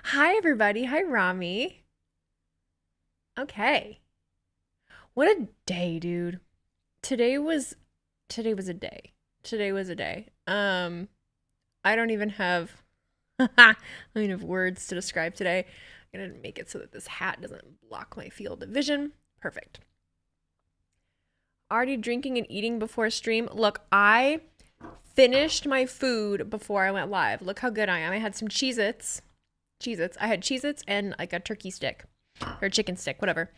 Hi, everybody. Hi, Rami. Okay. What a day, dude. Today was today was a day. Today was a day. I don't even have I don't even have words to describe today. I'm gonna make it so that this hat doesn't block my field of vision. Perfect. Already drinking and eating before stream. Look, I finished my food before I went live. Look how good I am. I had some Cheez-Its. Cheez-Its. I had Cheez-Its and like a turkey stick or chicken stick, whatever.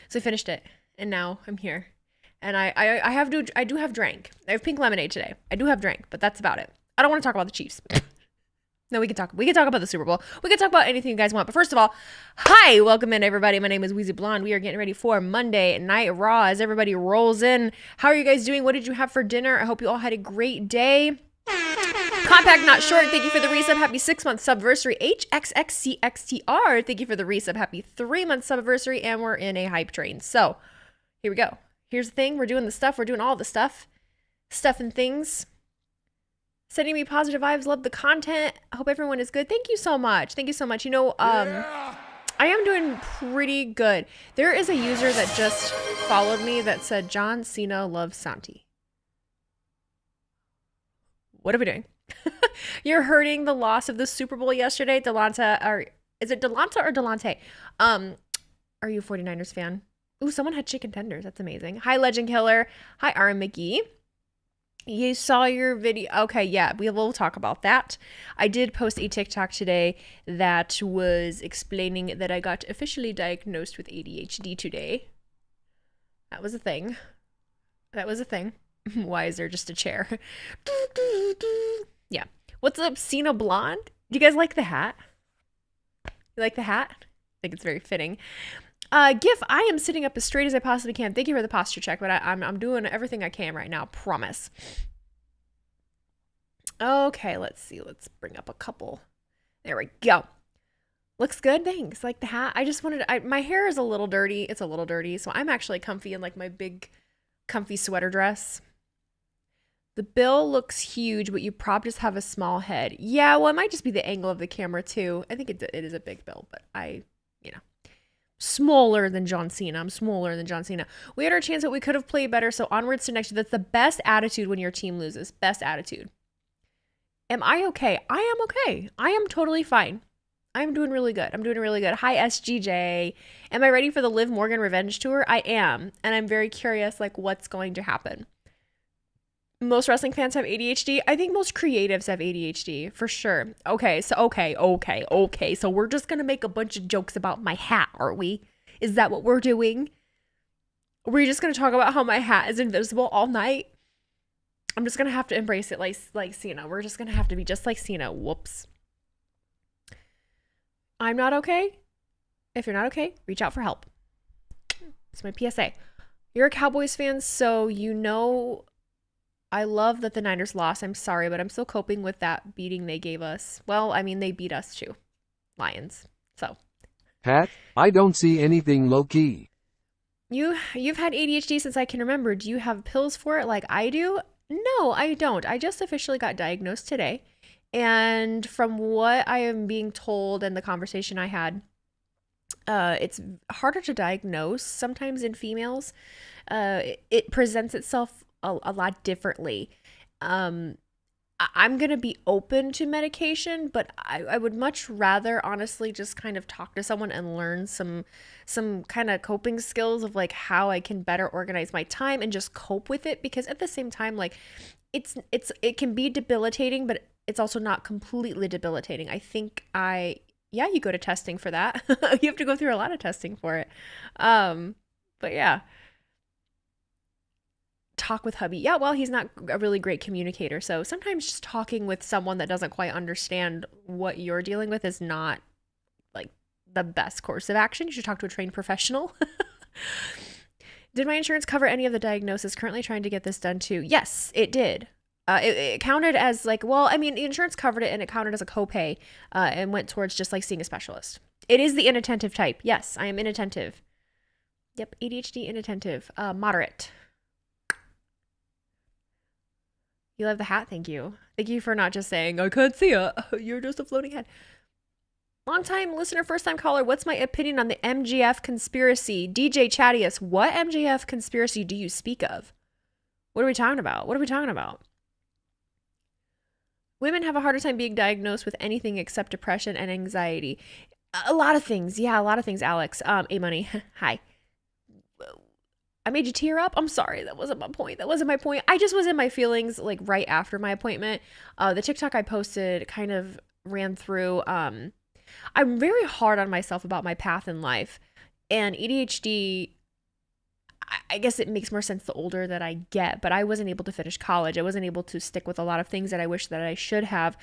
So I finished it, and now I'm here. And I do have drank. I have pink lemonade today. I do have drank, but that's about it. I don't want to talk about the Chiefs. No, we can talk. We can talk about the Super Bowl. We can talk about anything you guys want. But first of all, hi, welcome in everybody. My name is Wheezy Blonde. We are getting ready for Monday Night Raw as everybody rolls in. How are you guys doing? What did you have for dinner? I hope you all had a great day. Compact Not Short, thank you for the resub. Happy 6-month subversary. HXXCXTR, thank you for the resub. Happy 3-month subversary. And we're in a hype train. So here we go. Here's the thing. We're doing the stuff. We're doing all the stuff. Stuff and things. Sending me positive vibes. Love the content. I hope everyone is good. Thank you so much. Thank you so much. I am doing pretty good. There is a user that just followed me that said, John Cena loves Santi. What are we doing? You're hurting the loss of the Super Bowl yesterday. Is it Delonta or Delonte? Are you a 49ers fan? Ooh, someone had chicken tenders. That's amazing. Hi, Legend Killer. Hi, Aaron McGee. You saw your video. Okay, yeah, we will talk about that. I did post a TikTok today that was explaining that I got officially diagnosed with ADHD today. That was a thing. Why is there just a chair? Yeah. What's up, Cena Blonde? Do you guys like the hat? You like the hat? I think it's very fitting. GIF, I am sitting up as straight as I possibly can. Thank you for the posture check, but I'm doing everything I can right now. Promise. Okay, let's see. Let's bring up a couple. There we go. Looks good. Thanks. Like the hat. I just wanted my hair is a little dirty. It's a little dirty, so I'm actually comfy in like my big comfy sweater dress. The bill looks huge, but you probably just have a small head. Yeah, well, it might just be the angle of the camera too. I think it is a big bill, but smaller than John Cena. I'm smaller than John Cena. We had our chance, but we could have played better. So onwards to next year. That's the best attitude when your team loses. Best attitude. Am I okay? I am okay. I am totally fine. I'm doing really good. Hi, SGJ. Am I ready for the Liv Morgan revenge tour? I am. And I'm very curious, like, what's going to happen. Most wrestling fans have ADHD. I think most creatives have ADHD, for sure. Okay. So we're just going to make a bunch of jokes about my hat, are we? Is that what we're doing? We're just going to talk about how my hat is invisible all night? I'm just going to have to embrace it like Cena. We're just going to have to be just like Cena. Whoops. I'm not okay. If you're not okay, reach out for help. It's my PSA. You're a Cowboys fan, so you know I love that the Niners lost. I'm sorry, but I'm still coping with that beating they gave us. Well, I mean, they beat us too. Lions. So. Pat, I don't see anything low-key. You've had ADHD since I can remember. Do you have pills for it like I do? No, I don't. I just officially got diagnosed today. And from what I am being told and the conversation I had, it's harder to diagnose sometimes in females. It presents itself a lot differently. I'm going to be open to medication, but I would much rather honestly just kind of talk to someone and learn some kind of coping skills of like how I can better organize my time and just cope with it, because at the same time, like it can be debilitating, but it's also not completely debilitating. I think you go to testing for that. You have to go through a lot of testing for it. But yeah. Talk with hubby. Yeah, well, he's not a really great communicator. So sometimes just talking with someone that doesn't quite understand what you're dealing with is not like the best course of action. You should talk to a trained professional. Did my insurance cover any of the diagnosis? Currently trying to get this done too. Yes, it did. It counted as like, well, I mean, the insurance covered it and it counted as a copay and went towards just like seeing a specialist. It is the inattentive type. Yes, I am inattentive. Yep, ADHD inattentive. Moderate. You love the hat. Thank you. Thank you for not just saying, I can't see it. You're just a floating head. Long time listener, first time caller. What's my opinion on the MJF conspiracy? DJ Chattius, what MJF conspiracy do you speak of? What are we talking about? What are we talking about? Women have a harder time being diagnosed with anything except depression and anxiety. A lot of things. Yeah, a lot of things, Alex. A-Money. Hi. I made you tear up. I'm sorry. That wasn't my point. I just was in my feelings like right after my appointment. The TikTok I posted kind of ran through. I'm very hard on myself about my path in life. And ADHD, I guess it makes more sense the older that I get, but I wasn't able to finish college. I wasn't able to stick with a lot of things that I wish that I should have.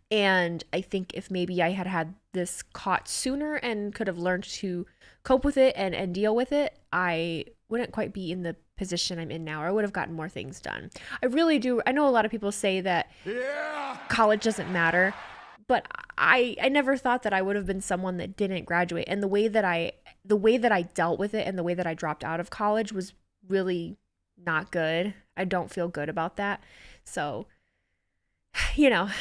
And I think if maybe I had had this caught sooner and could have learned to cope with it and deal with it, I wouldn't quite be in the position I'm in now, or I would have gotten more things done. I really do. I know a lot of people say that college doesn't matter, but I never thought that I would have been someone that didn't graduate. And the way that I dealt with it and the way that I dropped out of college was really not good. I don't feel good about that. So, shoulda,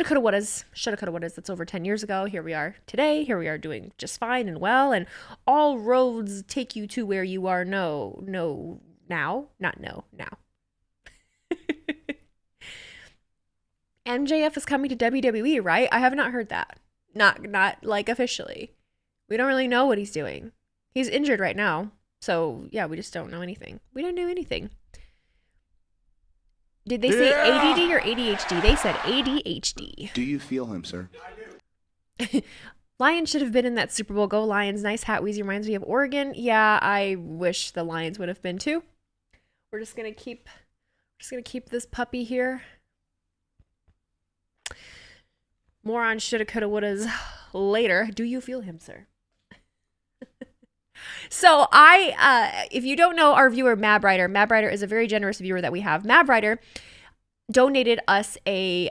coulda, wouldas. That's over 10 years ago. Here we are today. Here we are doing just fine and well. And all roads take you to where you are. Now. MJF is coming to WWE, right? I have not heard that. Not like officially. We don't really know what he's doing. He's injured right now. So yeah, we just don't know anything. We don't know anything. Did they say ADD or ADHD? They said ADHD. Do you feel him, sir? Lions should have been in that Super Bowl. Go Lions. Nice hat. Weezy reminds me of Oregon. Yeah, I wish the Lions would have been too. We're just gonna keep this puppy here. More on shoulda, coulda, wouldas later. Do you feel him, sir? So if you don't know our viewer, Mab Rider is a very generous viewer that we have. Mab Rider donated us a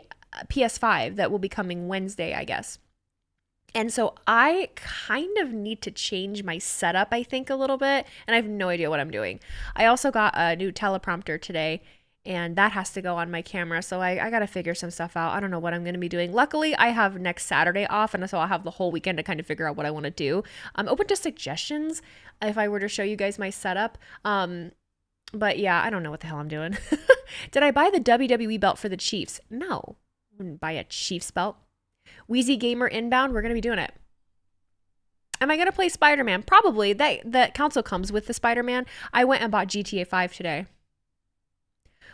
PS5 that will be coming Wednesday, I guess. And so I kind of need to change my setup, I think, a little bit. And I have no idea what I'm doing. I also got a new teleprompter today, and that has to go on my camera. So I got to figure some stuff out. I don't know what I'm going to be doing. Luckily, I have next Saturday off, and so I'll have the whole weekend to kind of figure out what I want to do. I'm open to suggestions if I were to show you guys my setup. But yeah, I don't know what the hell I'm doing. Did I buy the WWE belt for the Chiefs? No. I wouldn't buy a Chiefs belt. Wheezy Gamer inbound, we're going to be doing it. Am I going to play Spider-Man? Probably. That console comes with the Spider-Man. I went and bought GTA 5 today.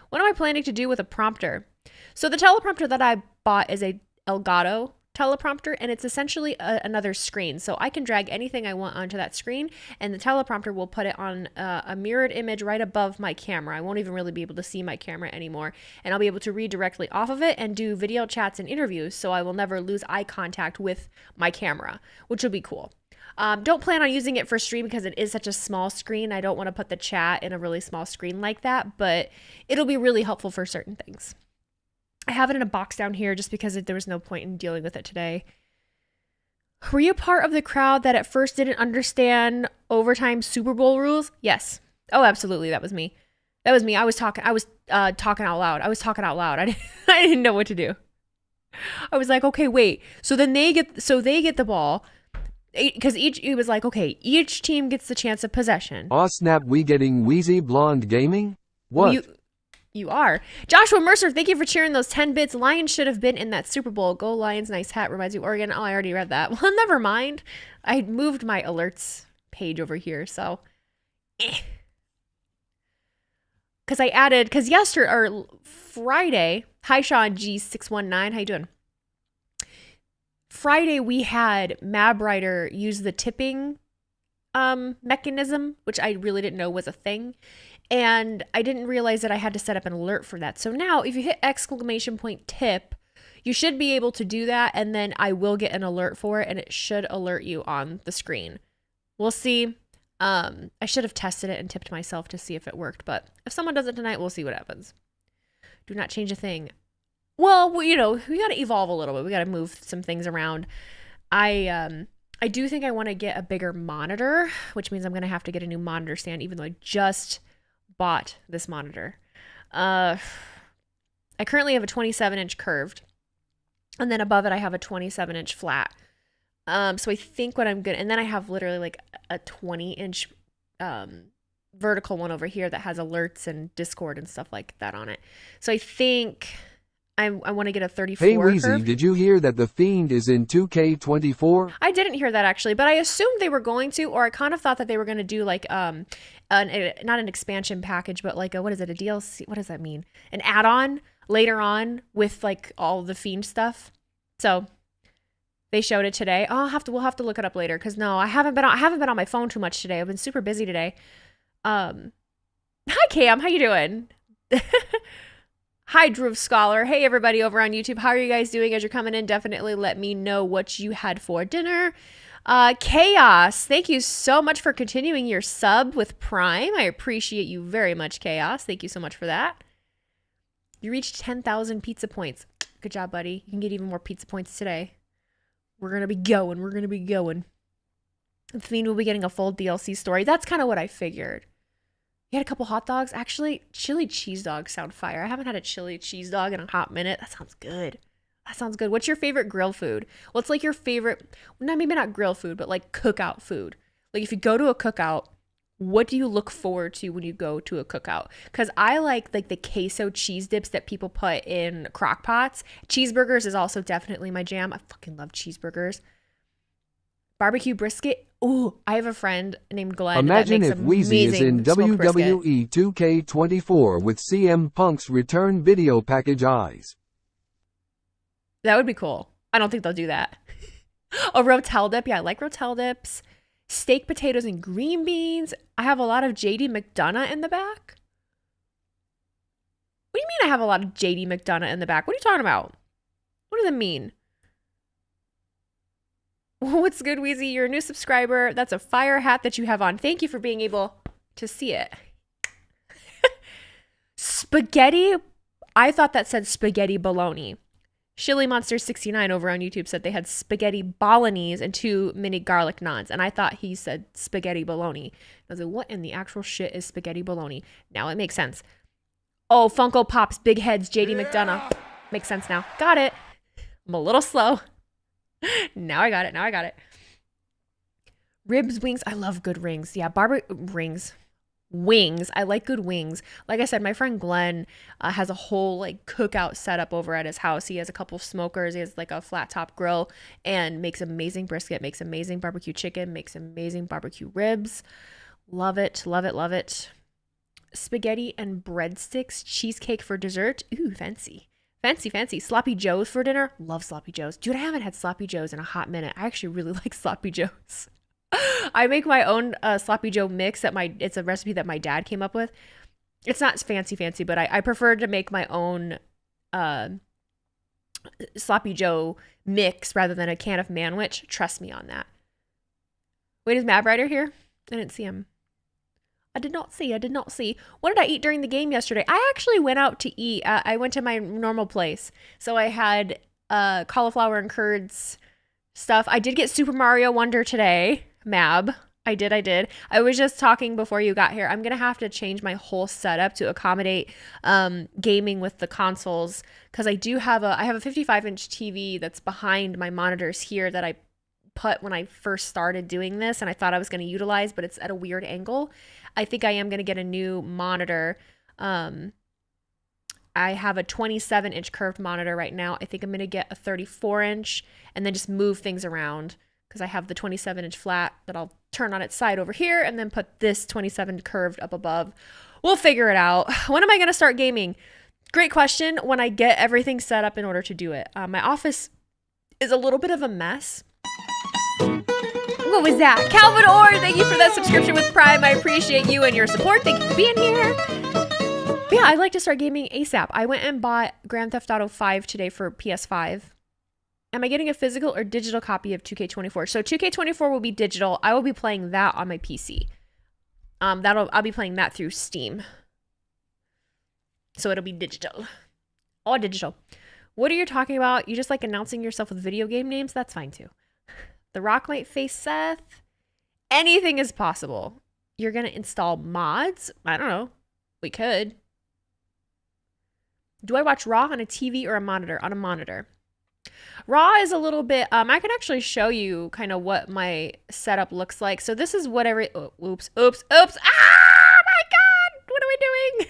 What am I planning to do with a prompter? So the teleprompter that I bought is a Elgato teleprompter, and it's essentially another screen. So I can drag anything I want onto that screen, and the teleprompter will put it on a mirrored image right above my camera. I won't even really be able to see my camera anymore, and I'll be able to read directly off of it and do video chats and interviews, so I will never lose eye contact with my camera, which will be cool. Don't plan on using it for stream because it is such a small screen. I don't want to put the chat in a really small screen like that, but it'll be really helpful for certain things. I have it in a box down here just because there was no point in dealing with it today. Were you part of the crowd that at first didn't understand overtime Super Bowl rules? Yes. Oh, absolutely. That was me. I was talking out loud. I didn't know what to do. I was like, okay, wait. So then they get the ball. Because it was like, okay, each team gets the chance of possession. Aw snap, we getting Wheezy Blonde Gaming? What? You are. Joshua Mercer, thank you for cheering those 10 bits. Lions should have been in that Super Bowl. Go Lions, nice hat, reminds me of Oregon. Oh, I already read that. Well, never mind. I moved my alerts page over here, so. Because I added, Friday, hi Sean G619, how you doing? Friday, we had Mab Rider use the tipping mechanism, which I really didn't know was a thing. And I didn't realize that I had to set up an alert for that. So now if you hit !tip, you should be able to do that. And then I will get an alert for it, and it should alert you on the screen. We'll see. I should have tested it and tipped myself to see if it worked. But if someone does it tonight, we'll see what happens. Do not change a thing. Well, we got to evolve a little bit. We got to move some things around. I do think I want to get a bigger monitor, which means I'm going to have to get a new monitor stand, even though I just bought this monitor. I currently have a 27-inch curved, and then above it I have a 27-inch flat. So I think what I'm good, and then I have literally like a 20-inch vertical one over here that has alerts and Discord and stuff like that on it. So I think I want to get a 34 Hey Weezy, curve. did you hear that The Fiend is in 2K24? I didn't hear that actually, but I assumed they were going to, or I kind of thought that they were going to do like not an expansion package, but like what is it, a DLC? What does that mean? An add-on later on with like all the Fiend stuff. So they showed it today. Oh, we'll have to look it up later because no, I haven't been on my phone too much today. I've been super busy today. Hi Cam, how you doing? Hi Drew Scholar. Hey everybody over on YouTube. How are you guys doing as you're coming in? Definitely let me know what you had for dinner. Chaos, thank you so much for continuing your sub with Prime. I appreciate you very much, Chaos. Thank you so much for that. You reached 10,000 pizza points. Good job, buddy. You can get even more pizza points today. We're going to be going. The Fiend will be getting a full DLC story. That's kind of what I figured. You had a couple hot dogs. Actually, chili cheese dogs sound fire. I haven't had a chili cheese dog in a hot minute. That sounds good. What's your favorite grill food? What's like your favorite, maybe not grill food, but like cookout food? Like if you go to a cookout, what do you look forward to when you go to a cookout? Because I like the queso cheese dips that people put in crock pots. Cheeseburgers is also definitely my jam. I fucking love cheeseburgers. Barbecue brisket. Ooh, I have a friend named Glenn. Imagine that if makes Weezy is in smoked brisket. WWE 2K24 with CM Punk's return video package eyes. That would be cool. I don't think they'll do that. A rotel dip. Yeah, I like rotel dips. Steak, potatoes, and green beans. I have a lot of JD McDonough in the back. What do you mean I have a lot of JD McDonough in the back? What are you talking about? What does that mean? What's good, Weezy? You're a new subscriber. That's a fire hat that you have on. Thank you for being able to see it. Spaghetti. I thought that said spaghetti bologna. Chili Monster 69 over on YouTube said they had spaghetti bolognese and 2 mini garlic naans. And I thought he said spaghetti bologna. I was like, what in the actual shit is spaghetti bologna? Now it makes sense. Oh, Funko Pops, big heads, JD McDonough. Makes sense now. Got it. I'm a little slow. Now I got it. Ribs, wings. I love good rings. Yeah, wings. I like good wings. Like I said, my friend Glenn has a whole like cookout setup over at his house. He has a couple smokers. He has like a flat top grill and makes amazing brisket, makes amazing barbecue chicken, makes amazing barbecue ribs. Love it. Spaghetti and breadsticks, cheesecake for dessert. Ooh, fancy. Sloppy Joes for dinner. Love Sloppy Joes. Dude, I haven't had Sloppy Joes in a hot minute. I actually really like Sloppy Joes. I make my own Sloppy Joe mix it's a recipe that my dad came up with. It's not fancy, but I prefer to make my own Sloppy Joe mix rather than a can of Manwich. Trust me on that. Wait, is Mab Rider here? I didn't see him. I did not see. What did I eat during the game yesterday? I actually went out to eat. I went to my normal place. So I had cauliflower and curds stuff. I did get Super Mario Wonder today, Mab. I did. I was just talking before you got here. I'm going to have to change my whole setup to accommodate gaming with the consoles because I have a 55-inch TV that's behind my monitors here that I put when I first started doing this and I thought I was going to utilize, but it's at a weird angle. I think I am going to get a new monitor. I have a 27-inch curved monitor right now. I think I'm going to get a 34-inch and then just move things around because I have the 27-inch flat that I'll turn on its side over here and then put this 27 curved up above. We'll figure it out. When am I going to start gaming? Great question. When I get everything set up in order to do it. My office is a little bit of a mess. What was that? Calvin Orr, thank you for that subscription with Prime. I appreciate you and your support. Thank you for being here. But yeah, I'd like to start gaming ASAP. I went and bought Grand Theft Auto 5 today for PS5. Am I getting a physical or digital copy of 2K24? So 2K24 will be digital. I will be playing that on my PC. I'll be playing that through Steam. So it'll be digital. All digital. What are you talking about? You just like announcing yourself with video game names? That's fine too. The Rock might face Seth. Anything is possible. You're going to install mods? I don't know. We could. Do I watch Raw on a TV or a monitor? On a monitor. Raw is a little bit, I can actually show you kind of what my setup looks like. So this is what oops. Ah, my God, what am I doing?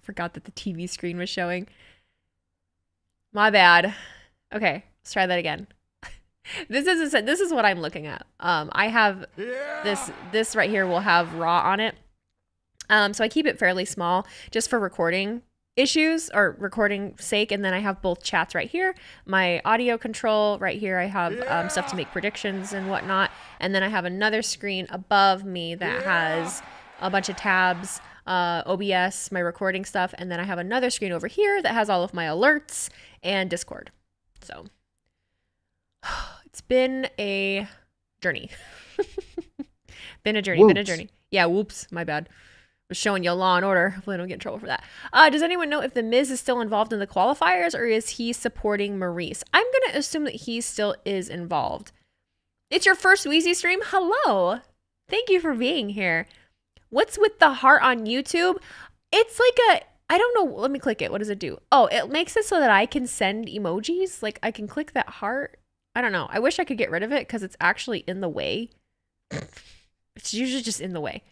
Forgot that the TV screen was showing. My bad. Okay, let's try that again. This is what I'm looking at. I have this right here will have Raw on it. So I keep it fairly small just for recording issues or recording sake, and then I have both chats right here, my audio control right here. I have stuff to make predictions and whatnot, and then I have another screen above me that has a bunch of tabs, OBS, my recording stuff, and then I have another screen over here that has all of my alerts and Discord. So it's been a journey. Been a journey. Yeah, whoops, my bad. Was showing you Law and Order. Hopefully I don't get in trouble for that. Does anyone know if The Miz is still involved in the qualifiers, or is he supporting Maurice? I'm going to assume that he still is involved. It's your first Wheezy stream? Hello. Thank you for being here. What's with the heart on YouTube? It's like I don't know. Let me click it. What does it do? Oh, it makes it so that I can send emojis. Like I can click that heart. I don't know. I wish I could get rid of it because it's actually in the way. It's usually just in the way.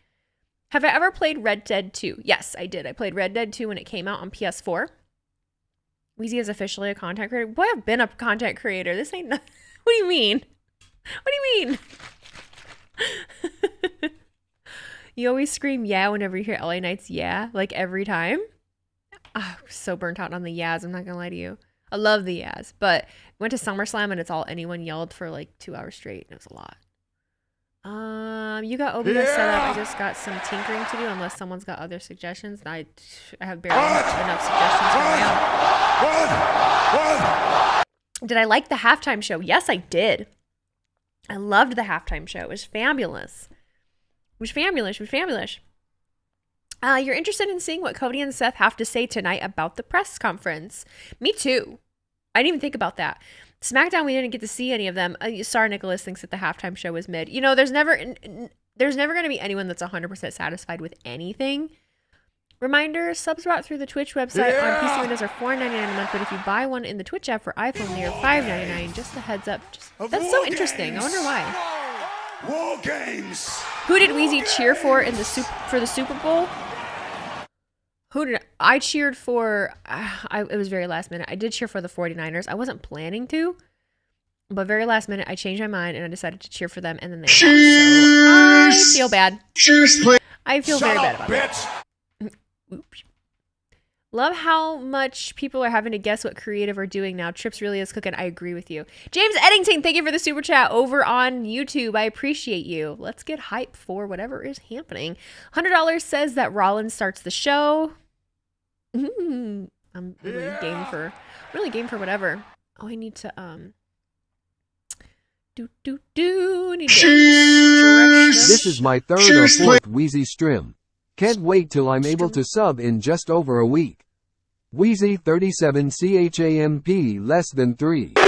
Have I ever played Red Dead 2? Yes, I did. I played Red Dead 2 when it came out on PS4. Wheezy is officially a content creator. Boy, I've been a content creator. This ain't nothing. What do you mean? What do you mean? You always scream yeah whenever you hear LA Knight's yeah, like every time. Oh, I'm so burnt out on the yeahs. I'm not going to lie to you. I love the yeahs, but went to SummerSlam and it's all anyone yelled for like 2 hours straight. And it was a lot. You got OBS set up. I just got some tinkering to do unless someone's got other suggestions. I have barely enough suggestions for my own. Did I like the halftime show? Yes, I did. I loved the halftime show. It was fabulous. You're interested in seeing what Cody and Seth have to say tonight about the press conference? Me too. I didn't even think about that. SmackDown, we didn't get to see any of them. Sorry, Nicholas thinks that the halftime show was mid. You know, there's never going to be anyone that's 100% satisfied with anything. Reminder, subs brought through the Twitch website on PC Windows are $4.99 a month, but if you buy one in the Twitch app for iPhone, they are $5.99. Just a heads up. That's so interesting. I wonder why. War games. Who did Wheezy cheer for in the Super Bowl? I cheered for? It was very last minute. I did cheer for the 49ers. I wasn't planning to, but very last minute, I changed my mind and I decided to cheer for them, and then they lost. So I feel bad. I feel very bad about that. Oops. Love how much people are having to guess what creative are doing now. Trips really is cooking. I agree with you. James Eddington, thank you for the super chat over on YouTube. I appreciate you. Let's get hype for whatever is happening. $100 says that Rollins starts the show. I'm really game for whatever. Oh, I need to need to This is my third or fourth Wheezy stream. Can't wait till I'm able to sub in just over a week. Wheezy 37 CHAMP less than 3. Well,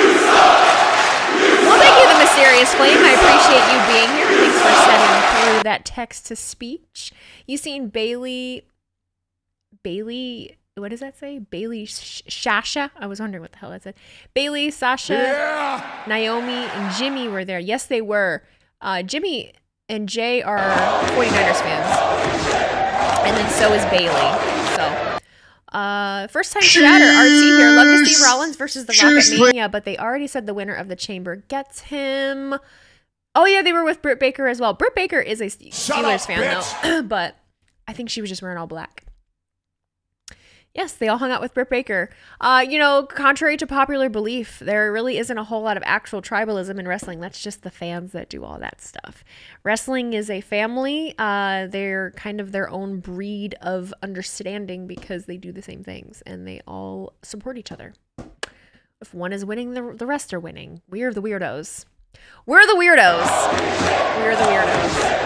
thank you, the Mysterious Flame. I appreciate you being here. Thanks for sending through that text to speech. You seen Bailey, what does that say? Bailey Sasha? I was wondering what the hell that said. Bailey, Sasha, Naomi, and Jimmy were there. Yes, they were. Jimmy and Jay are 49ers fans. And then so is Bailey. So, first time chatter, RT here. Love to see Rollins versus the Rocket Mania, but they already said the winner of the Chamber gets him. Oh yeah, they were with Britt Baker as well. Britt Baker is a Steelers fan though, but I think she was just wearing all black. Yes, they all hung out with Britt Baker. Contrary to popular belief, there really isn't a whole lot of actual tribalism in wrestling. That's just the fans that do all that stuff. Wrestling is a family. They're kind of their own breed of understanding because they do the same things and they all support each other. If one is winning, the rest are winning. We're the weirdos. We're the weirdos. We're the weirdos.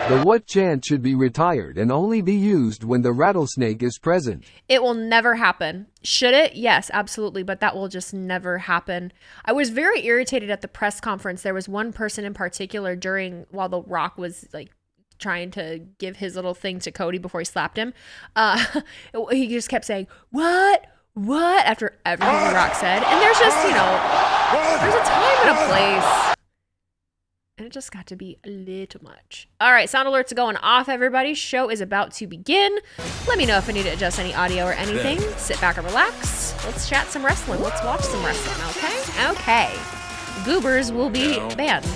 The what chant should be retired and only be used when the rattlesnake is present. It will never happen. Should it? Yes, absolutely. But that will just never happen. I was very irritated at the press conference. There was one person in particular while The Rock was like trying to give his little thing to Cody before he slapped him. He just kept saying, what? What? After everything The Rock said. And there's just, you know, there's a time and a place. And it just got to be a little much. All right, sound alerts are going off, everybody. Show is about to begin. Let me know if I need to adjust any audio or anything. Sit back and relax. Let's chat some wrestling. Let's watch some wrestling, okay? Okay. Goobers will be banned.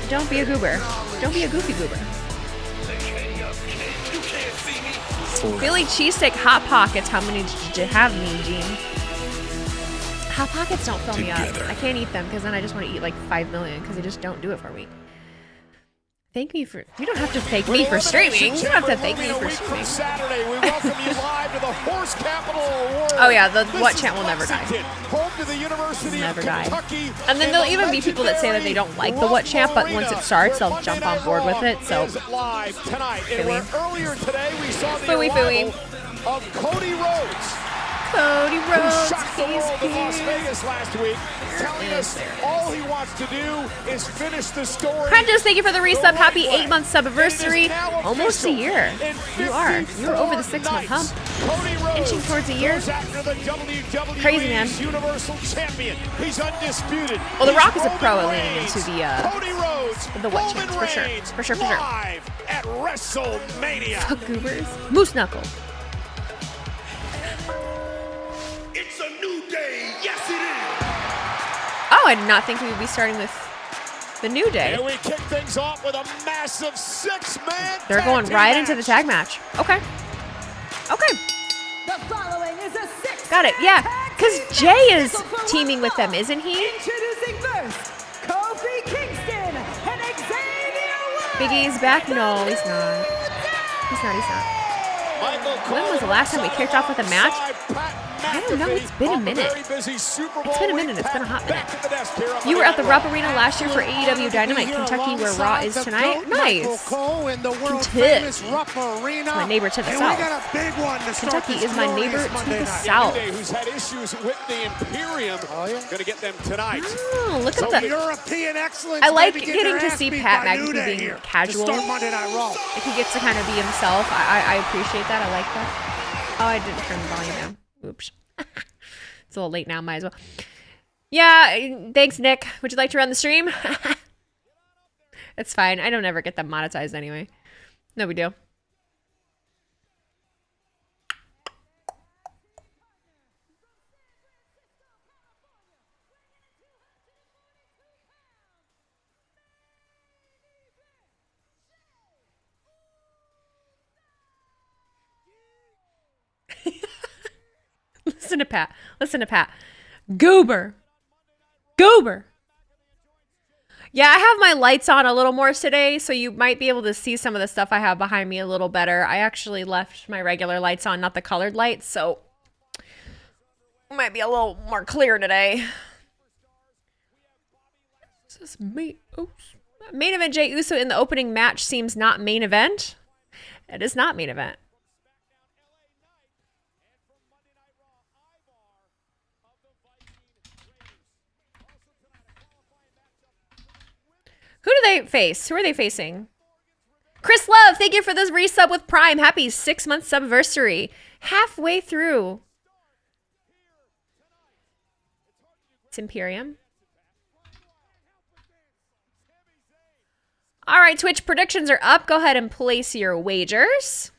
Don't be a goober. Don't be a goofy goober. Philly cheesesteak Hot Pockets. How many did you have, Mean Gene? Hot Pockets don't fill me up. I can't eat them because then I just want to eat like 5 million because they just don't do it for me. Thank me for. You don't have to thank me for streaming. You don't have to thank me for streaming. Saturday, we welcome you live to the Horse Capital Award. Oh yeah, the what chant will never die. Home to the University never of die. Kentucky. And then there'll even be people that say that they don't like the what chant, but once it starts, they'll jump on board with it. So. Live tonight. And earlier today, we saw the Fooey, fooey. of Cody Rhodes. Cody Rhodes, who shocked the world in Las Vegas last week, telling us all he wants to do is finish the story. Prentice, thank you for the resub. Happy 8-month subversary. Almost a year. You are. You're over the 6-month hump. Inching towards a year. Crazy, man. Universal champion. He's undisputed. Well, The Rock is a pro at leaning into Cody Rhodes, the what chance, for sure. For sure, for sure. Live at WrestleMania. Fuck goobers. Moose Knuckle. It's a new day. Yes, it is. Oh, I did not think we would be starting with the New Day. And we kick things off with a massive 6-man. They're going right into the tag match. Okay. Okay. The following is a 6-man Got it. Yeah. Because Jay is teaming with them, isn't he? Introducing first, Kofi Kingston and Xavier Woods. Big E's back? No, he's not. He's not. He's not. When was the last time we kicked off with a match? I don't know. It's been a minute. It's been a minute. It's been a hot minute. You were at the Rupp Arena last year for AEW Dynamite Kentucky, where Raw is tonight. Nice. It's my neighbor to the south. Kentucky is my neighbor to the south. Who's had issues with the Imperium? Going to get them tonight. Oh, look at the European excellence. I like getting to see Pat McAfee being casual. Monday Night Raw. Like he gets to kind of be himself. I appreciate that. I like that. Oh, I didn't turn the volume down. Oops. It's a little late now. Might as well. Yeah, thanks, Nick. Would you like to run the stream? It's fine. I don't ever get them monetized anyway. No big deal. Listen to Pat. Listen to Pat. Goober. Goober. Yeah, I have my lights on a little more today, so you might be able to see some of the stuff I have behind me a little better. I actually left my regular lights on, not the colored lights, so it might be a little more clear today. This is main event Jey Uso in the opening match seems not main event. It is not main event. Who do they face? Who are they facing? Chris Love, thank you for this resub with Prime. Happy 6-month subversary. Halfway through. It's Imperium. All right, Twitch predictions are up. Go ahead and place your wagers.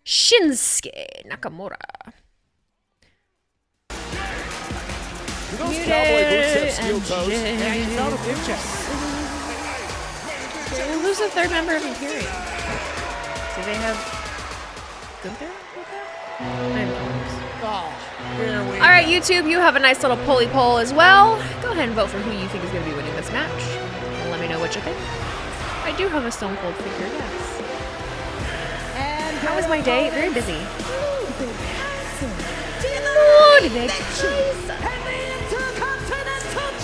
Shinsuke Nakamura. Those cowboy boots have steel toes. Who's the third member of Imperium? Do they have Gunther with them? All right, YouTube, you have a nice little pulley poll as well. Go ahead and vote for who you think is going to be winning this match. And let me know what you think. I do have a Stone Cold figure, yes. How was my day? Very busy.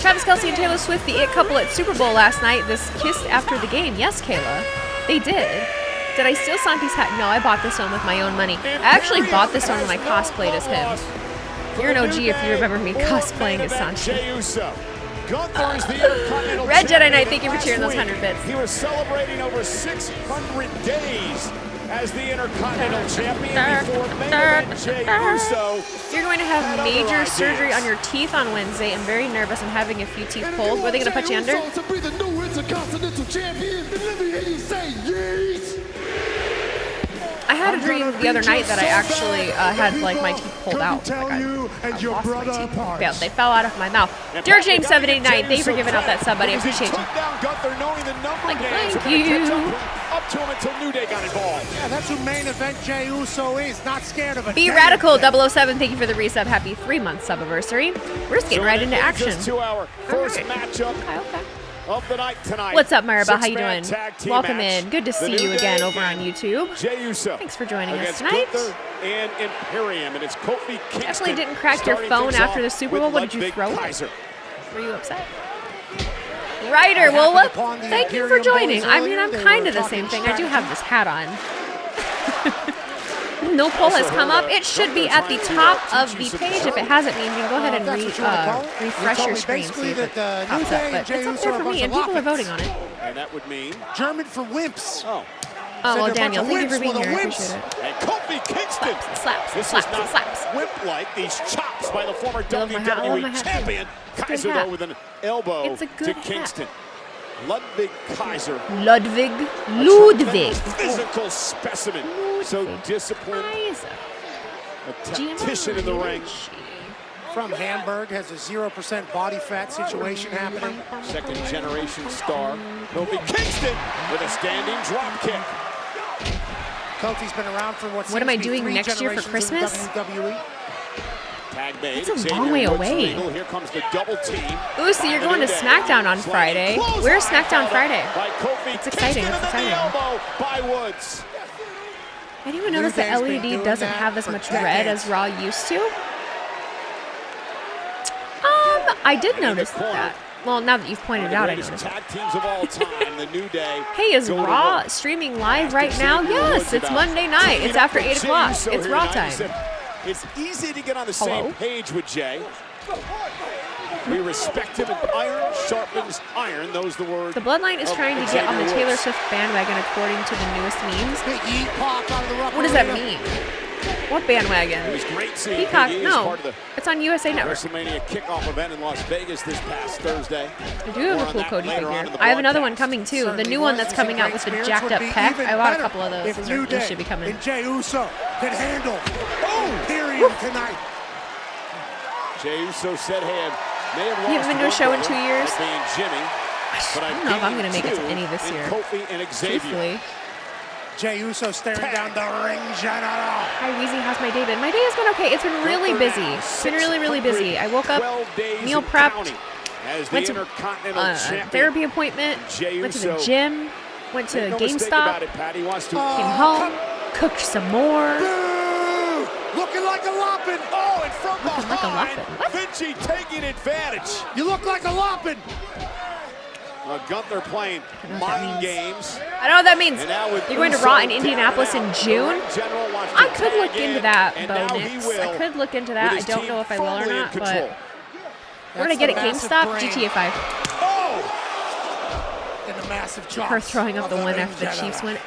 Travis Kelce and Taylor Swift, the it couple at Super Bowl last night. This kissed after the game. Yes, Kayla. They did. Did I steal Santi's hat? No, I bought this one with my own money. I actually bought this one when I cosplayed as him. You're an OG if you remember me cosplaying as Santi. Gunther is the Intercontinental Red Jedi Champion Knight, thank you for last cheering those week. 100 bits. He was celebrating over 600 days as the Intercontinental Champion before main event Jey Uso. You're going to have major surgery on your teeth on Wednesday. I'm very nervous. I'm having a few teeth pulled. Were they going to put you under? To be the new Intercontinental Champion, then let me hear you say yeet. I had a dream the other night that I actually had like my teeth pulled out. Like I lost my teeth. Yeah, they fell out of my mouth. Dear James 789, thank you for giving out that sub, buddy. I appreciate you. Like, thank you. Up to him until New Day got involved. Yeah, that's who main event Jey Uso is. Not scared of it. Be Radical 007, thank you for the resub. Happy 3-month subiversary. We're just getting right into action. To our first Okay. matchup Okay. of the night tonight. What's up, Maribel? How you Six-man doing? tag team Welcome match. in. Good to The see New you again Day over on YouTube. Jey Uso. Thanks for joining us against tonight. Gunther and Imperium, and it's Kofi Kingston. Definitely didn't crack your starting phone things after off the Super with Bowl. What did you Ludwig throw? Kaiser. Were you upset? Ryder, well, what? Thank you for joining. I mean, I'm kind of the same thing. I do have this hat on. No poll has come up. It should be at the top of the page. If it hasn't, you can go ahead and refresh your screen, see if it pops up. But it's up there for me, and people are voting on it. And that would mean German for wimps. oh. Oh, well, they're a Daniel, bunch thank of you for being wimps here. I with appreciate it. And Kofi Kingston. Slaps, This slaps, is not slaps. whip-like. These chops by the former love my hat. I love my WWE hat, too. champion. It's a good Kaiser, hat. though, with an elbow It's a good to hat. Kingston. Ludwig Kaiser. Ludwig. A Ludwig. tremendous physical specimen. So Ludwig disciplined. Kaiser. A tactician in the ring. From Hamburg, has a 0% body fat situation happening. Second generation star. Kofi Kingston with a standing drop kick. Kofi's been around for what What am I seems to be doing 3 next year for generations in Christmas? WWE. Tag made. That's a Xavier long way Woods away. legal. Here comes the double team. Ooh, so you're going to SmackDown on Friday. Where's SmackDown Friday? By Kofi It's exciting, Kingston, it's and then the exciting. elbow by Woods. I didn't even notice the Day's been LED doing doesn't that have as for much red decades. as Raw used to. I did notice that. Well, now that you've pointed it out, I Greatest noticed it. tag teams of all time, the New Day. Hey, is go to Raw work. streaming live right now? Yes, it's Monday night. It's after 8 o'clock. It's Raw time. It's easy to get on the Hello? same page with Jay. We respect him, and iron sharpens iron. Those the words. The Bloodline is trying to get on the Taylor Swift bandwagon according to the newest memes. Big E pop out of the rough What does that arena. mean? What It bandwagon? was great seeing Peacock? Big E as No, part of the it's on USA Network. WrestleMania kickoff event in Las Vegas this past Thursday. I do have More a on cool that Cody later on figure. in the I have another one broadcast. coming too. The Certainly new one was. that's His coming out great with the experience jacked would up be pec. even I bought a better couple of those. if Those New those Day should be coming. and Jey Uso can handle Imperium tonight. Jey Uso said, "Hey, I may have You haven't lost been to a one show in brother, 2 years? that being Jimmy, but I don't know if I'm gained gonna make it to two any this in year. Kofi and Xavier. Truthfully. Jey Uso staring down the ring general. Hi, Weezy. How's my day been? My day has been okay. It's been really busy. It's been really, really busy. I woke up, 12 days meal and prepped, counting as the went to Intercontinental a champion. therapy appointment, Jey went to the Uso. gym, went to Make no mistake about GameStop, it, Pat. He wants to. came home, cooked some more. Boo! Looking like a loppin'. Oh, and from Looking like a behind, Muppet. What? Vinci taking advantage. You look like a loppin'. Gunther playing know what that mind means. games. I don't know what that means. And now with You're going to Uso Raw in down Indianapolis and in out, June? the General wants to I could tag look into in, that, and Bo now he Nix. will, I could look into with that. I his don't team know if I will or firmly in not, control. but we're going to get it That's the GameStop, massive GTA 5. Oh! And the massive chops Her throwing up of the one ring after the general. Chiefs win.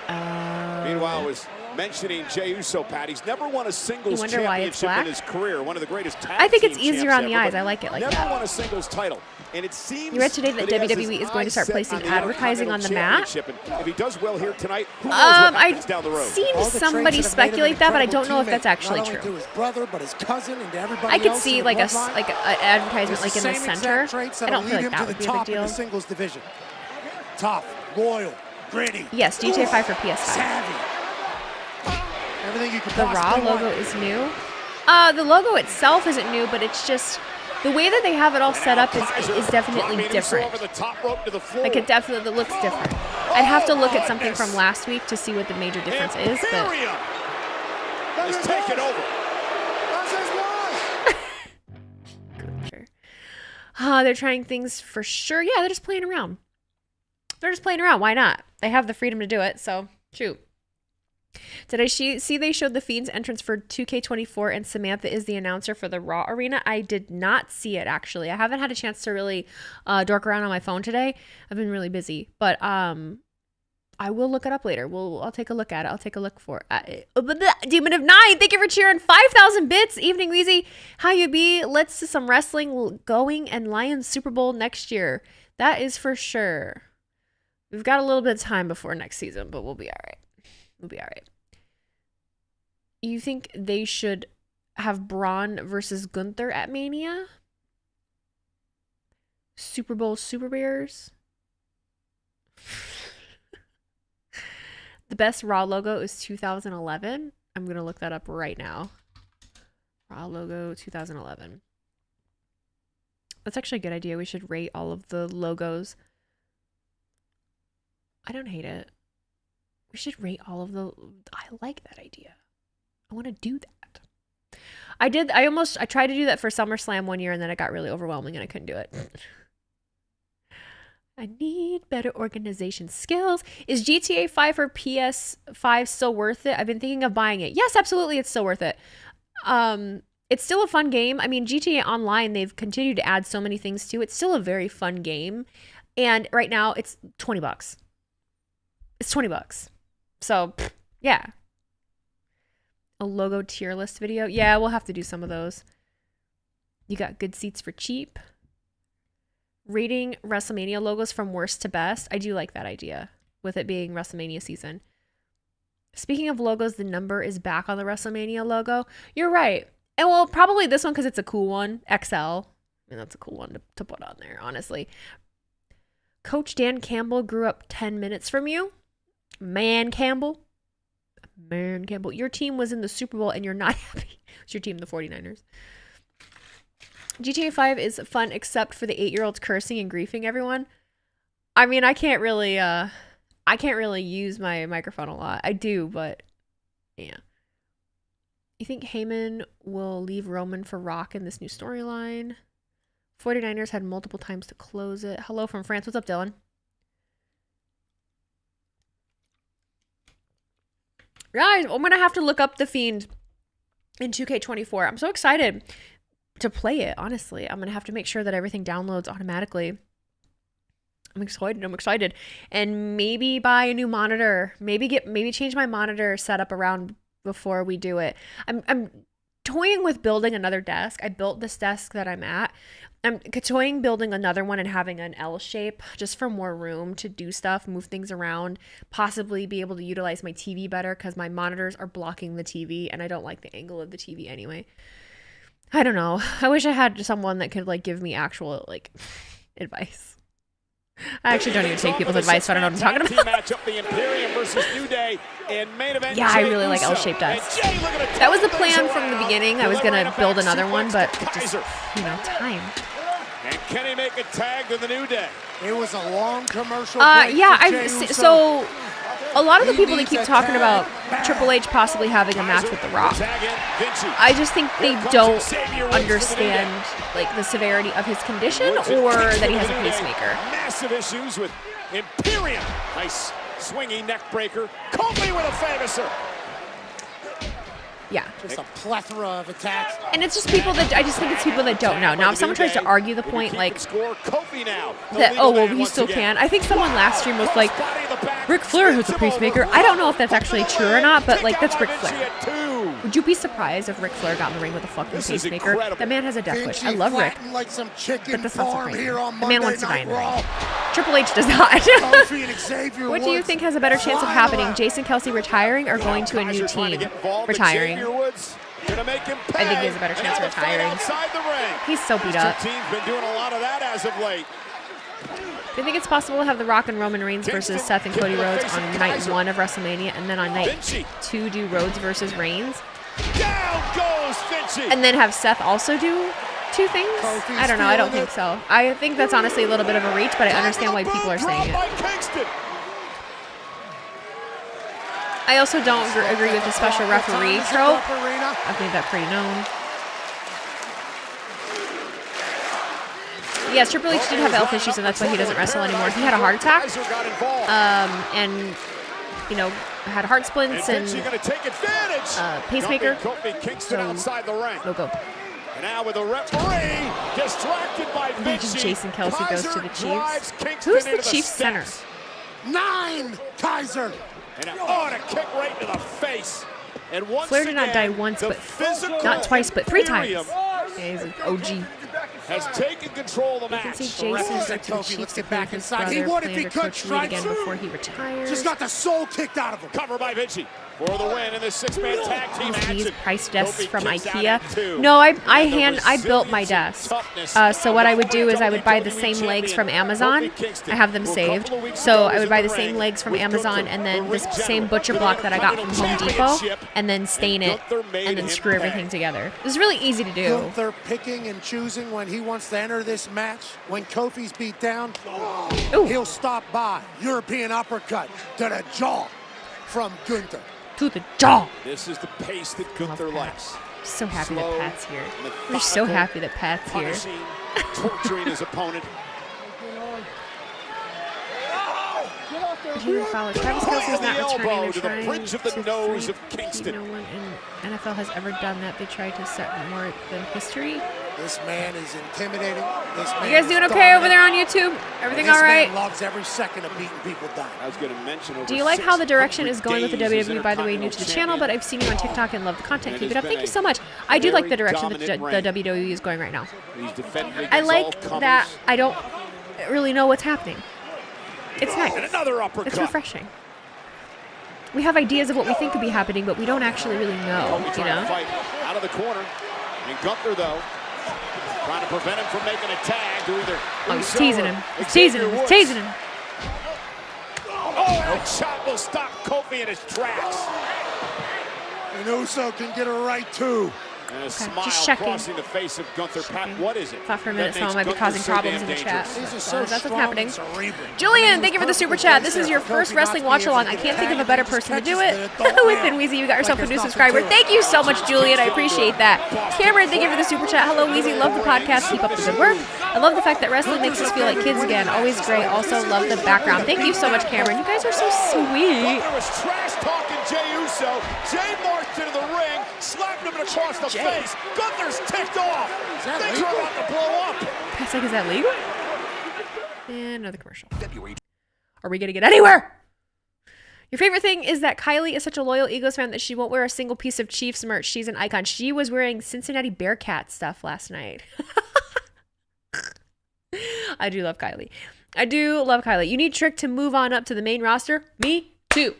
Meanwhile, I was mentioning Jey Uso, Pat. He's never won a singles You wonder why it's championship in black? his career. One of the greatest tag I think it's team easier champs on the ever, eyes. but I like it like never that. won a singles title. And it seems You read today that he has his WWE is going to start eyes set placing on the advertising on the mat? Championship. And if he does well here tonight, who knows what happens down the road? I've seen All the somebody traits that have made him speculate an that, but I incredible don't know if that's teammate, actually not only true. to his brother, but his cousin and to everybody I could else see in like the an bloodline. advertisement It's like in the same exact center. traits I that'll don't feel lead like him that would to be the a big top in deal. the singles division. Tough, loyal, gritty, Yes, GTA 5 for PS5. savvy. Everything you could The Raw possibly logo want. is new. The logo itself isn't new, but it's just the way that they have it all set up is definitely different. Like it definitely looks different. I'd have to look at something from last week to see what the major difference is, but Is taken over. they're trying things for sure. Yeah, they're just playing around. They're just playing around. Why not? They have the freedom to do it, so shoot. Did I see they showed the Fiend's entrance for 2K24 and Samantha is the announcer for the Raw arena? I did not see it, actually. I haven't had a chance to really dork around on my phone today. I've been really busy. But I will look it up later. I'll take a look at it. I'll take a look for it. Demon of 9, thank you for cheering. 5,000 bits. Evening, Weezy. How you be? Let's do some wrestling going and Lions Super Bowl next year. That is for sure. We've got a little bit of time before next season, but we'll be all right. We'll be all right. You think they should have Braun versus Gunther at Mania? Super Bowl Super Bears? The best Raw logo is 2011. I'm going to look that up right now. Raw logo 2011. That's actually a good idea. We should rate all of the logos. I don't hate it. We should rate all of the... I like that idea. I want to do that. I tried to do that for SummerSlam one year and then it got really overwhelming and I couldn't do it. I need better organization skills. Is GTA 5 or PS5 still worth it? I've been thinking of buying it. Yes, absolutely. It's still worth it. It's still a fun game. I mean, GTA Online, they've continued to add so many things to it. It's still a very fun game. And right now it's $20. It's $20. So, yeah. A logo tier list video. Yeah, we'll have to do some of those. You got good seats for cheap. Rating WrestleMania logos from worst to best. I do like that idea with it being WrestleMania season. Speaking of logos, the number is back on the WrestleMania logo. You're right. And well, probably this one because it's a cool one. XL. I mean, that's a cool one to put on there, honestly. Coach Dan Campbell grew up 10 minutes from you. Man Campbell, your team was in the Super Bowl and you're not happy. It's your team, the 49ers. GTA 5 is fun except for the 8-year-olds cursing and griefing everyone. I mean, I can't really use my microphone a lot. I do, but yeah. You think Heyman will leave Roman for Rock in this new storyline? 49ers had multiple times to close it. Hello from France. What's up, Dylan? Guys, I'm going to have to look up The Fiend in 2K24. I'm so excited to play it, honestly. I'm going to have to make sure that everything downloads automatically. I'm excited. And maybe buy a new monitor. Maybe change my monitor setup around before we do it. I'm toying with building another desk. I built this desk that I'm at. I'm toying building another one and having an L shape just for more room to do stuff, move things around, possibly be able to utilize my TV better because my monitors are blocking the TV and I don't like the angle of the TV anyway. I don't know. I wish I had someone that could like give me actual like advice. I actually don't even take people's advice, so I don't know what I'm talking about. Yeah, I really like L-shaped desks. That was the plan from the beginning. I was going to build another one, but just, time. And can he make a tag to the New Day? It was a long commercial. So a lot of the people that keep talking about Triple H possibly having a match with The Rock, I just think they don't understand like the severity of his condition or that he has a pacemaker. Massive issues with Imperium. Nice swinging neck breaker. Cody with a famouser. Yeah. Just a plethora of attacks. And it's just people that, I just think it's people that don't know. Now, if someone tries to argue the point, like, that, oh, well, he still can. I think someone last stream was like, Ric Flair has a pacemaker. I don't know if that's actually true or not, but, like, that's Ric Flair. Would you be surprised if Ric Flair got in the ring with a fucking pacemaker? That man has a death wish. I love Rick, but that's not surprising. The man wants to die in the ring. Triple H does not. What do you think has a better chance of happening? Jason Kelce retiring or going to a new team? Retiring. I think he has a better chance of retiring. He's so beat up. Do you think it's possible to have The Rock and Roman Reigns versus Seth and Cody Rhodes on night 1 of WrestleMania and then on night 2 do Rhodes versus Reigns? And then have Seth also do 2 things? I don't know. I don't think so. I think that's honestly a little bit of a reach, but I understand why people are saying it. I also don't agree with the special referee trope. I've made that pretty known. Yes, Triple H did have health issues, and that's why he doesn't wrestle anymore. He had a heart attack. And you know, had heart splints and going to take advantage. Pacemaker. Kofi Kingston outside the ring. No go. And now with the referee distracted by Vinci. Jason Kelsey goes to the drives Chiefs. Kingston Who's the into Chiefs center? steps. 9, Kaiser. And a kick right to the face. And once Flair did not again, die once, the but physical not twice, but 3 times. imperium Yeah, he's an OG. has taken control of the You can match. see Jason Referee said to the Kofi, Chiefs let's to get play back his inside. brother, He would if he planned to could, coach Reed again Striker. before he retires. Just got the soul kicked out of him. Cover by Vinci for the win in this 6-man tag team These action. price desks Kofi from kicks out IKEA. at 2. No, I And the built my resilience desk. and toughness So what I would do of is I would buy the WWE same legs from champion Amazon. Kofi Kingston, I have them who a saved. couple of weeks So ago I was would buy in the the same ring legs from with Amazon Gunther, and then the this ring same general butcher for the block that I got from Home Depot championship. and then stain it Gunther made and then him screw pay. everything together. It was really easy to do. Gunther picking and choosing when he wants to enter this match. When Kofi's beat down, Ooh. he'll stop by. European uppercut to the jaw from Gunther. To the jaw. This is the pace that Gunther Pat. likes. So happy that Slow, Pat's here. We're so methodical, happy that Pat's here. Punishing, torturing his opponent. Junior Fowler. Travis Point Kelce's of not the elbow returning. They're to the trying bridge of the to nose freak. of Kingston. No one in NFL has ever done that. They tried to set more than history. This man is intimidating. This man You guys is doing okay over dominant. there on YouTube? Everything This all right? man loves every second of beating people down. I was going to mention over Do you like how the direction 600 is going with the days as WWE? By the way, new to the Intercontinental channel, but champion. I've seen you on TikTok and love the content. And Keep it it up. has Thank you been so much. I do like the very direction that dominant the reign. WWE is going right now. He's defending I against like all comers. that I don't really know what's happening. It's And nice. another uppercut. It's refreshing. We have ideas of what we think could be happening, but we don't actually really know, Kofi you trying to know? fight out of the corner. And Gunther, though, trying to prevent him from making a tag to either Oh, he's Uso teasing or him. He's teasing him. Xavier He's Woods. teasing him. Oh, that shot will stop Kofi in his tracks. And Uso can get it right too. And a just smile checking. crossing the face of Gunther. Pat, what is it? Thought for a that minute someone might makes be Gunther causing so problems damn in the chat. dangerous? These are So so that's what's strong happening. and cerebral. Julian, thank you for the super chat. This is your first Wrestling Watch Along. I can't think of a better person to do it. Within Weezy, you got yourself a new subscriber. Thank you so much, Julian. I appreciate that. Cameron, thank you for the super chat. Hello, Weezy. Love the podcast. Keep up the good work. I love the fact that wrestling makes us feel like kids again. Always great. Also, love the background. Thank you so much, Cameron. You guys are so sweet. Gunther was trash talking Jey Uso. Jey marched into the ring, slapped him across the face. Gunther's ticked off. Things are about to blow up. Pat's like, is that legal? And another commercial. Are we gonna get anywhere? Your favorite thing is that Kylie is such a loyal Eagles fan that she won't wear a single piece of Chiefs merch. She's an icon. She was wearing Cincinnati Bearcat stuff last night. I do love Kylie. I do love Kylie. You need Trick to move on up to the main roster? Me too.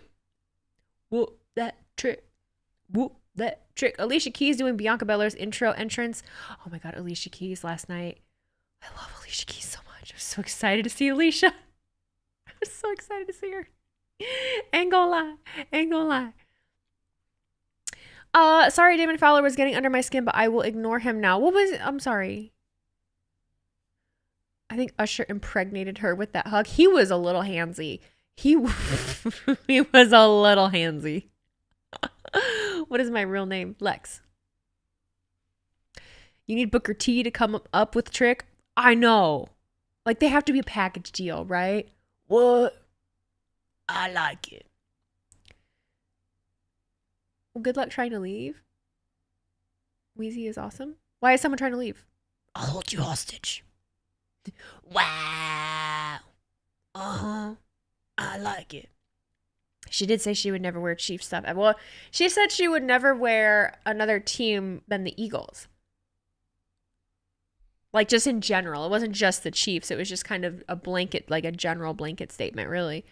Whoop that Trick. Whoop that Trick. Alicia Keys doing Bianca Belair's intro entrance. Oh my God, Alicia Keys last night. I love Alicia Keys so much. I was so excited to see Alicia. I was so excited to see her. Ain't gonna lie. Ain't gonna lie. Sorry, Damon Fowler was getting under my skin, but I will ignore him now. What was it? I'm sorry. I think Usher impregnated her with that hug. He was a little handsy. He was a little handsy. What is my real name? Lex. You need Booker T to come up with Trick? I know. Like, they have to be a package deal, right? What? I like it. Well, good luck trying to leave. Wheezy is awesome. Why is someone trying to leave? I'll hold you hostage. Wow. Uh-huh. I like it. She did say she would never wear Chiefs stuff. Well, she said she would never wear another team than the Eagles. Like, just in general. It wasn't just the Chiefs. It was just kind of a blanket, like a general blanket statement, really.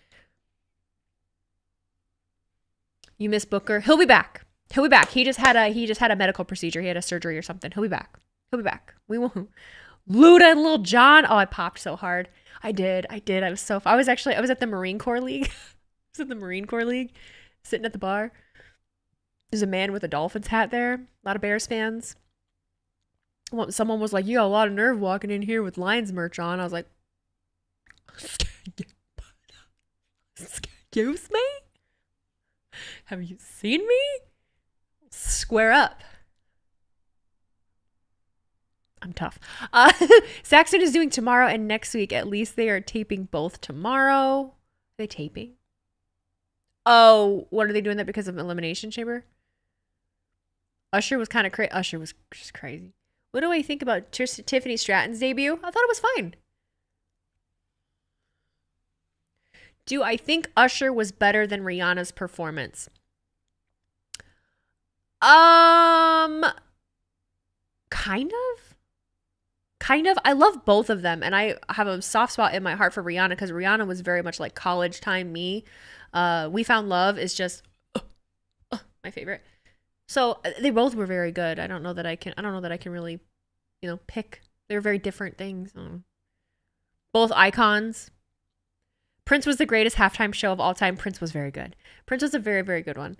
You miss Booker. He'll be back. He'll be back. He just had a medical procedure. He had a surgery or something. He'll be back. He'll be back. We won't. Luda and Lil Jon. Oh, I popped so hard. I did. I was so. I was at the Marine Corps League. I was at the Marine Corps League, sitting at the bar. There's a man with a Dolphins hat there. A lot of Bears fans. Someone was like, "You got a lot of nerve walking in here with Lions merch on." I was like, "Excuse me? Have you seen me? Square up." I'm tough. Saxon is doing tomorrow and next week. At least they are taping both tomorrow. Are they taping? Oh, what are they doing that because of Elimination Chamber? Usher was kind of crazy. Usher was just crazy. What do I think about Tiffany Stratton's debut? I thought it was fine. Do I think Usher was better than Rihanna's performance? Kind of. I love both of them, and I have a soft spot in my heart for Rihanna because Rihanna was very much like college time me. We Found Love is just my favorite. So they both were very good. I don't know that I can really, pick. They're very different things. Both icons. Prince was the greatest halftime show of all time. Prince was very good. Prince was a very, very good one.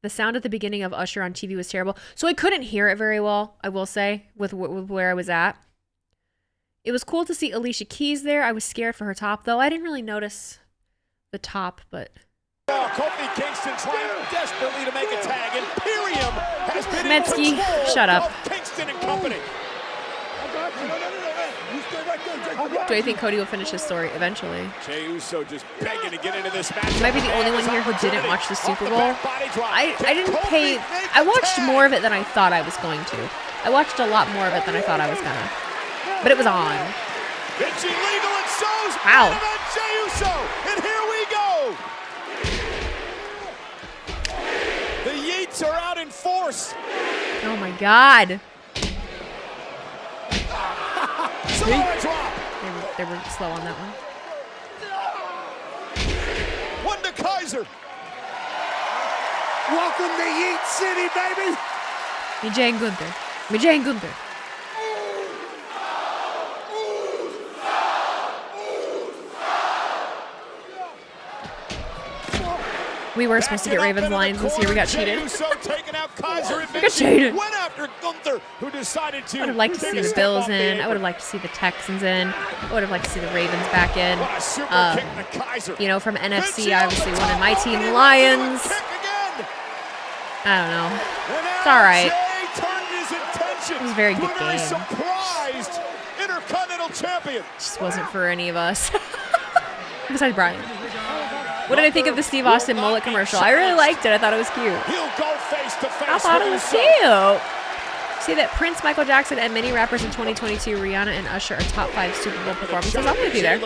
The sound at the beginning of Usher on TV was terrible. So I couldn't hear it very well, I will say, with where I was at. It was cool to see Alicia Keys there. I was scared for her top, though. I didn't really notice the top, but... Kofi Kingston trying desperately to make a tag. Imperium has been Metzky, in control shut up. of Kingston and company. Do I think Cody will finish his story eventually? Jey Uso just begging to get into this match. He might be the only one here who didn't watch the Super Bowl. I didn't pay... I watched more of it than I thought I was going to. I watched a lot more of it than I thought I was gonna. But it was on. It's illegal and so's Wow. Jey Uso. And here we go. The Yeets are out in force. Oh my God. Samoa drop. They were slow on that one. One to Kaiser. Welcome to Yeet City, baby. Mijay and Gunther. We were supposed to get Ravens Lions this year. We got cheated. We got cheated. Went after Gunther, who decided to. I would have liked to see the Bills in. I would have liked to see the Texans in. I would have liked to see the Ravens back in. From NFC, obviously one of my team, the Lions. I don't know. It's all right. It was a very good game. Surprised Intercontinental Champion. Just wasn't for any of us. Besides Brian. What did I think of the Steve Austin mullet commercial? I really liked it. I thought it was cute. I thought it was cute. See that Prince, Michael Jackson, and many rappers in 2022, Rihanna and Usher are top 5 Super Bowl performances. I'm going to be there.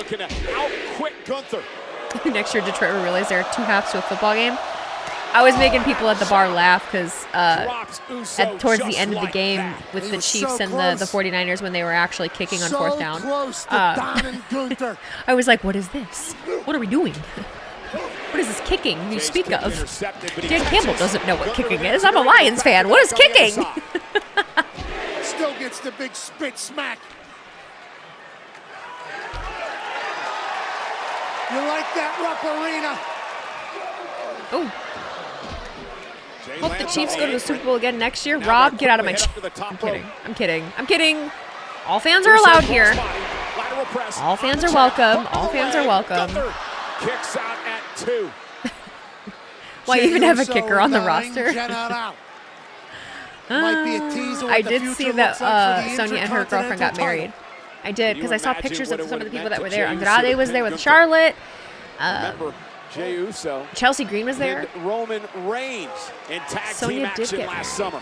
Next year, Detroit will realize there are 2 halves to a football game. I was making people at the bar laugh because towards the end of the game with the Chiefs and the 49ers when they were actually kicking on 4th down, I was like, what is this? What are we doing? What is this kicking you speak of? Dan Campbell doesn't know what kicking is. I'm a Lions fan. What is kicking? Still gets the big spit smack. You like that, Rupp Arena? Oh. Hope the Chiefs go to the Super Bowl again next year. Rob, get out of my chat. I'm kidding. All fans are allowed here. All fans are welcome. Kicks out at 2. Why even have a kicker on the roster? I did see that Sonya and her girlfriend got married. I did, because I saw pictures of some of the people that were there. Andrade was there with Charlotte. Jey Uso. Chelsea Green was there. Roman Reigns in tag team action last summer.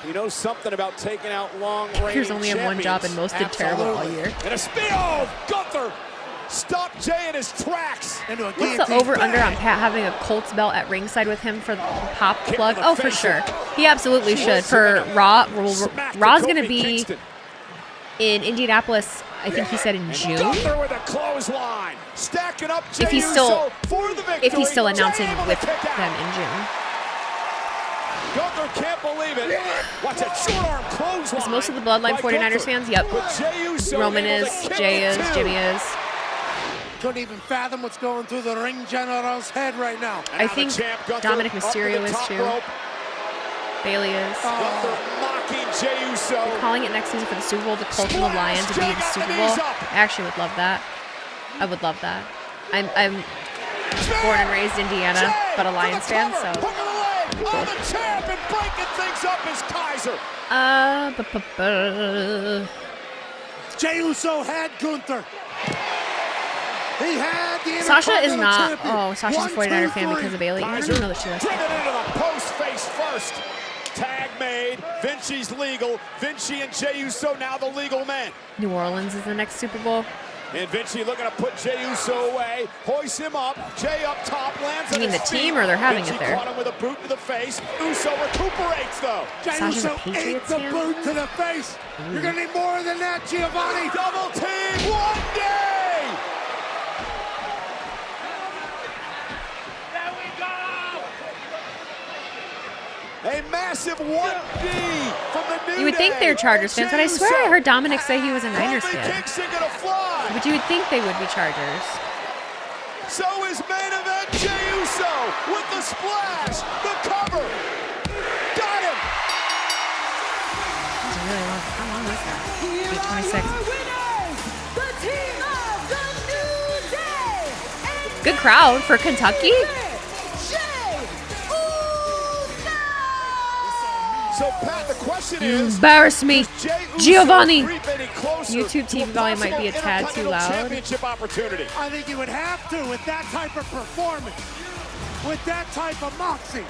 He knows something about taking out long-range Here's only have one job and most did terrible all year. And a spear. Oh, Gunther stopped Jey in his tracks. What's the over-under on Pat having a Colts belt at ringside with him for the pop plug? Oh, for sure. He absolutely should. For Raw, Raw's going to be in Indianapolis, I think he said in June. If he's still announcing with them in June. Gunther can't believe it. Watch that short arm clothesline. Is most of the Bloodline 49ers fans? Yep. Roman is, Jey is, Jimmy is. Couldn't even fathom what's going through the ring general's head right now. I think Dominic Mysterio is too. Bailey is. They're calling it next season for the Super Bowl. The Colts and the Lions would be the Super Bowl. I actually would love that. I would love that. I'm born and raised in Indiana, but a Lions fan, so. Cool. The champ and breaking things up is Kaiser. Jey Uso had Gunther. He had the Sasha is Intercontinental not. Champion. Oh, Sasha's a 1, 49er 2, fan 3. because of Bailey. I don't even know that she left. Driven into the post face first. Tag made. Vinci's legal. Vinci and Jey Uso now the legal men. New Orleans is the next Super Bowl. And Vinci looking to put Jey Uso away. Hoists him up. Jey up top. Lands You mean on the his team feet. or they're having Vinci it there? caught him with a boot to the face. Uso recuperates though. Jey Sasha's a Uso ate Patriots the fan? boot to the face. You're gonna need more than that, Giovanni. Double team. One day. There we go. A massive 1D from the New You would think Day. they're Chargers fans, but I swear I heard Dominic say he was a Niners Kofi fan. Kingston gonna fly. But you would think they would be Chargers. So is main event Jey Uso with the splash, the cover. Got him. It's really long. How long was that? Here are 8:26. your winners, the team of the New Day. And Good crowd for Kentucky. Jey Uso. So Pat, the question You is, embarrass me. does Jey Uso Giovanni. creep any closer YouTube to TV a volume might be a possible tad too Intercontinental loud. Championship opportunity? I think you would have to with that type of performance, with that type of moxie,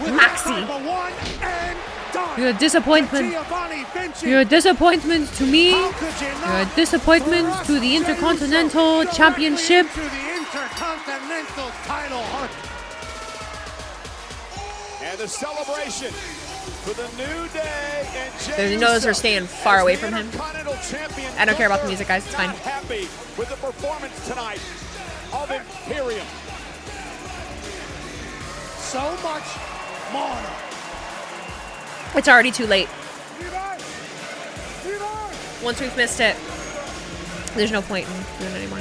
with Moxie. that type of one and done. You're a disappointment. Giovanni Vinci. You're a disappointment to me. How could you not? You're a disappointment For us, to the Jey Uso Intercontinental directly Championship. into the Intercontinental title hunt. And the celebration for the New Day and Jey There's- you notice Uso we're staying far as away the from him. Intercontinental Champion. I don't care about the Gunther music, guys. It's fine. not happy with the performance tonight of Imperium. So much more. It's already too late. Once we've missed it, there's no point in doing it anymore.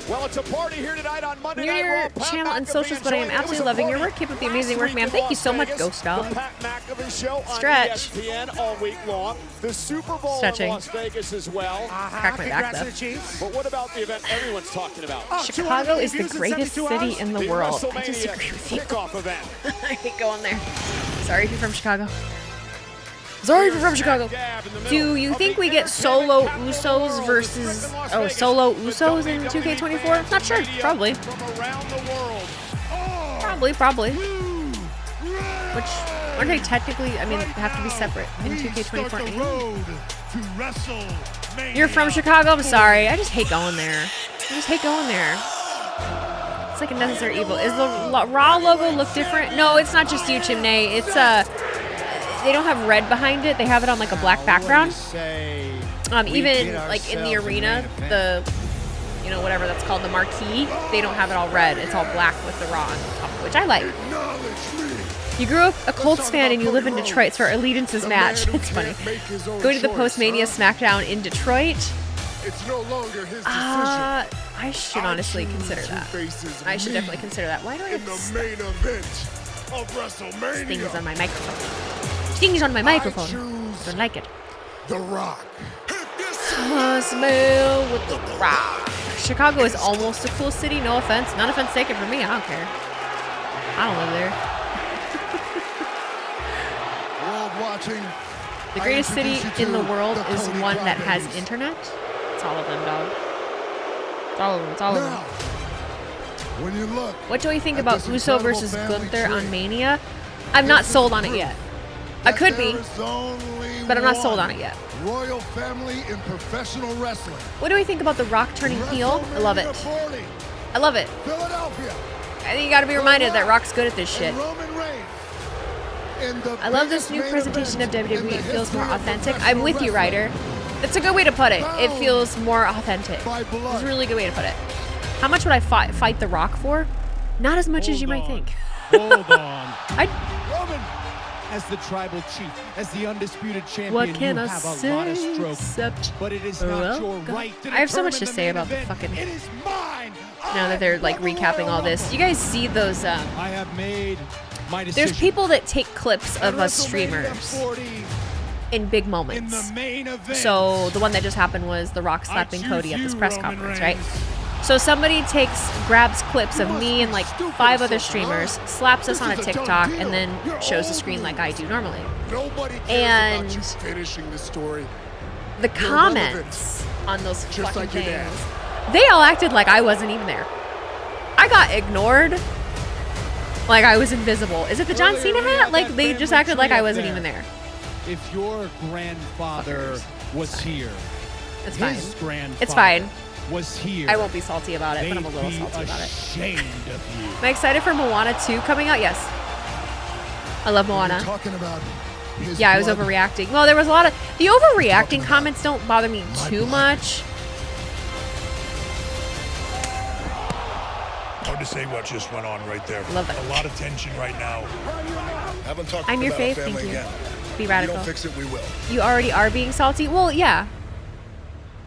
Well, it's a party here tonight on Monday New Night Year Raw. Pat channel and McAfee socials, but I am enjoying it. It was absolutely a loving your party work. Keep up the last amazing work, week man. in Thank you Las so much, Vegas. Ghost Dog. The Pat McAfee show on Stretch. ESPN all week long. The Super Bowl Stretching. in Las Vegas as well. Crack my back, Congrats to though. the Chiefs. But what about the event everyone's talking about? Oh, Chicago 200 is the views in greatest 72 city hours? in the The world. I WrestleMania disagree with you. kickoff event. I hate going there. Sorry if you're from Chicago. Sorry if you're from Chicago. Do you think we get solo Usos versus solo Usos in 2K24? Not sure. Probably. From around the world. Probably. Which aren't they technically? I mean, they have to be separate in 2K24. anyway. You're from Chicago. I'm sorry. I just hate going there. I just hate going there. It's like a necessary evil. Is the Raw logo look different? No, it's not just you, Chimney. It's they don't have red behind it. They have it on like a black background. Even like in the arena, the whatever that's called, the marquee, they don't have it all red. It's all black with the Raw on top, which I like. You grew up a Colts fan and you live in Detroit, so our allegiances match. It's funny. Going to the Post-Mania SmackDown in Detroit. It's no longer his decision. I should honestly consider that. I should definitely consider that. Why do I In have the main event of WrestleMania, stings on my microphone? Stings on my microphone. choose Don't like it. The Rock. Smell with the Rock. Chicago is almost a cool city. No offense. None offense taken from me. I don't care. I don't live there. World watching. The greatest city in the world is one that has internet. It's all of them, dog. It's all of them. It's all of Now, them. when you look, What do we think at about this Uso incredible versus family Gunther tree, on Mania? I'm not sold on it yet. I could be, there is only but I'm not sold one on it yet. Royal family in professional wrestling. What do we think about The Rock turning heel? I love it. WrestleMania 40, I love it. Philadelphia. I think you gotta be reminded that Rock's good at this shit. and Roman Reigns in the I love this biggest new main presentation of event in WWE. the It feels more history of authentic. professional I'm with you, wrestling. Ryder. That's a good way to put it. It feels more authentic. By It's blood. a really good way to put it. How much would I fight The Rock for? Not as much as you might think. Hold on. Roman. As the tribal chief, as the undisputed champion, What can you I have a say lot of stroke. except But it is well, not your go- right to I have so much to determine say the about the main event. fucking- It is mine. now that they're like recapping all this. You guys see those? I have made my decision. There's people that take clips of us WrestleMania streamers 40 in big in moments. the main event. So the one that just happened was The Rock I slapping choose Cody at this you, press Roman conference, Reigns. right? So somebody grabs clips of me and like 5 other streamers, slaps us on a TikTok, and then shows the screen like I do normally. Nobody cares And about you finishing the story. The You're comments on those Just fucking like your dad. things They all acted like I wasn't even there. I got ignored. Like I was invisible. Is it the John Cena hat? Like they just acted like I wasn't even there. If your grandfather was here, It's fine. his grandfather It's fine. was here, I won't be salty about it, but I'm a little they'd be salty about it. ashamed of you. Am I excited for Moana 2 coming out? Yes. I love We're Moana. talking about his Yeah, I was blood. overreacting. Well, there was a lot of... The overreacting comments don't bother me too much. Hard to say what just went on right there. Love that. A lot of tension right now. Haven't talked I'm your about our fave, thank family you. again. Be You radical. don't fix it, we will. You already are being salty? Well, yeah.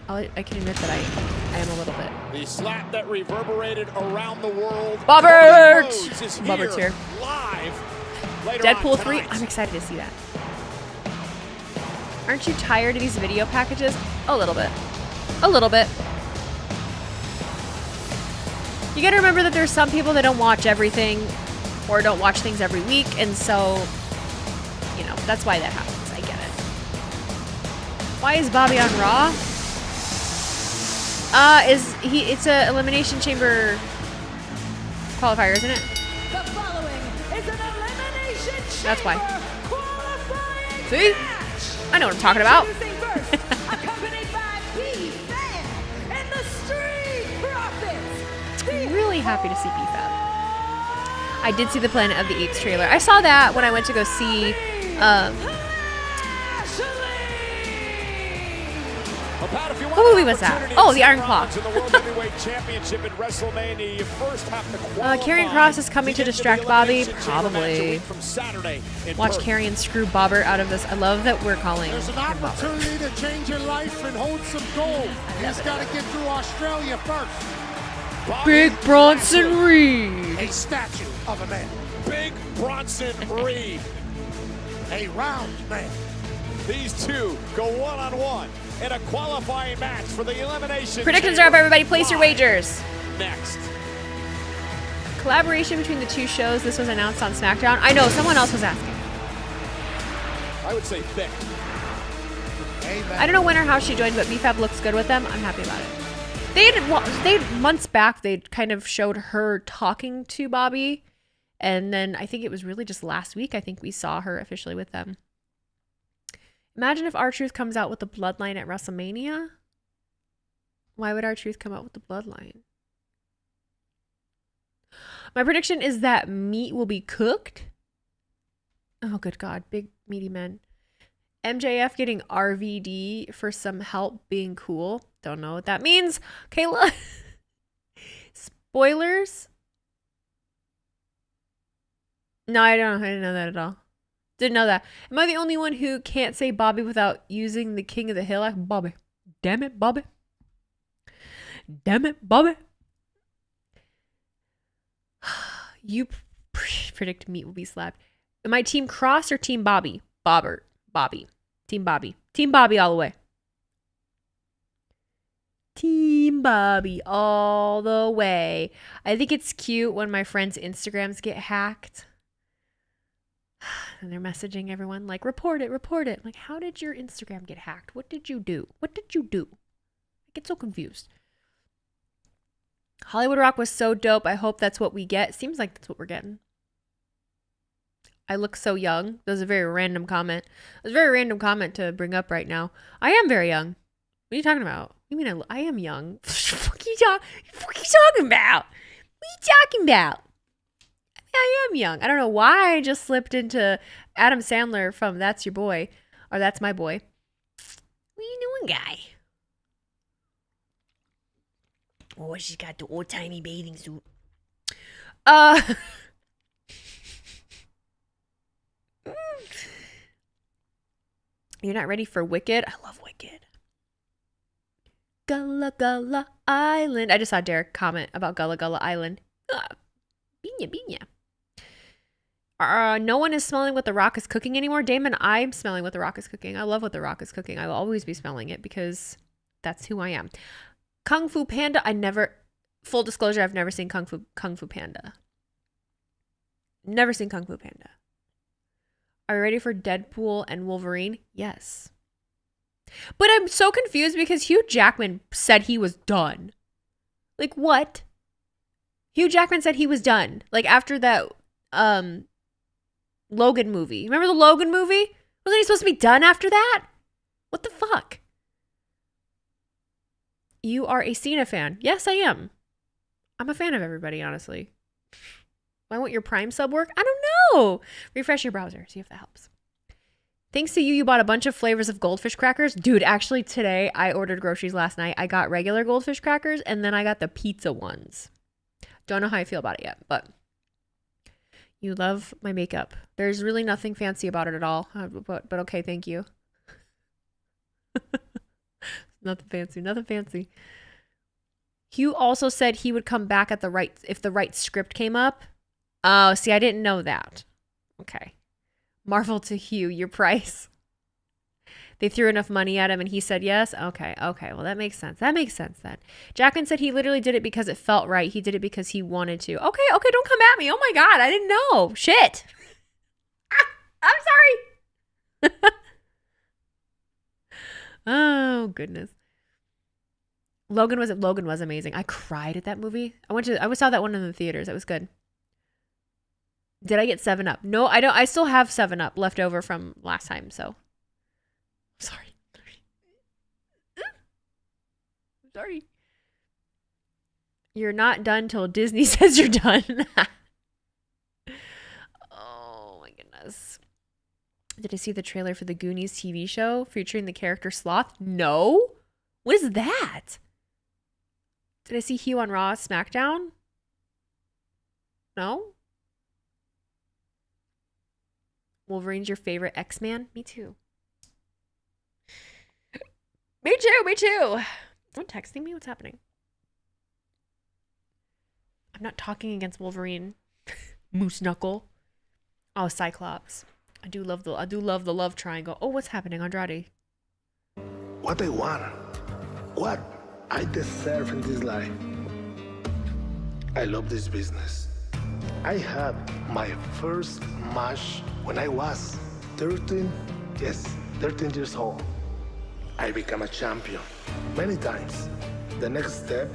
I can admit that I am a little bit. The slap that reverberated around the world. Bobbert! Cody Rhodes is Bobbert's here. live later Deadpool on 3? tonight. I'm excited to see that. Aren't you tired of these video packages? A little bit. A little bit. You gotta remember that there's some people that don't watch everything or don't watch things every week, and so, you know, that's why that happens. I get it. Why is Bobby on Raw? It's a Elimination Chamber qualifier, isn't it? The following is an Elimination Chamber That's why. qualifying See? match. I know what I'm talking about. Introducing first, accompanied by B-Fan and the Street Profits. I'm really happy to see BFAB. I did see the Planet of the Apes trailer. I saw that when I went to go see Well, Pat, if you want What movie an was that? opportunity Oh, to The see Iron Rollins Claw. in the World Heavyweight Championship at WrestleMania, you first have to qualify Karrion Kross is coming to get into the distract Bobby? Elimination Chamber match a Probably. week from Saturday in Watch Perth. Karrion screw Bobbert out of this. I love that we're calling There's an him Bobbert. opportunity to change your life and hold some gold. He's got to get through Australia first. Bobby Big Bronson Reed. A statue of a man. Big Bronson Reed. A round man. These two go one-on-one in a qualifying match for the Elimination Predictions are Chamber. up, everybody. Place your Live wagers. Next. Collaboration between the two shows. This was announced on SmackDown. I know, someone else was asking. I would say thick. I don't know when or how she joined, but BFAB looks good with them. I'm happy about it. They months back, they kind of showed her talking to Bobby. And then I think it was really just last week, I think we saw her officially with them. Imagine if R-Truth comes out with the Bloodline at WrestleMania. Why would R-Truth come out with the Bloodline? My prediction is that meat will be cooked. Oh, good God. Big, meaty men. MJF getting RVD for some help being cool. Don't know what that means. Kayla. Spoilers? No, I didn't know that at all. Didn't know that. Am I the only one who can't say Bobby without using the King of the Hill? Like Bobby. Damn it, Bobby. Damn it, Bobby. You predict meat will be slapped. Am I Team Cross or Team Bobby? Bobbert. Bobby. Team Bobby. Team Bobby all the way. Team Bobby all the way. I think it's cute when my friends' Instagrams get hacked. And they're messaging everyone like, report it, report it. I'm like, how did your Instagram get hacked? What did you do? What did you do? I get so confused. Hollywood Rock was so dope. I hope that's what we get. Seems like that's what we're getting. I look so young. That was a very random comment. It was a very random comment to bring up right now. I am very young. What are you talking about? You mean I am young? What are you talking about? What are you talking about? I am young. I don't know why I just slipped into Adam Sandler from That's Your Boy, or That's My Boy. What are you doing, guy? Oh, she's got the old-timey bathing suit. You're not ready for Wicked? I love Wicked. Gullah Gullah Island. I just saw Derek comment about Gullah Gullah Island. Binya. No one is smelling what The Rock is cooking anymore. Damon, I'm smelling what The Rock is cooking. I love what The Rock is cooking. I will always be smelling it because that's who I am. Kung Fu Panda, full disclosure, I've never seen Kung Fu Panda. Never seen Kung Fu Panda. Are you ready for Deadpool and Wolverine? Yes. But I'm so confused because Hugh Jackman said he was done. Like, what? Hugh Jackman said he was done. Like, after that Logan movie. Remember the Logan movie? Wasn't he supposed to be done after that? What the fuck? You are a Cena fan. Yes, I am. I'm a fan of everybody, honestly. Why won't your Prime sub work? I don't know. Refresh your browser. See if that helps. Thanks to you, you bought a bunch of flavors of goldfish crackers. Dude, actually today, I ordered groceries last night. I got regular goldfish crackers, and then I got the pizza ones. Don't know how I feel about it yet, but you love my makeup. There's really nothing fancy about it at all, but okay, thank you. Nothing fancy, nothing fancy. Hugh also said he would come back at if the right script came up. Oh, see, I didn't know that. Okay. Marvel to Hugh, your price. They threw enough money at him and he said yes? Okay, well, that makes sense. That makes sense then. Jackman said he literally did it because it felt right. He did it because he wanted to. Okay, don't come at me. Oh my God, I didn't know. Shit. I'm sorry. Oh, goodness. Logan was amazing. I cried at that movie. I saw that one in the theaters. It was good. Did I get 7-Up? No, I don't. I still have 7-Up left over from last time, so. Sorry. Sorry. You're not done till Disney says you're done. Oh my goodness. Did I see the trailer for the Goonies TV show featuring the character Sloth? No. What is that? Did I see Hugh on Raw SmackDown? No. Wolverine's your favorite X-Man? Me too. Me too. Someone texting me? What's happening? I'm not talking against Wolverine. Moose Knuckle. Oh, Cyclops. I do love the love triangle. Oh, what's happening, Andrade? What I want, what I deserve in this life. I love this business. I had my first match when I was 13 years old. I became a champion many times. The next step,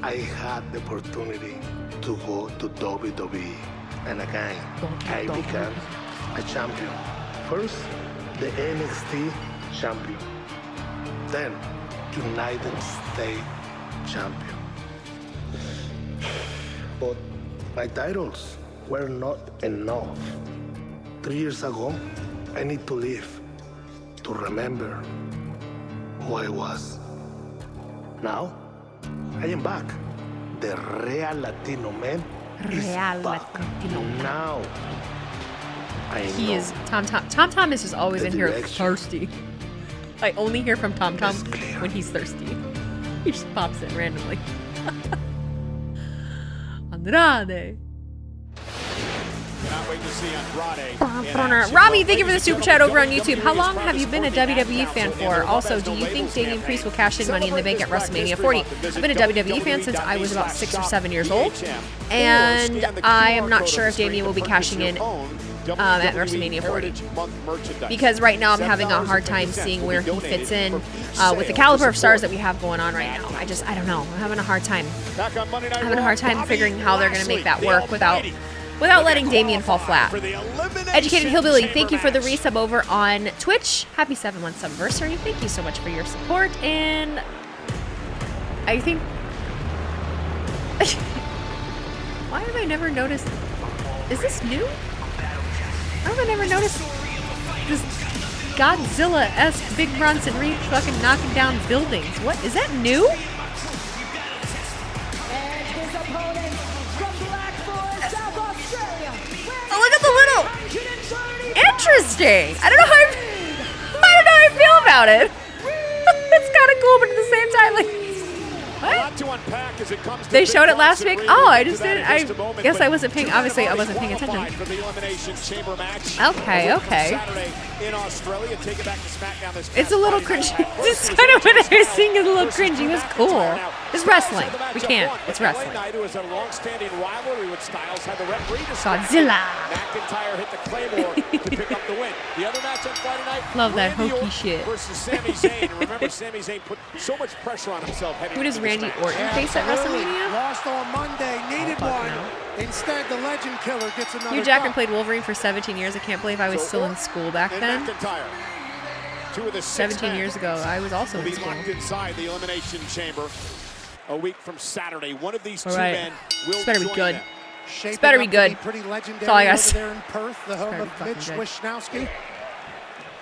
I had the opportunity to go to WWE. And again, I became a champion. First, the NXT champion. Then, United States champion. But my titles were not enough. 3 years ago, I need to live to remember who I was. Now, I am back. The real Latino man is back. Now, He is Tom Tom is just always in here thirsty. I only hear from Tom when he's thirsty. He just pops in randomly. Andrade. Cannot wait to see Andrade. Robbie, thank you for the super chat over on YouTube. How long have you been a WWE fan for? Also, do you think Damian Priest will cash in Money in the Bank at WrestleMania 40? I've been a WWE fan since I was about 6 or 7 years old, and I am not sure if Damian will be cashing in at WrestleMania 40, because right now I'm having a hard time seeing where he fits in with the caliber of stars that we have going on right now. I don't know. I'm having a hard time. Figuring how they're going to make that work without letting Damian fall flat. Educated Hillbilly, thank you for the resub over on Twitch. Happy 7-month subversary. Thank you so much for your support. And I think why have I never noticed? Is this new? Why have I never noticed this Godzilla-esque Big Bronson Reed fucking knocking down buildings? What? Is that new? And his opponent from Blackpool, South Australia. Oh, look at the little... Interesting. I don't know how I feel about it. It's kind of cool, but at the same time, like... What? They showed it last week? Oh, I just didn't. I guess I wasn't paying. Obviously, I wasn't paying attention. Okay. It's a little cringy. This kind of what I was seeing is a little cringy. It was cool. It's wrestling. We can't. It's wrestling. Godzilla. Love that hokey shit. Versus Sami Zayn. Remember, Sami Zayn put so much pressure on himself. Who does Randy Orton face at WrestleMania? Lost on Monday, needed one. Instead, the Legend Killer gets another. Hugh Jackman played Wolverine for 17 years. I can't believe I was still in school back then. 17 years ago, I was also in school. Inside the Elimination Chamber a week from Saturday. One of these two Right. men will This better be join good. them. This better be good. Pretty legendary That's all I gotta over say. there in Perth, the home of Better be Mitch fucking good. Wishnowski,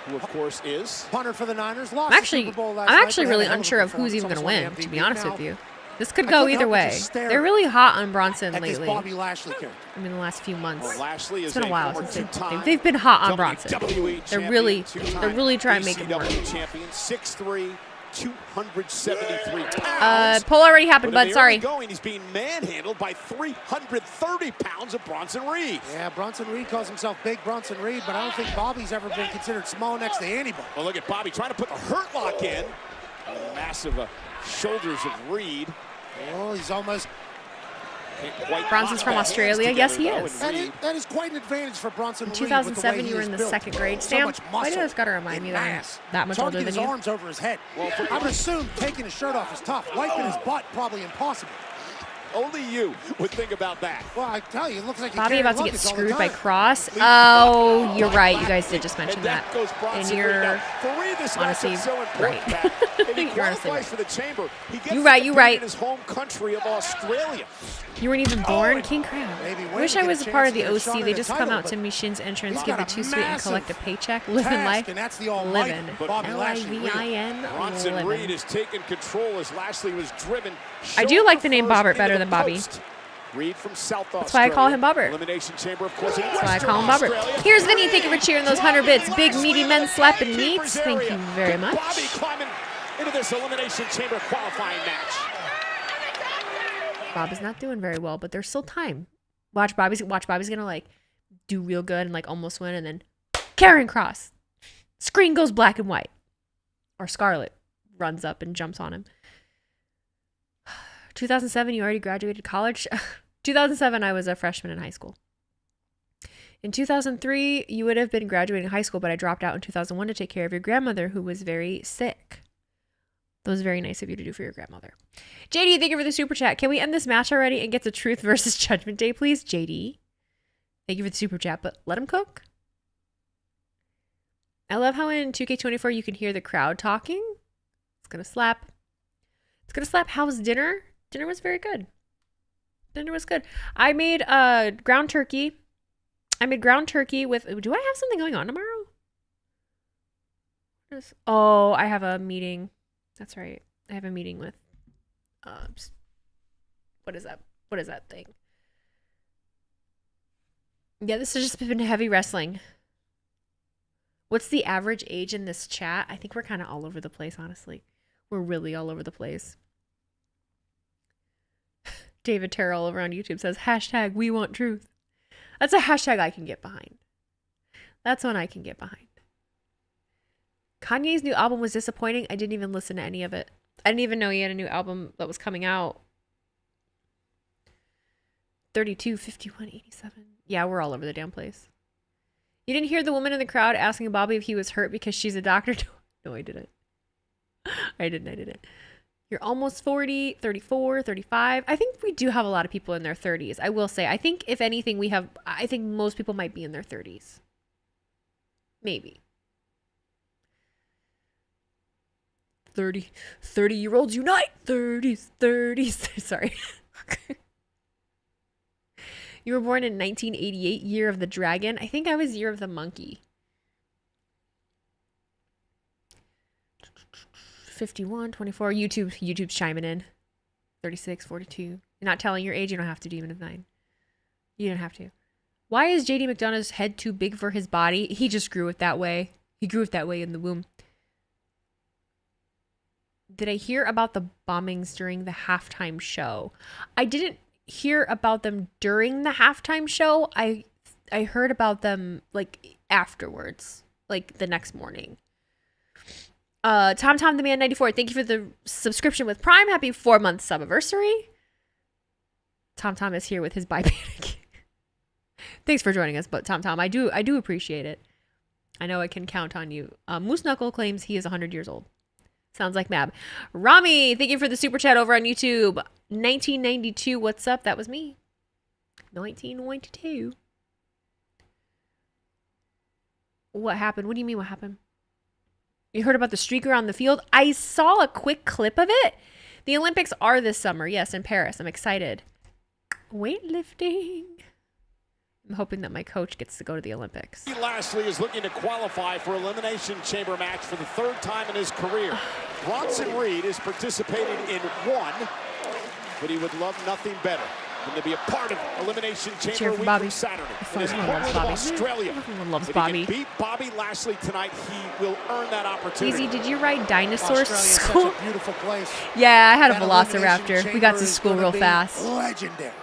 Who, of course, is punter for the Niners. Lost I'm the actually, Super Bowl last I'm night, actually but had really a hell of a unsure of who's even performance, going to win, almost to be won honest the with MVP. you. This could I go couldn't either help but way. just stare They're really hot on Bronson at this lately. Bobby Lashley character. I mean, the last few months. Well, Lashley It's is been a while former since two-time they've been hot on Bronson. WWE They're really champion, trying to make it work. ECW champion, 6'3", 273 pounds. Poll already happened, But in bud. the Sorry. early going, he's being manhandled by 330 pounds of Bronson Reed. Yeah, Bronson Reed calls himself Big Bronson Reed, but I don't think Bobby's ever been considered small next to anybody. Well, look at Bobby trying to put the hurt lock in. Massive shoulders of Reed. Oh, he's almost. Bronson's from Australia. Yes, he is. That is quite an advantage for Bronson In Reed. 2007, with the way you were he in is the built. second grade. So Sam, much why muscle does this gotta remind and me that I'm mass. that much It's hard older to get than his you? arms over his head. I would assume taking his shirt off is tough. Wiping his butt probably impossible. Only you would think about that. Well, I tell you, it looks like he Bobby carries about to get luggage all the screwed by time. Cross. Oh, you're right. You guys did just mention And that. goes And Bronson Reed. you're Now, for Reed, this honestly matchup's so important, right. Pat. If he You're honestly qualifies right. for the chamber, he gets You right, to you compete right. in his home country of Australia. You weren't even born, King Crab. Maybe I when wish we I get was a a part of chance the to get a shot OC. at They the just title, come out but to Mission's entrance, he's give the got a two sweet, and massive collect a paycheck. Living task, life. and that's the almighty Living. Bobby Lashley. L-I-V-I-N. Bronson Reed Living. is taking control as Lashley was driven. I do like the name shoulder Bobbert first better into than the Bobby. post. Reed from South Australia. That's why I call him Bobbert. Elimination Chamber, of course, in That's why I Western call him Bobbert. Australia. Here's Vinny. Thank you for cheering those 100 bits. Big, Lashley meaty in men the slapping gatekeeper's meats. Thank area. you very Big much. Bobby climbing into this Elimination Chamber qualifying match. Bob is not doing very well, but there's still time. Watch Bobby's gonna like do real good and like almost win, and then Karen Cross. Screen goes black and white. Or Scarlet runs up and jumps on him. 2007, you already graduated college? 2007, I was a freshman in high school. In 2003, you would have been graduating high school, but I dropped out in 2001 to take care of your grandmother, who was very sick. That was very nice of you to do for your grandmother. JD, thank you for the super chat. Can we end this match already and get to Truth versus Judgment Day, please? JD, thank you for the super chat, but let him cook. I love how in 2K24 you can hear the crowd talking. It's going to slap. It's going to slap. How's dinner? Dinner was very good. Dinner was good. I made ground turkey. I made ground turkey with... Do I have something going on tomorrow? Oh, I have a meeting. That's right. I have a meeting with... what is that? What is that thing? Yeah, this has just been heavy wrestling. What's the average age in this chat? I think we're kind of all over the place, honestly. We're really all over the place. David Terrell over on YouTube says, hashtag we want truth. That's a hashtag I can get behind. That's one I can get behind. Kanye's new album was disappointing. I didn't even listen to any of it. I didn't even know he had a new album that was coming out. 32, 51, 87. Yeah, we're all over the damn place. You didn't hear the woman in the crowd asking Bobby if he was hurt because she's a doctor? No, I didn't. I didn't. You're almost 40, 34, 35. I think we do have a lot of people in their 30s. I will say, I think if anything, I think most people might be in their 30s. Maybe. 30-year-olds unite. 30s. Sorry. You were born in 1988, Year of the Dragon. I think I was Year of the Monkey. 51, 24. YouTube's chiming in. 36, 42. You're not telling your age. You don't have to, even at 9. You don't have to. Why is JD McDonough's head too big for his body? He just grew it that way. He grew it that way in the womb. Did I hear about the bombings during the halftime show? I didn't hear about them during the halftime show. I heard about them like afterwards, like the next morning. Tom the Man 94, thank you for the subscription with Prime. Happy 4-month sub-anniversary. Tom is here with his bipanic. Thanks for joining us, but Tom, I do appreciate it. I know I can count on you. Moose Knuckle claims he is 100 years old. Sounds like Mab. Rami, thank you for the super chat over on YouTube. 1992, what's up? That was me. 1992. What happened? What do you mean what happened? You heard about the streaker on the field? I saw a quick clip of it. The Olympics are this summer. Yes, in Paris. I'm excited. Weightlifting. I'm hoping that my coach gets to go to the Olympics. Lashley is looking to qualify for Elimination Chamber match for the 3rd time in his career. Bronson Reed is participating in one, but he would love nothing better than to be a part of Elimination Chamber week from Saturday. In his home of Australia. Everyone loves If Bobby. he can beat Bobby Lashley tonight, he will earn that opportunity. Easy, did you ride dinosaurs to school? Such a beautiful place. Yeah, I had a That Velociraptor. Elimination We got Chamber to is school gonna real be fast. Legendary.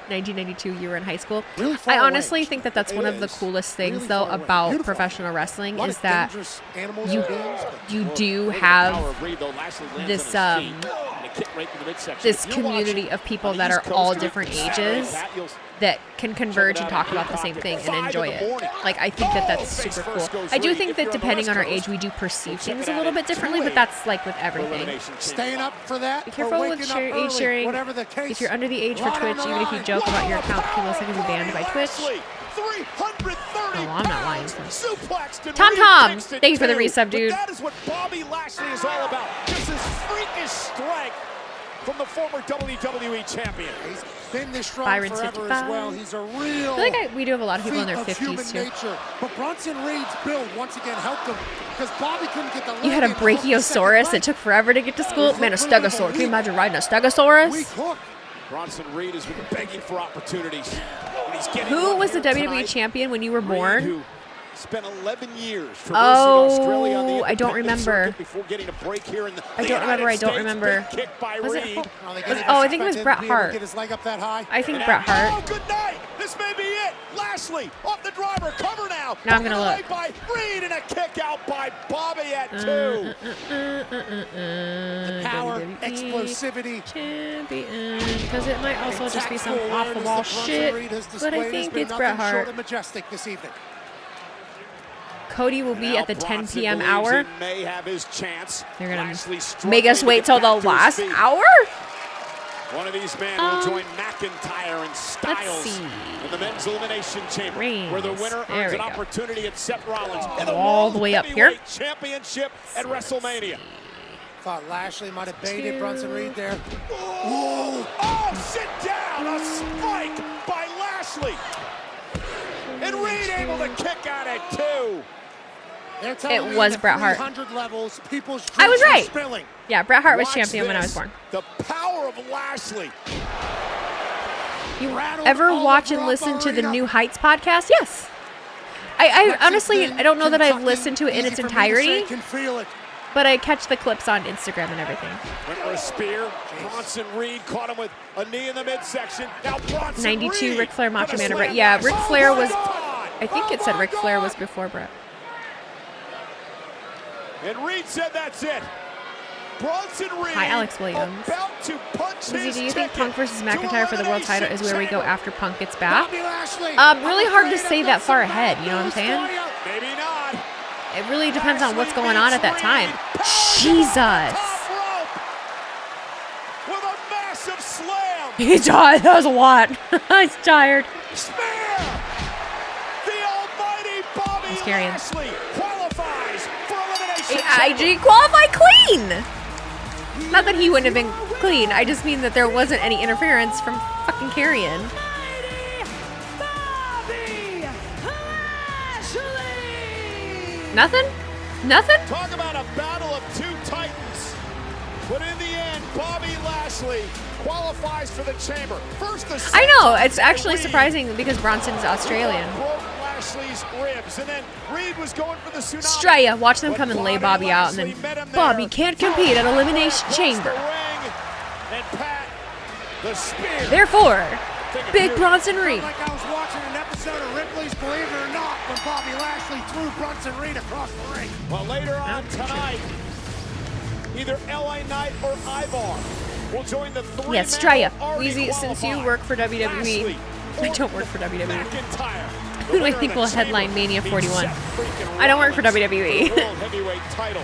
1992, you were in high school. Really far I away. honestly think that that's one of the coolest things, Really though, far away. about Beautiful. professional wrestling A lot is of that dangerous animals you and beings, but you do Look at the have power of Reed, though. Lashley lands this on his feet, and a kick right in the midsection. this If you're community watching of people on the that East are Coast all of different Saturday, ages Pat, you'll that can converge and Check it out talk about the at same thing and 5 enjoy in the it. morning. Like, I think that that's face super first cool. goes I do Reed. think If that you're on the depending on West our age, Coast, we do perceive check things it a out little at bit differently, 2 but that's like with for everything. Elimination Chamber. staying up for that. Be or careful waking with up age early, sharing. whatever the case. If you're under the age for Lot Twitch, on the even if you line. joke about your account, Power people will of be banned by Bobby Twitch. Lashley. 330 Oh, I'm not lying. pounds. Suplexed and Tom Reed Tom, takes it thank you for the too. resub, But dude. that is what Bobby Lashley is all about. Just his freakish strength from the former WWE champion. He's been this strong Byron's forever 55. as well. He's a real I feel like we do have a lot of people in their feat of human 50s, too. nature. But Bronson Reed's build once again helped him because Bobby couldn't get the You had a leg in to hook the second Brachiosaurus leg. that took forever to get to school. Man, a Stegosaurus. Can you imagine riding a Stegosaurus? Weak hook. Bronson Reed has been begging for opportunities. And he's getting Who one was the here WWE tonight. champion when you were Reed, born? who spent 11 years traversing Oh, Australia on the I don't independent remember. circuit before getting a break here in the I don't remember, United I don't States. remember. Big kick by Was it Reed. Hulk? Well, they Was- didn't oh, I think it was expect Bret him to be able to Hart. Get his leg up that high. I think And Bret now- Hart. Oh, good night. This may be it. Lashley off the driver. Cover now. Now I'm gonna Put it look. away by Reed and a kick out by Bobby at 2. The power, explosivity. Champion. Because it might also just be some tactical off the awareness wall that Bronson shit. Reed has But I displayed has think been it's Bret nothing short Hart. of majestic this evening. Cody will be Now at the 10 Bronson p.m. believes hour. he may have his chance. They're gonna Lashley make us struggling to wait get till the back to his last feet. hour? One of these men will join McIntyre and Styles see. in the men's elimination chamber, where the winner There earns we an go. opportunity at Seth Rollins and the All World the way up here. Heavyweight Championship at WrestleMania. Thought Lashley might have baited Bronson Reed there. Oh, sit down! A spike by Lashley. And Reed able to kick out at 2. They're telling It me was at Bret Hart. 300 levels, people's I was drinks are right. spilling. Yeah, Bret Hart was Watch champion when I was this. born. The power of Lashley. You Rattled ever all watch over and listen to the Arena. New Heights podcast? Yes. I honestly, Lexington, I don't know that I've Kentucky, listened to it in its easy for me to say, entirety, can feel it. but I catch the clips on Instagram and everything. Went for a spear. Bronson Reed caught him with a knee in the midsection. Now Bronson 92 Reed Ric Flair, with Macho a Man, and slam Bret. Yeah, dash. Ric Oh Flair my was, God! I think Oh it said my Ric Flair God! was before Bret. And Reed said that's it. Bronson Reed. Hi, Alex Williams. About to punch Lizzie, his do you think ticket Punk versus to McIntyre for the world title is where we go Elimination after Punk gets back? Bobby Lashley. Really hard to say that far ahead, you know what I'm saying? Chamber. Maybe not. It really depends on what's going on at that time. Lashley Jesus. top rope with a massive slam. He's tired. That was a lot. He's tired. Spear. The almighty Bobby He's carrying. Lashley qualifies for Elimination IG qualified clean. Not that he wouldn't have been clean. I just mean that there wasn't any interference from fucking Carrion. Bobby Lashley! Nothing? Nothing? Talk about a battle of two titans. But in the end, Bobby Lashley qualifies for the chamber. First, the I know. It's actually surprising because Bronson's Australian. broke Lashley's ribs, and then Reed was going for the tsunami. Straya, watch them But come and lay Bobby Bobby out, and Lashley met then him Bobby there. can't compete at Elimination Across Chamber. the ring, and Pat, the spear. Therefore, Thing of Big beauty. Bronson Reed. Like I was watching an episode of Ripley's Believe It or Not when Bobby Lashley threw Bronson Reed across the ring. Well, later on tonight, either LA Knight or Ivar will join the three. Yes, Straya. Weezy, since you work for WWE, I don't work for WWE. Who do I think will headline Mania 41? I don't work for WWE. World Heavyweight title.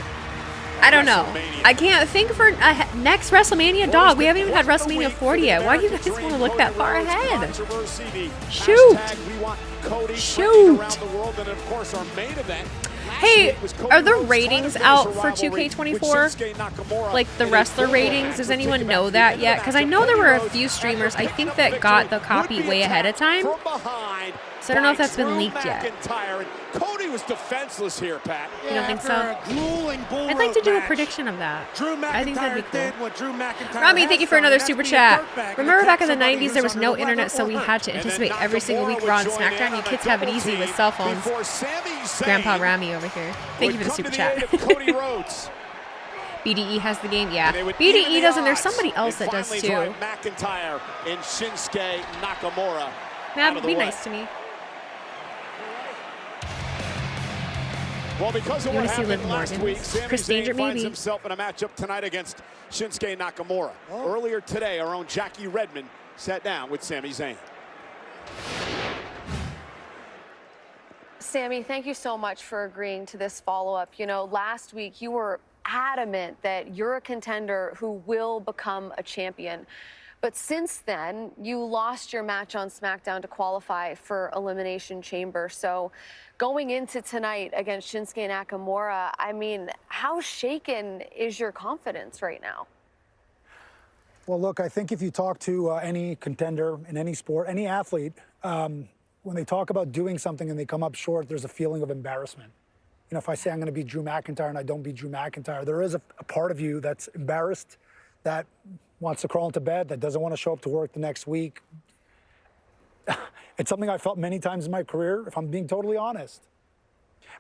I don't know. I can't think for next WrestleMania, dog. We haven't even had WrestleMania 40 yet. Why do you guys want to look that far ahead? Shoot. Shoot. Hey, are the ratings out for 2K24? Like the wrestler ratings? Does anyone know that yet? Because I know there were a few streamers, I think, that got the copy way ahead of time. So I don't know if that's been leaked yet. Cody was defenseless here, Pat. You don't think so? I'd like to do a prediction of that. I think that'd be cool. Rami, thank you for another super chat. Remember back in the 90s, there was no internet, so we had to anticipate every single week Raw and SmackDown. You kids have it easy with cell phones. Grandpa Rami over here. Thank you for the super chat. BDE has the game, yeah. BDE does, and there's somebody else that does too. McIntyre and Shinsuke Nakamura. That'd be nice to me. Well, because of You what want to see Liv happened last Morgan? week, Sami Chris Danger, Zayn finds maybe. himself in a matchup tonight against Shinsuke Nakamura. Earlier today, our own Jackie Redmond sat down with Sami Zayn. Sami, thank you so much for agreeing to this follow-up. You know, last week you were adamant that you're a contender who will become a champion. But since then, you lost your match on SmackDown to qualify for Elimination Chamber. So going into tonight against Shinsuke Nakamura, I mean, how shaken is your confidence right now? Well, look, I think if you talk to any contender in any sport, any athlete, when they talk about doing something and they come up short, there's a feeling of embarrassment. You know, if I say I'm going to beat Drew McIntyre and I don't beat Drew McIntyre, there is a part of you that's embarrassed, that wants to crawl into bed, that doesn't want to show up to work the next week. It's something I felt many times in my career, if I'm being totally honest.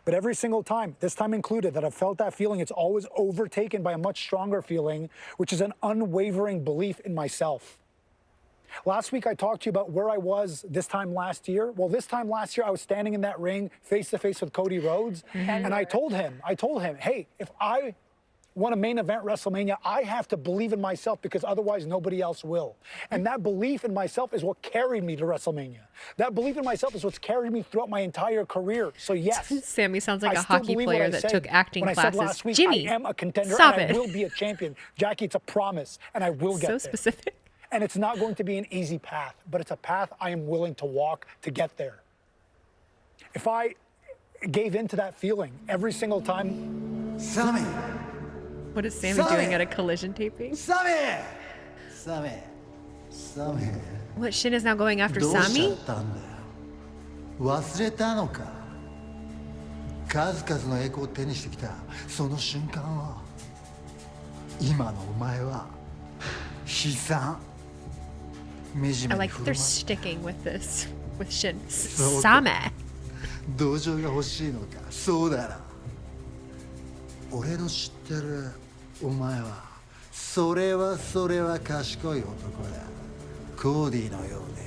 But every single time, this time included, that I've felt that feeling, it's always overtaken by a much stronger feeling, which is an unwavering belief in myself. Last week, I talked to you about where I was this time last year. Well, this time last year, I was standing in that ring face-to-face with Cody Rhodes, and I told him, hey, if I want to main event WrestleMania, I have to believe in myself because otherwise nobody else will. And that belief in myself is what carried me to WrestleMania. That belief in myself is what's carried me throughout my entire career. So yes, Sami sounds like a hockey player that took acting when classes. I said last week, Jimmy, I am a contender stop and it. I will be a champion. Jackie, it's a promise, and I will get there. So specific. And it's not going to be an easy path, but it's a path I am willing to walk to get there. If I gave in to that feeling every single time, Sami. What is Sami doing at a collision taping? Sami! What, Shin is now going after Sami? 忘れたのか。数々の栄光を手にしてきたその瞬間を今のお前は悲惨。I like that they're sticking with this with Shin. Sami. 同情が欲しいのか。そうだろ。俺の知ってるお前はそれは賢い男だ。コーディのようで。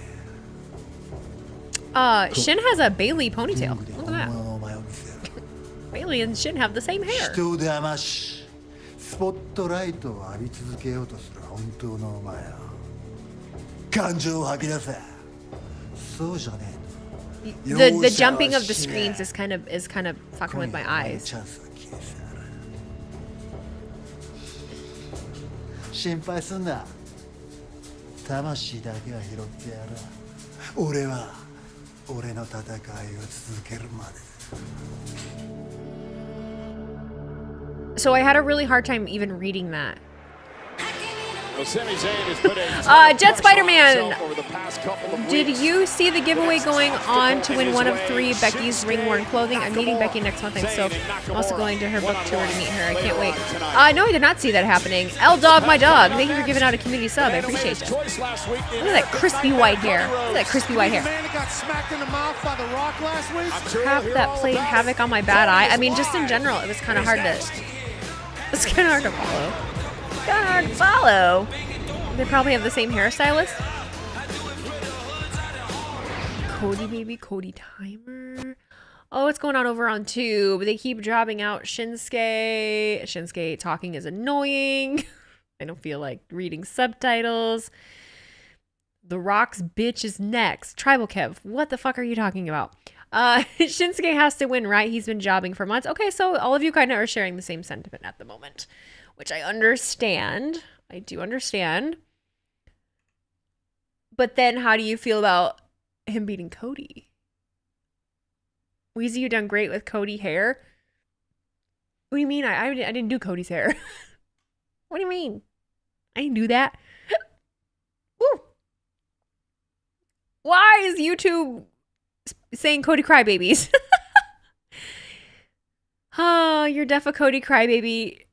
Shin has a Bailey ponytail. Look at that. Bailey and Shin have the same hair. 人を騙し、スポットライトを浴び続けようとする本当のお前は感情を吐き出せ。そうじゃねえ。The jumping of the screens is kind of fucking with my eyes. 心配すんな。魂だけは拾ってやる。俺は俺の戦いを続けるまで。So I had a really hard time even reading that. Jet Spider-Man, did you see the giveaway going on to win one of 3 Becky's ring-worn clothing? I'm meeting Becky next month, so I'm also going to her book tour to meet her. I can't wait. No, I did not see that happening. L-Dog, my dog, thank you for giving out a community sub. I appreciate it. Look at that crispy white hair. Look at that crispy white hair. Crap that played havoc on my bad eye. I mean, just in general, it was kind of hard to... It's kind of hard to follow. Kind of hard to follow. They probably have the same hairstylist. Cody, baby, Cody timer. Oh, what's going on over on Tube? They keep dropping out Shinsuke. Shinsuke talking is annoying. I don't feel like reading subtitles. The Rock's bitch is next. Tribal Kev, what the fuck are you talking about? Shinsuke has to win, right? He's been jobbing for months. Okay, so all of you kind of are sharing the same sentiment at the moment, which I understand. I do understand. But then how do you feel about him beating Cody? Weezy, you done great with Cody hair. What do you mean? I didn't do Cody's hair. What do you mean? I didn't do that. Woo. Why is YouTube saying Cody crybabies? Oh, you're deaf a Cody crybaby.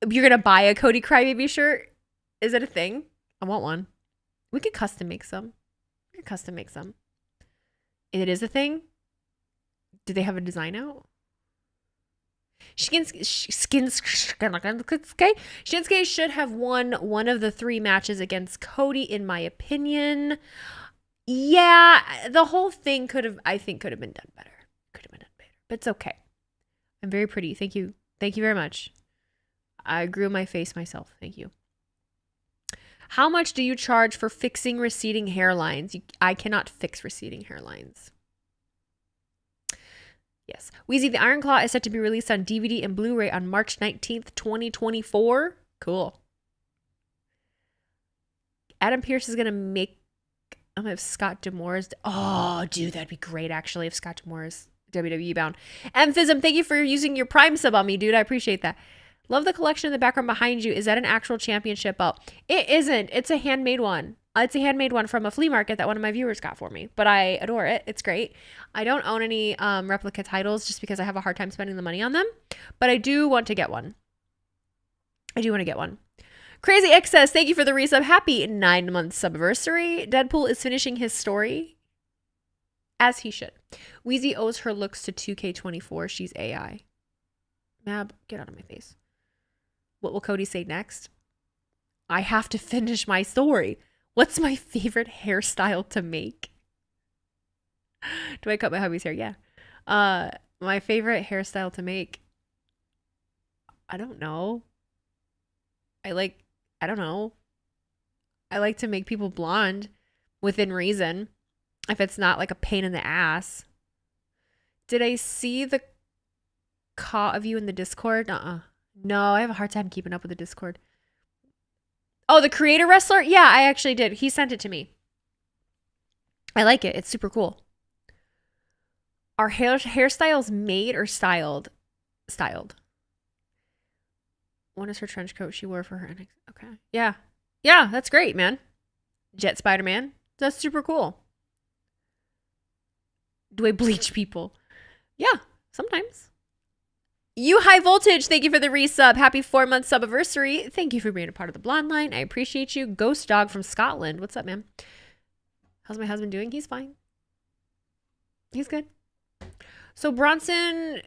You're gonna buy a Cody crybaby shirt? Is it a thing? I want one. We could custom make some. It is a thing. Do they have a design out? Shinsuke should have won one of the 3 matches against Cody, in my opinion. Yeah, the whole thing could have been done better. But it's okay. I'm very pretty. Thank you. Thank you very much. I grew my face myself. Thank you. How much do you charge for fixing receding hairlines? I cannot fix receding hairlines. Yes. Weezy, the Iron Claw is set to be released on DVD and Blu-ray on March 19th, 2024. Cool. Adam Pearce is going to make... if Scott D'Amore is... Oh, dude, that'd be great, actually, if Scott D'Amore is WWE bound. Emphism, thank you for using your Prime sub on me, dude. I appreciate that. Love the collection in the background behind you. Is that an actual championship belt? It isn't. It's a handmade one. It's a handmade one from a flea market that one of my viewers got for me. But I adore it. It's great. I don't own any replica titles just because I have a hard time spending the money on them. But I do want to get one. Crazy Excess, thank you for the resub. Happy 9-month subversary. Deadpool is finishing his story. As he should. Weezy owes her looks to 2K24. She's AI. Mab, get out of my face. What will Cody say next? I have to finish my story. What's my favorite hairstyle to make? Do I cut my hubby's hair? Yeah. My favorite hairstyle to make. I don't know. I like to make people blonde within reason. If it's not like a pain in the ass. Did I see the call of you in the Discord? No, I have a hard time keeping up with the Discord. Oh, the creator wrestler? Yeah, I actually did. He sent it to me. I like it. It's super cool. Are hairstyles made or styled? Styled. One is her trench coat she wore for her NXT. Okay. Yeah. Yeah, that's great, man. Jet Spider-Man. That's super cool. Do I bleach people? Yeah, sometimes. You High Voltage, thank you for the resub. Happy 4-month subiversary. Thank you for being a part of the Blonde Line. I appreciate you. Ghost Dog from Scotland. What's up, man? How's my husband doing? He's fine. He's good. So Bronson,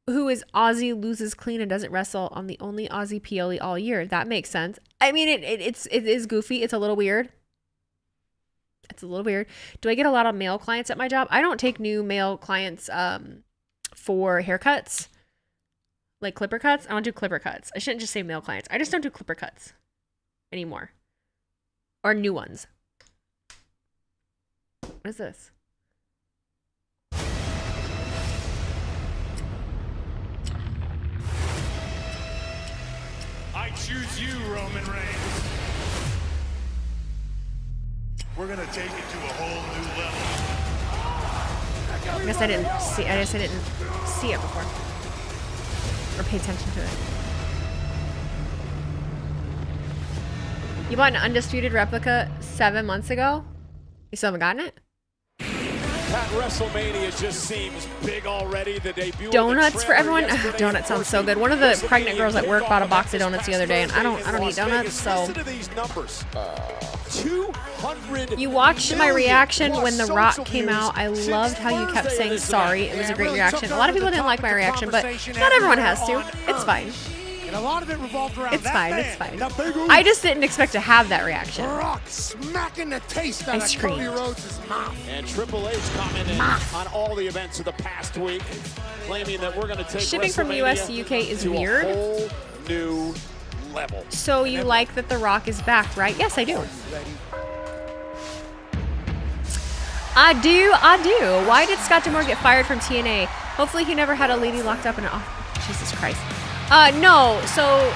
who is Aussie, loses clean and doesn't wrestle on the only Aussie PLE all year. That makes sense. I mean, it is goofy. It's a little weird. Do I get a lot of male clients at my job? I don't take new male clients for haircuts. Like clipper cuts. I don't do clipper cuts. I shouldn't just say male clients. I just don't do clipper cuts anymore. Or new ones. What is this? I choose you, Roman Reigns. We're gonna take it to a whole new level. I guess I didn't see it before. Or pay attention to it. You bought an undisputed replica 7 months ago? You still haven't gotten it? That WrestleMania just seems big already. The debut donuts for everyone. Donuts sounds so good. One of the pregnant girls at work bought a box of donuts the other day, and I don't eat donuts, so. You watched my reaction when The Rock came out. I loved how you kept saying sorry. It was a great reaction. A lot of people didn't like my reaction, but not everyone has to. It's fine. And a lot of it revolved around it's fine. I just didn't expect to have that reaction. Rock smacking the taste out of Cody Rhodes' mouth. And Triple H commented on all the events of the past week, claiming that we're going to take shipping from US to UK is weird. A whole new level. So you like that The Rock is back, right? Yes, I do. I do. Why did Scott D'Amore get fired from TNA? Hopefully he never had a lady locked up in an office. Jesus Christ. No. So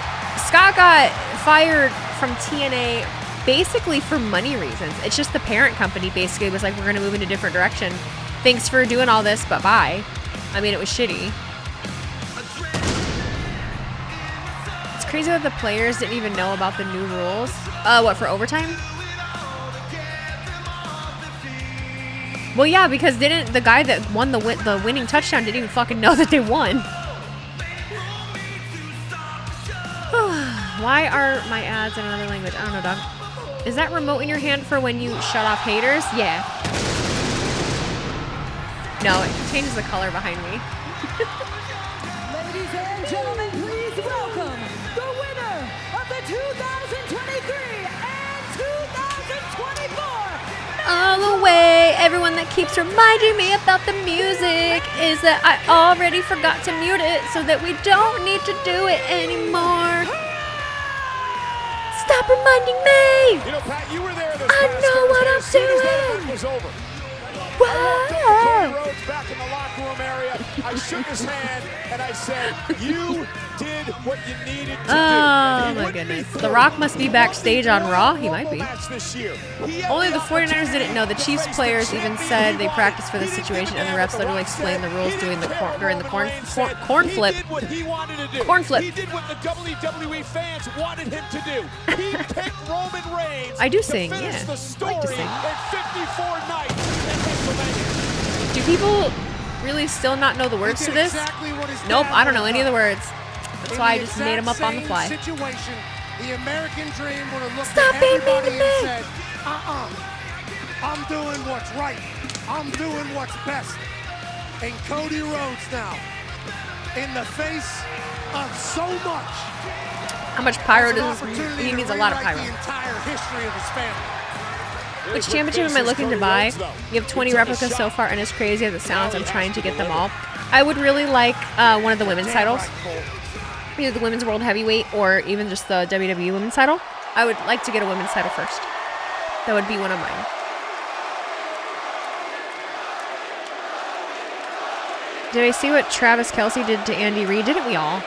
Scott got fired from TNA basically for money reasons. It's just the parent company basically was like, we're going to move in a different direction. Thanks for doing all this, but bye. I mean, it was shitty. It's crazy that the players didn't even know about the new rules. What, for overtime? Well, yeah, because didn't the guy that won the winning touchdown didn't even fucking know that they won. Why are my ads in another language? I don't know, dog. Is that remote in your hand for when you shut off haters? Yeah. No, it changes the color behind me. Ladies and gentlemen, please welcome the winner of the 2023 and 2024. All the way, everyone that keeps reminding me about the music is that I already forgot to mute it so that we don't need to do it anymore. Stop reminding me! You know, Pat, you were there this I know what I'm doing! Was over. Whoa. I walked up to Cody Rhodes back in the locker room area. I shook his hand and I said, you did what you needed to do. Oh my goodness. The Rock must be backstage on Raw. He might be. Only the 49ers didn't know. The Chiefs players even said they practiced for this situation and the refs literally explained the rules during the corn flip. Corn flip. He did what the WWE fans wanted him to do. He picked Roman Reigns. I do sing, yeah. The story I like to sing. in 54 nights in WrestleMania. Do people really still not know the words to this? Nope, I don't know any of the words. That's why I just made them up on the fly. Situation, the American dream would have looked Stop at being mean everybody to me. and said, I'm doing what's right. I'm doing what's best. And Cody Rhodes now, in the face of so much. How much pyro does this? He needs a lot of pyro. The entire history of his family. Which championship am I looking to buy? You have 20 replicas so far, and as crazy as it sounds, I'm trying to get them all. I would really like one of the women's titles. Either the women's world heavyweight or even just the WWE women's title. I would like to get a women's title first. That would be one of mine. Did I see what Travis Kelce did to Andy Reid? Didn't we all?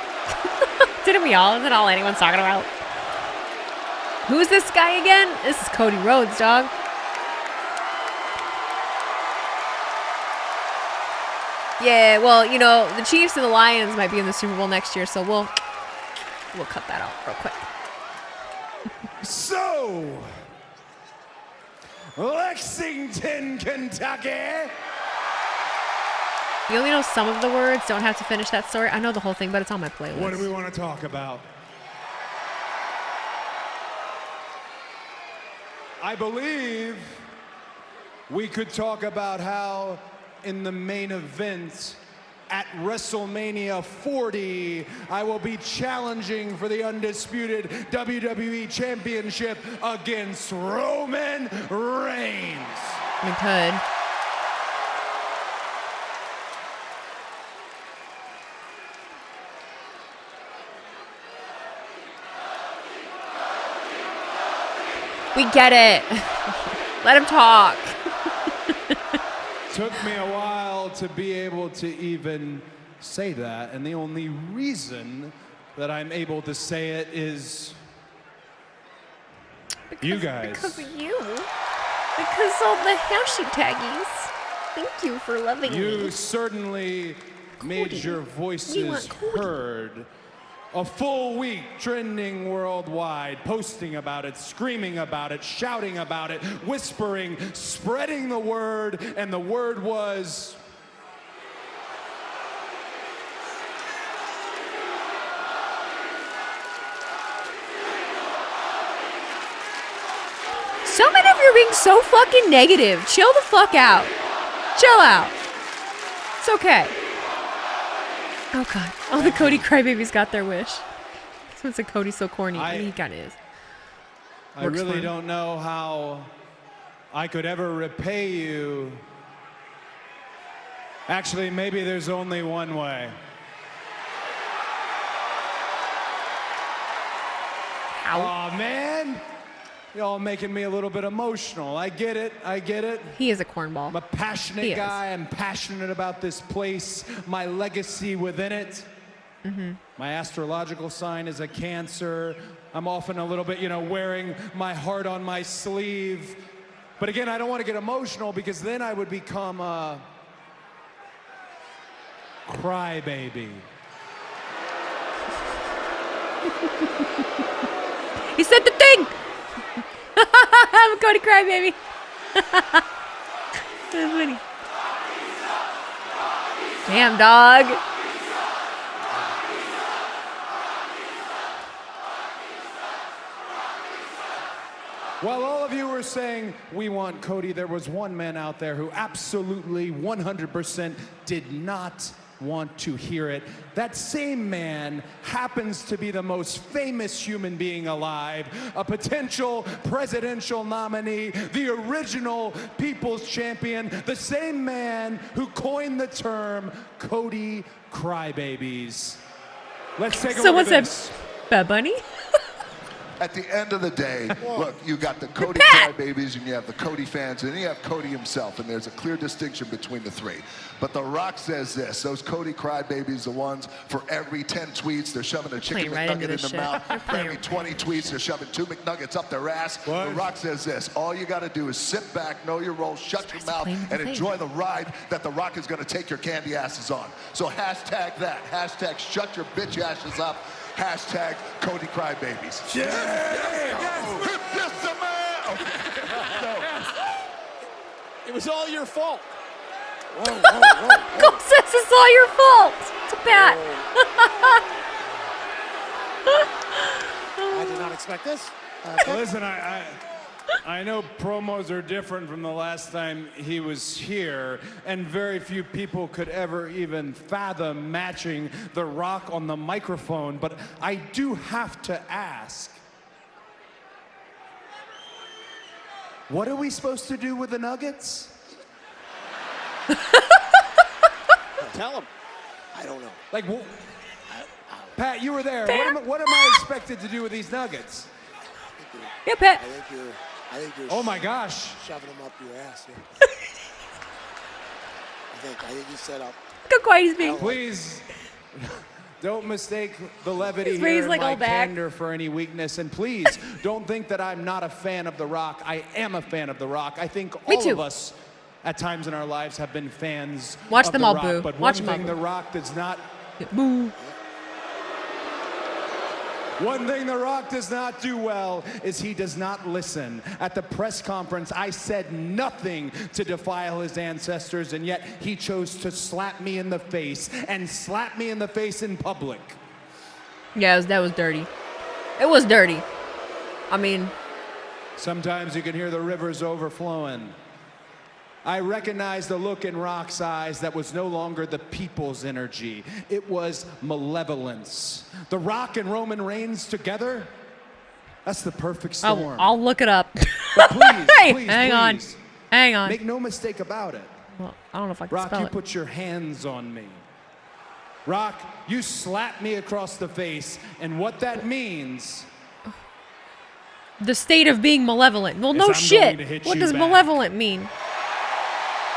Didn't we all? Isn't all anyone's talking about? Who's this guy again? This is Cody Rhodes, dog. Yeah, well, you know, the Chiefs and the Lions might be in the Super Bowl next year, so we'll cut that out real quick. So, Lexington, Kentucky. You only know some of the words, don't have to finish that story. I know the whole thing, but it's on my playlist. What do we want to talk about? I believe we could talk about how in the main event at WrestleMania 40, I will be challenging for the undisputed WWE Championship against Roman Reigns. We could. We get it. Let him talk. Took me a while to be able to even say that, and the only reason that I'm able to say it is you guys. Because of you. Because all the hashtaggies. Thank you for loving me. You certainly made your voices heard. A full week trending worldwide, posting about it, screaming about it, shouting about it, whispering, spreading the word, and the word was... So many of you are being so fucking negative. Chill the fuck out. Chill out. It's okay. Oh, God. All the Cody crybabies got their wish. Someone said Cody's so corny. I mean, he kind of is. I really don't know how I could ever repay you. Actually, maybe there's only one way. Ow. Aw, man. Y'all making me a little bit emotional. I get it. I get it. He is a cornball. I'm a passionate guy. I'm passionate about this place, my legacy within it. My astrological sign is a Cancer. I'm often a little bit, wearing my heart on my sleeve. But again, I don't want to get emotional because then I would become a crybaby. He said the thing! I'm a Cody crybaby. That's funny. Damn, dog. While all of you were saying, we want Cody, there was one man out there who absolutely 100% did not want to hear it. That same man happens to be the most famous human being alive, a potential presidential nominee, the original people's champion, the same man who coined the term Cody Crybabies. Let's take a look Someone at said, this. Bad Bunny? At the end of the day, look, you got the Cody Crybabies and you have the Cody fans and then you have Cody himself, and there's a clear distinction between the three. But The Rock says this, those Cody Crybabies, the ones for every 10 tweets, they're shoving a chicken McNugget in their mouth. For every 20 tweets, they're shoving 2 McNuggets up their ass. The Rock says this, all you got to do is sit back, know your role, shut your mouth, and enjoy the ride that The Rock is going to take your candy asses on. So hashtag that, hashtag shut your bitch asses up. Hashtag Cody Crybabies. Yeah! If this a man! It was all your fault. Cole says it's all your fault. It's a bat. I did not expect this. Listen, I know promos are different from the last time he was here, and very few people could ever even fathom matching The Rock on the microphone, but I do have to ask, what are we supposed to do with the Nuggets? Tell him. I don't know. Like, Pat, you were there. What am I expected to do with these Nuggets? Yeah, Pat. I think you're oh my gosh. shoving them up your ass. Yeah. I think you set up. Look how quiet he's being. Please, don't mistake the levity His here face and like my all back. candor for any weakness. And please, don't think that I'm not a fan of The Rock. I am a fan of The Rock. I think all of us at times in our lives have been fans Watch of them The all Rock. boo. But Watch one them all thing boo. The Rock does not... Boo. One thing The Rock does not do well is he does not listen. At the press conference, I said nothing to defile his ancestors, and yet he chose to slap me in the face, and slap me in the face in public. Yeah, that was dirty. It was dirty. I mean... Sometimes you can hear the rivers overflowing. I recognized the look in Rock's eyes that was no longer the people's energy. It was malevolence. The Rock and Roman Reigns together? That's the perfect storm. I'll look it up. But please, Hey, please, hang on. please, Hang on. make no mistake about it. Well, I don't know if I can Rock, spell you it. put your hands on me. Rock, you slapped me across the face, and what that means... The state of being malevolent. Well, Yes, no I'm shit. going to hit What you does back. malevolent mean?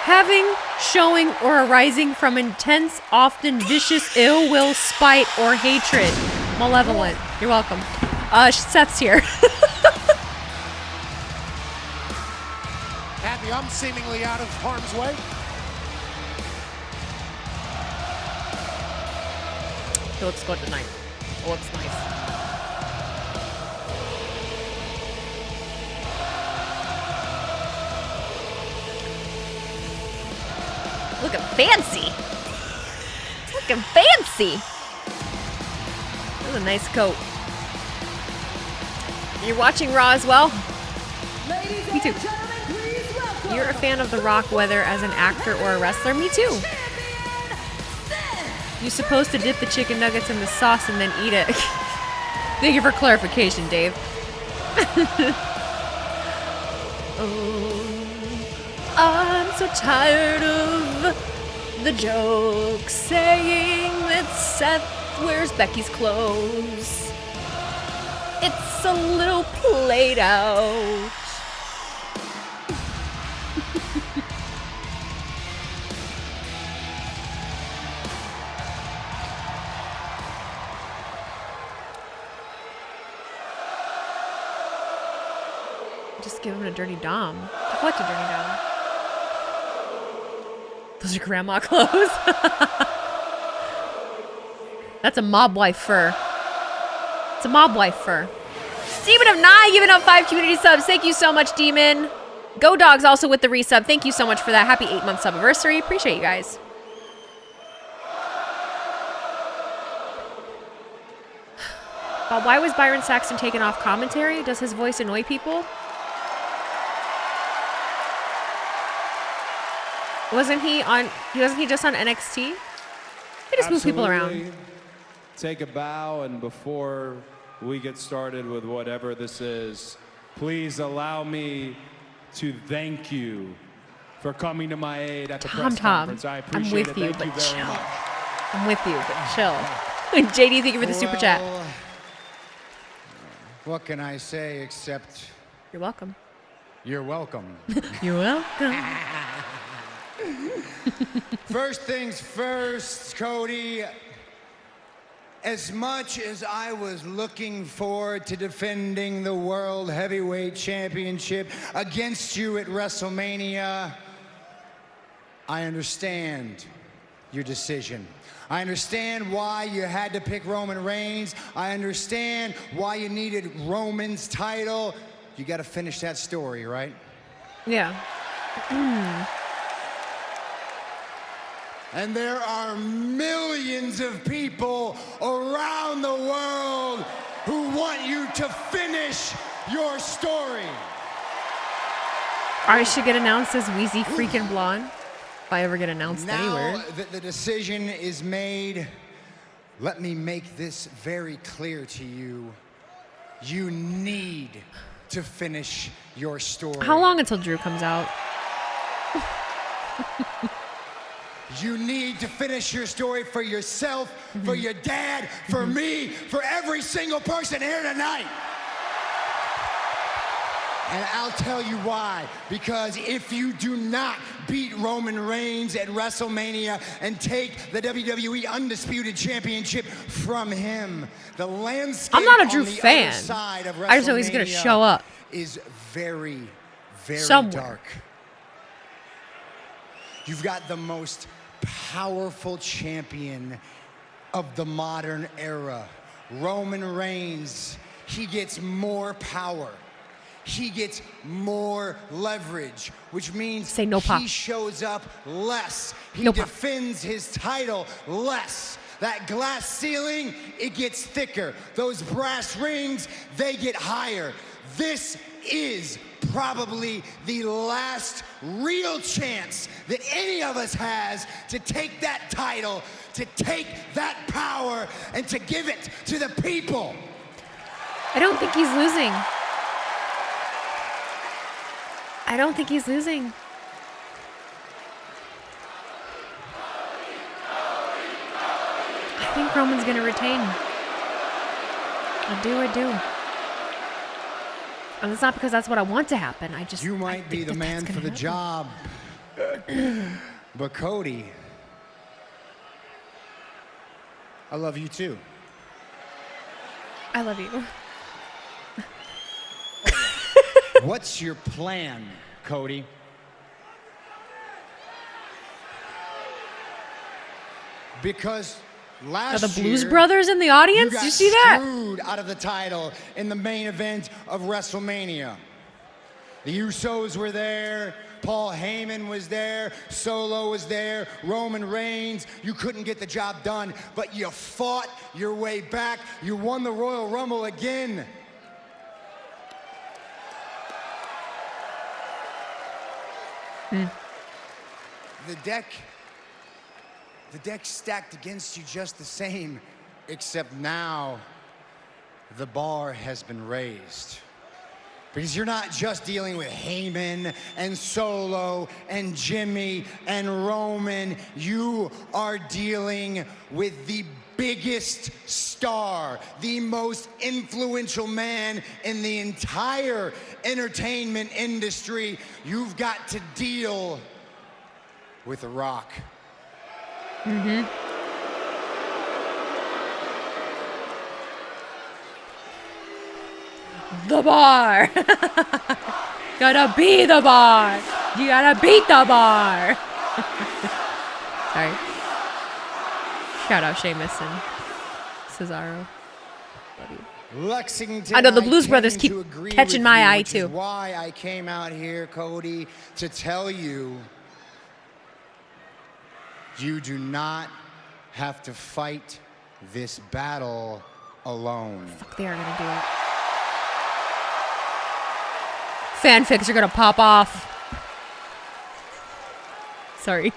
Having, showing, or arising from intense, often vicious ill will, spite, or hatred. Malevolent. You're welcome. Seth's here. Happy I'm seemingly out of harm's way. He looks good tonight. It looks nice. Looking fancy. Looking fancy. That's a nice coat. You're watching Raw as well? Me too. You're a fan of The Rock, whether as an actor or a wrestler? Me too. You're supposed to dip the chicken nuggets in the sauce and then eat it. Thank you for clarification, Dave. I'm so tired of the joke saying that Seth wears Becky's clothes. It's a little played out. Just give him a dirty dom. What a dirty dom? Those are grandma clothes. That's a mob wife fur. It's a mob wife fur. Demon of Nye giving up 5 community subs. Thank you so much, Demon. Go Dogs also with the resub. Thank you so much for that. Happy 8-month sub anniversary. Appreciate you guys. Why was Byron Saxton taken off commentary? Does his voice annoy people? Wasn't he just on NXT? They just move people around. Take a bow, and before we get started with whatever this is, please allow me to thank you for coming to my aid at the press conference. I appreciate it. Thank you very much. I'm with you, but chill. JD, thank you for the super chat. What can I say except... You're welcome. You're welcome. You're welcome. First things first, Cody. As much as I was looking forward to defending the World Heavyweight Championship against you at WrestleMania, I understand your decision. I understand why you had to pick Roman Reigns. I understand why you needed Roman's title. You got to finish that story, right? Yeah. And there are millions of people around the world who want you to finish your story. I should get announced as Wheezy freaking Blonde. If I ever get announced anywhere. Now that the decision is made, let me make this very clear to you. You need to finish your story. How long until Drew comes out? You need to finish your story for yourself, for your dad, for me, for every single person here tonight. And I'll tell you why. Because if you do not beat Roman Reigns at WrestleMania and take the WWE Undisputed Championship from him, the landscape I'm not a Drew on the fan. other side of I just know he's gonna show up. Is very, very somewhere. dark. You've got the most powerful champion of the modern era. Roman Reigns, he gets more power. He gets more leverage, which means he shows up less. He defends his title less. That glass ceiling, it gets thicker. Those brass rings, they get higher. This is probably the last real chance that any of us has to take that title, to take that power, and to give it to the people. I don't think he's losing. I don't think he's losing. I think Roman's gonna retain. I do. And it's not because that's what I want to happen. You might be the man for the job. But Cody, I love you too. I love you. What's your plan, Cody? Because last Are the Blues year, Brothers in the audience? You Did you see that? Screwed out of the title in the main event of WrestleMania. The Usos were there. Paul Heyman was there. Solo was there. Roman Reigns. You couldn't get the job done, but you fought your way back. You won the Royal Rumble again. The deck's stacked against you just the same, except now the bar has been raised. Because you're not just dealing with Heyman and Solo and Jimmy and Roman. You are dealing with the biggest star, the most influential man in the entire entertainment industry. You've got to deal with The Rock. Mm-hmm. The bar. Gotta be the bar. You gotta beat the bar. Sorry. Shout out Sheamus and Cesaro. Love you. Lexington, I know the Blues Brothers keep catching my eye too. Why I came out here, Cody, to tell you, you do not have to fight this battle alone. Fuck, they are gonna do it. Fanfics are gonna pop off. Sorry.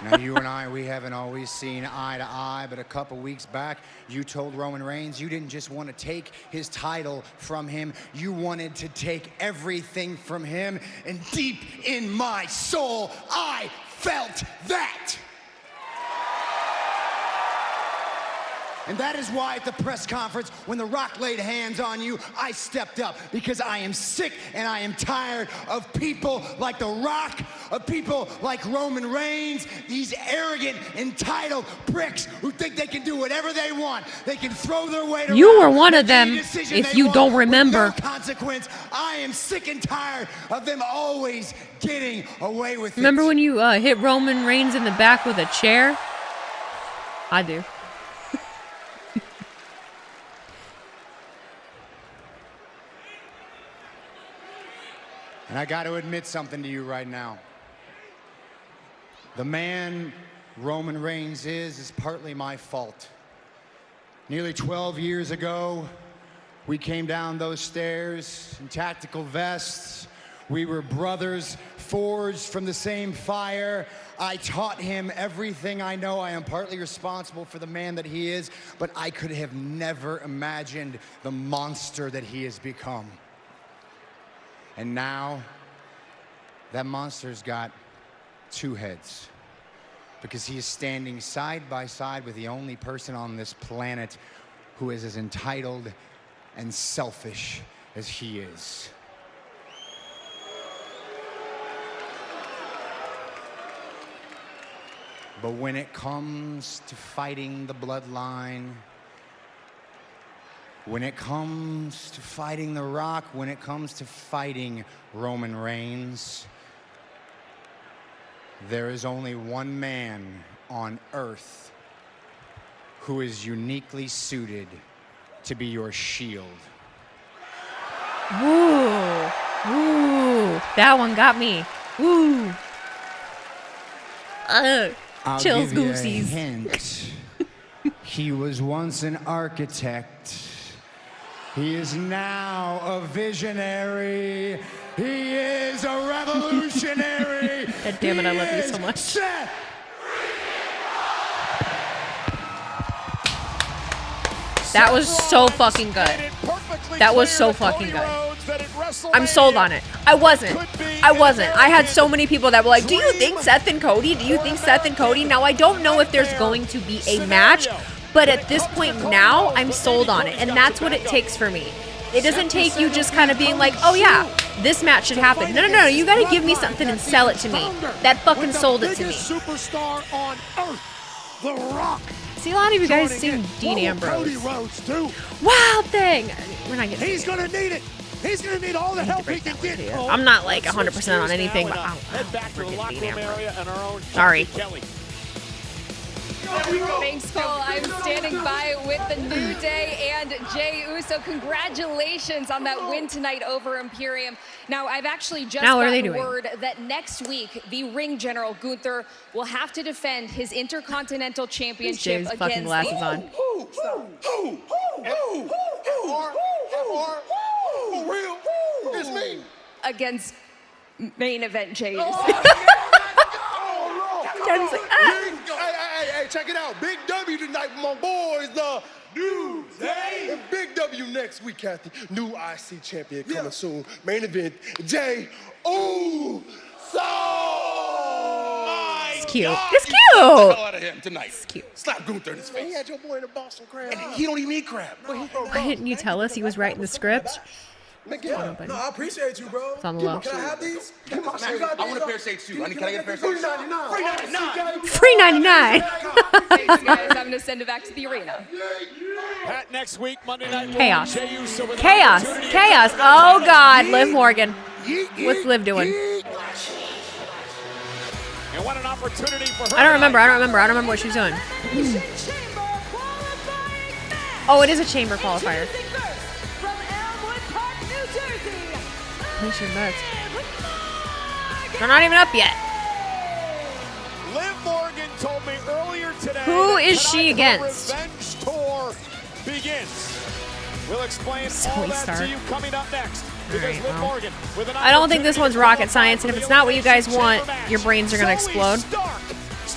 Now, you and I, we haven't always seen eye to eye, but a couple weeks back, you told Roman Reigns you didn't just want to take his title from him, you wanted to take everything from him, and deep in my soul, I felt that. And that is why at the press conference, when The Rock laid hands on you, I stepped up, because I am sick and I am tired of people like The Rock, of people like Roman Reigns, these arrogant, entitled pricks who think they can do whatever they want. They can throw their weight around. You were one of them, if you don't remember. No consequence. I am sick and tired of them always getting away with it. Remember when you hit Roman Reigns in the back with a chair? I do. And I got to admit something to you right now. The man Roman Reigns is partly my fault. Nearly 12 years ago, we came down those stairs in tactical vests. We were brothers, forged from the same fire. I taught him everything I know. I am partly responsible for the man that he is, but I could have never imagined the monster that he has become. And now, that monster's got two heads, because he is standing side by side with the only person on this planet who is as entitled and selfish as he is. But when it comes to fighting the bloodline, when it comes to fighting The Rock, when it comes to fighting Roman Reigns, there is only one man on earth who is uniquely suited to be your shield. Ooh. Ooh. That one got me. Ooh. Chills, give you a goosies. hint. He was once an architect. He is now a visionary. He is a revolutionary. God damn it, I love you so much. Seth. That was so fucking good. That was so fucking good. I'm sold on it. I wasn't. I had so many people that were like, do you think Seth and Cody? Do you think Seth and Cody? Now, I don't know if there's going to be a match, but at this point now, I'm sold on it. And that's what it takes for me. It doesn't take you just kind of being like, oh yeah, this match should happen. No. You got to give me something and sell it to me. That fucking sold it to me. Superstar on earth, The Rock. See, a lot of you guys sing Dean Ambrose. Wild Thing. We're not getting. He's gonna need it. He's gonna need all the help he can get. I'm not like 100% on anything, but I'm freaking Dean Ambrose. Sorry. Thanks, Cole. I'm standing by with the New Day and Jey Uso. Congratulations on that win tonight over Imperium. Now, I've actually just gotten word that next week, the ring general, Gunther, will have to defend his Intercontinental Championship against... fucking glasses on. It's me. Against main event Jey Uso. Hey, check it out. Big W tonight with my boys, the New Day. And Big W next week, Kathy. New IC champion coming soon. Main event, Jay Uso. It's cute. It's cute. Out of him tonight. It's cute. Slap Gunther in his face. He had your boy in the Boston crab. And he don't even eat crab. Why didn't you tell us he was writing the script? Yeah. No, I appreciate you, bro. It's on the low. Can I have these? I want a pair of shades too. Can I get a pair of shades? Free 99. Thanks, guys. I'm going to send it back to the arena. Pat next week, Monday Night Raw. Chaos. Jey Uso with an Chaos. opportunity. Chaos. Oh, God. Liv Morgan. What's Liv doing? And what an opportunity for her. I don't remember what she was doing. Oh, it is a chamber qualifier. Place your bets. They're not even up yet. Liv Morgan told me earlier today. Who is that she tonight against? her revenge tour begins. We'll explain all that to you coming up next. Because Liv Morgan with an I don't think this one's rocket science, and if it's not what you guys want, your brains are going to explode.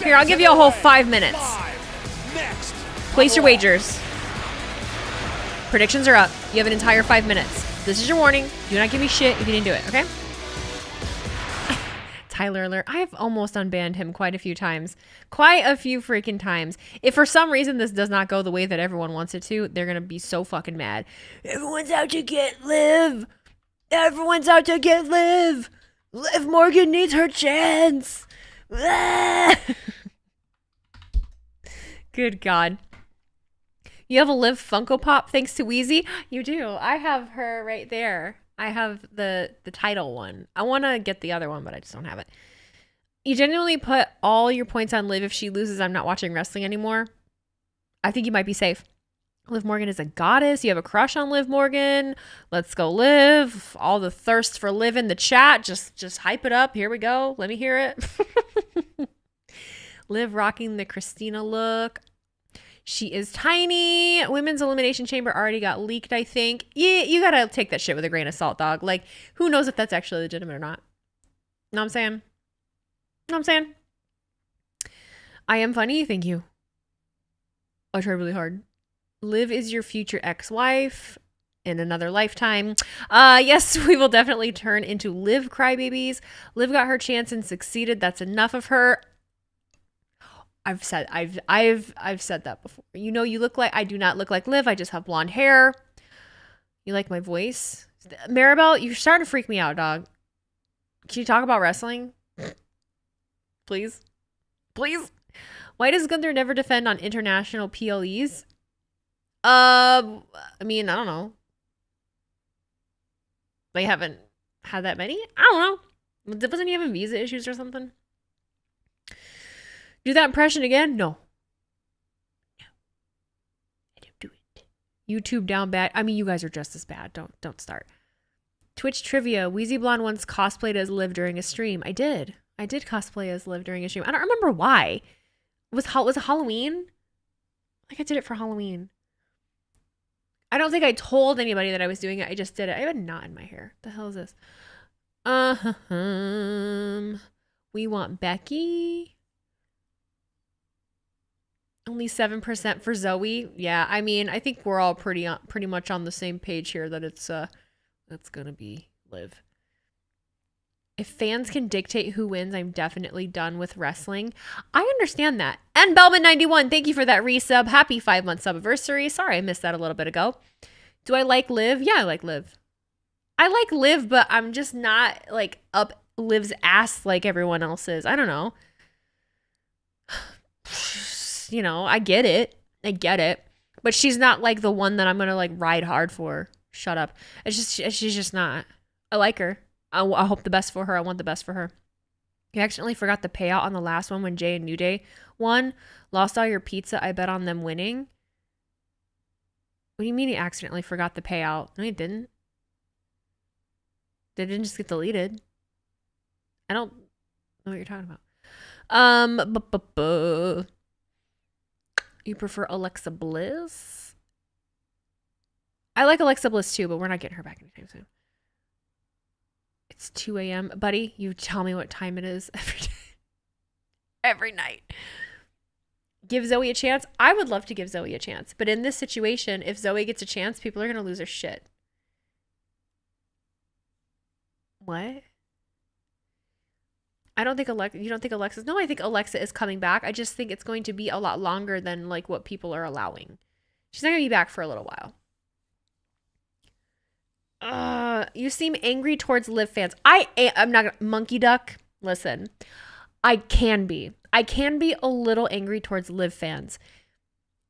Here, I'll give you a whole 5 minutes. Place your wagers. Predictions are up. You have an entire 5 minutes. This is your warning. Do not give me shit if you didn't do it, okay? Tyler alert. I have almost unbanned him quite a few times. Quite a few freaking times. If for some reason this does not go the way that everyone wants it to, they're going to be so fucking mad. Everyone's out to get Liv. Everyone's out to get Liv. Liv Morgan needs her chance. Good God. You have a Liv Funko Pop thanks to Wheezy? You do. I have her right there. I have the title one. I want to get the other one, but I just don't have it. You genuinely put all your points on Liv. If she loses, I'm not watching wrestling anymore. I think you might be safe. Liv Morgan is a goddess. You have a crush on Liv Morgan. Let's go Liv. All the thirst for Liv in the chat. Just hype it up. Here we go. Let me hear it. Liv rocking the Christina look. She is tiny. Women's Elimination Chamber already got leaked, I think. Yeah, you gotta take that shit with a grain of salt, dog. Like, who knows if that's actually legitimate or not? Know what I'm saying? Know what I'm saying? I am funny. Thank you. I tried really hard. Liv is your future ex-wife in another lifetime. Yes, we will definitely turn into Liv crybabies. Liv got her chance and succeeded. That's enough of her. I've said that before. You know, you look like, I do not look like Liv. I just have blonde hair. You like my voice? Maribel, you're starting to freak me out, dog. Can you talk about wrestling? Please? Please? Why does Gunther never defend on international PLEs? I mean, I don't know. They haven't had that many? I don't know. Wasn't he having visa issues or something? Do that impression again? No. I don't do it. YouTube down bad. I mean, you guys are just as bad. Don't start. Twitch trivia. Wheezy Blonde once cosplayed as Liv during a stream. I did cosplay as Liv during a stream. I don't remember why. Was it Halloween? I think I did it for Halloween. I don't think I told anybody that I was doing it. I just did it. I have a knot in my hair. What the hell is this? We want Becky. Only 7% for Zoe. Yeah, I mean, I think we're all pretty much on the same page here that it's that's gonna be Liv. If fans can dictate who wins, I'm definitely done with wrestling. I understand that. And Bellman91, thank you for that resub. Happy 5-month subversary. Sorry, I missed that a little bit ago. Do I like Liv? Yeah, I like Liv. I like Liv, but I'm just not like up Liv's ass like everyone else is. I don't know. You know, I get it. But she's not like the one that I'm going to like ride hard for. Shut up. She's just not. I like her. I hope the best for her. I want the best for her. You accidentally forgot the payout on the last one when Jay and New Day won. Lost all your pizza. I bet on them winning. What do you mean you accidentally forgot the payout? No, you didn't. They didn't just get deleted. I don't know what you're talking about. You prefer Alexa Bliss? I like Alexa Bliss too, but we're not getting her back anytime soon. It's 2 a.m. Buddy, you tell me what time it is every day. Every night. give Zoe a chance. I would love to give Zoe a chance. But in this situation, if Zoe gets a chance, people are going to lose their shit. What? I don't think you don't think Alexa's, no, I think Alexa is coming back. I just think it's going to be a lot longer than like what people are allowing. She's not going to be back for a little while. You seem angry towards Liv fans. I'm not gonna, Monkey Duck. Listen, I can be a little angry towards Liv fans.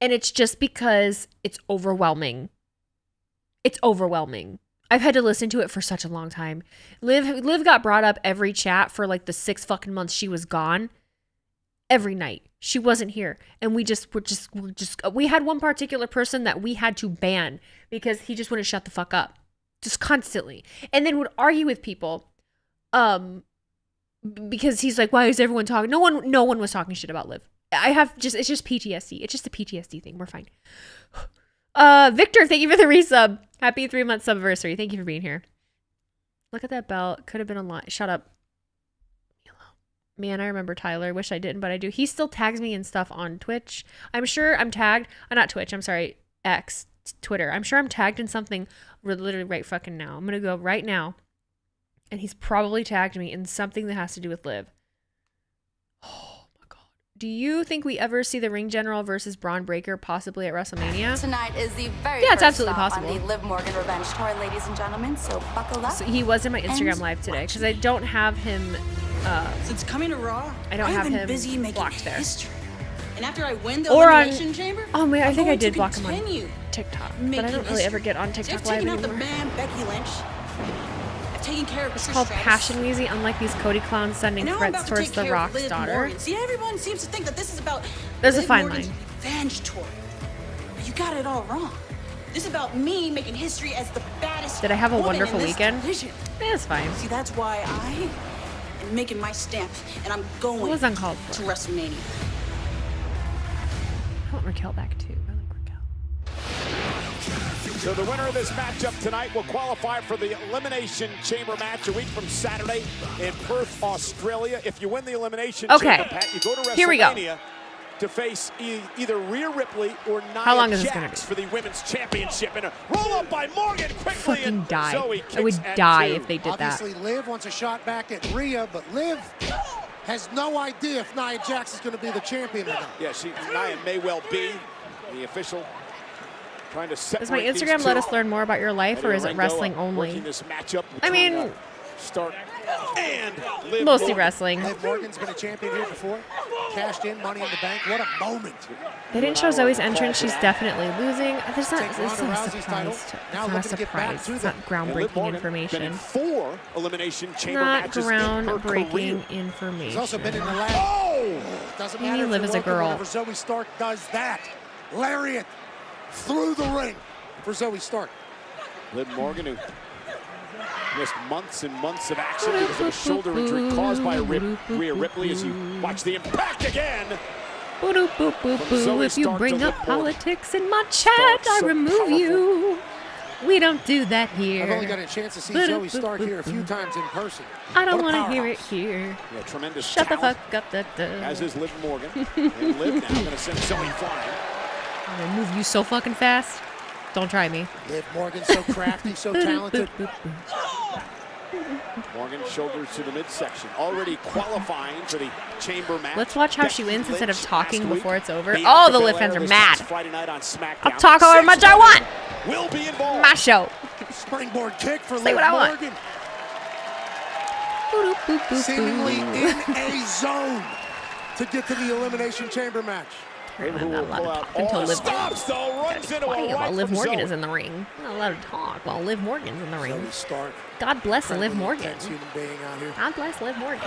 And it's just because it's overwhelming. It's overwhelming. I've had to listen to it for such a long time. Liv got brought up every chat for like the 6 fucking months she was gone. Every night. She wasn't here. And we had one particular person that we had to ban because he just wouldn't shut the fuck up. Just constantly. And then would argue with people. Because he's like, why is everyone talking? No one was talking shit about Liv. It's just PTSD. It's just a PTSD thing. We're fine. Victor, thank you for the resub. Happy 3-month subversary. Thank you for being here. Look at that belt. Could have been a lot. Shut up. Man, I remember Tyler. Wish I didn't, but I do. He still tags me and stuff on Twitch. I'm sure I'm tagged. Not Twitch. I'm sorry. X. Twitter. I'm sure I'm tagged in something literally right fucking now. I'm going to go right now. And he's probably tagged me in something that has to do with Liv. Oh my God. Do you think we ever see the Ring General versus Braun Breaker possibly at WrestleMania? Tonight is the very it's first absolutely stop possible. on the Liv Morgan Revenge Tour, ladies and gentlemen, so buckle up. So he was in my Instagram live today because I don't have him. Since coming to Raw, I don't have him busy making blocked there. History. And after I win the Or Elimination on, Chamber, oh man, I think I did block continue him on TikTok, but I don't really ever get on TikTok live taking out anymore. the man Becky Lynch. I've taken care of It's Trish called Stratus. Passion Wheezy, unlike these Cody clowns sending And now I'm threats about to towards take the care of Rock's Liv daughter. Morgan. See, everyone seems to think that this is about There's a Liv fine Morgan's line. revenge tour. But you got it all wrong. This is about me making history as the baddest Did I have a woman wonderful in this weekend? division. It's fine. See, that's why I am making my stamp, and I'm going What was uncalled for? to WrestleMania. I want Raquel back too. I like Raquel. So the winner of this matchup tonight will qualify for the Elimination Chamber match a week from Saturday in Perth, Australia. If you win the Elimination Chamber, Pat, you go to WrestleMania Here we go. to face either Rhea Ripley or How long Nia is this gonna Jax be? for the Women's Championship. And a roll up by Morgan quickly. Fucking and die. Zoe I would kicks at die 2. if they did that. Obviously, Liv wants a shot back at Rhea, but Liv has no idea if Nia Jax is going to be the champion or not. Yeah, Nia may well be the official. Trying to Does my separate these Instagram two. let us learn more about your life, or is it Eddie wrestling Marengo, only? working this matchup I between, mean, Stark and Liv mostly Morgan. wrestling. Liv Morgan's been a champion here before. Cashed in, Money in the Bank. What a moment. They didn't show Zoe's entrance. She's definitely losing. There's not, Take it's Ronda not a Rousey's title. surprise. It's Now not a looking to get back surprise. to It's them. not And Liv groundbreaking Morgan information. Been in 4 Elimination Chamber Not matches in her career. groundbreaking information. He's also been in the last. Oh! Doesn't You matter if Liv you're is a working girl. whenever Zoe Stark does that. Lariat through the ring for Zoe Stark. Liv Morgan, who missed months and months of action because of a shoulder injury caused by Rhea Ripley, as you watch the impact again. Boop, boop, boop, From boop. Zoe If you Stark bring to up Liv Morgan. politics in my chat, I so remove powerful. you. We don't do that here. I've only got a chance to see Boop, Zoe boop, Stark boop, here a few boop. times in person. I don't What a want to hear it powerhouse. here. Yeah, tremendous Shut the talent, fuck up. as is Liv Morgan. And Liv now going to send Zoe flying. I'm gonna move you so fucking fast. Don't try me. Liv Morgan, so crafty, so talented. Morgan shoulders to the midsection, already qualifying for the chamber match. Let's watch how she Becky wins instead of Lynch talking last week before it's over. beat Oh, the Belair Liv fans are this mad. past Friday night on SmackDown. I'll talk however much I want. Will be involved. My show. Springboard kick for Say Liv what I want. Morgan. Boop, boop, boop, Seemingly boop. in a zone to get to the Elimination Chamber match. Who will Not allowed pull to out talk until all Liv stops though, runs into Quiet a while right Liv from Morgan Zoe. is in the ring. Not allowed to talk while Liv Morgan's in the ring. Zoe Stark. God bless Liv incredibly Morgan. intense human being out here. God bless Liv Morgan.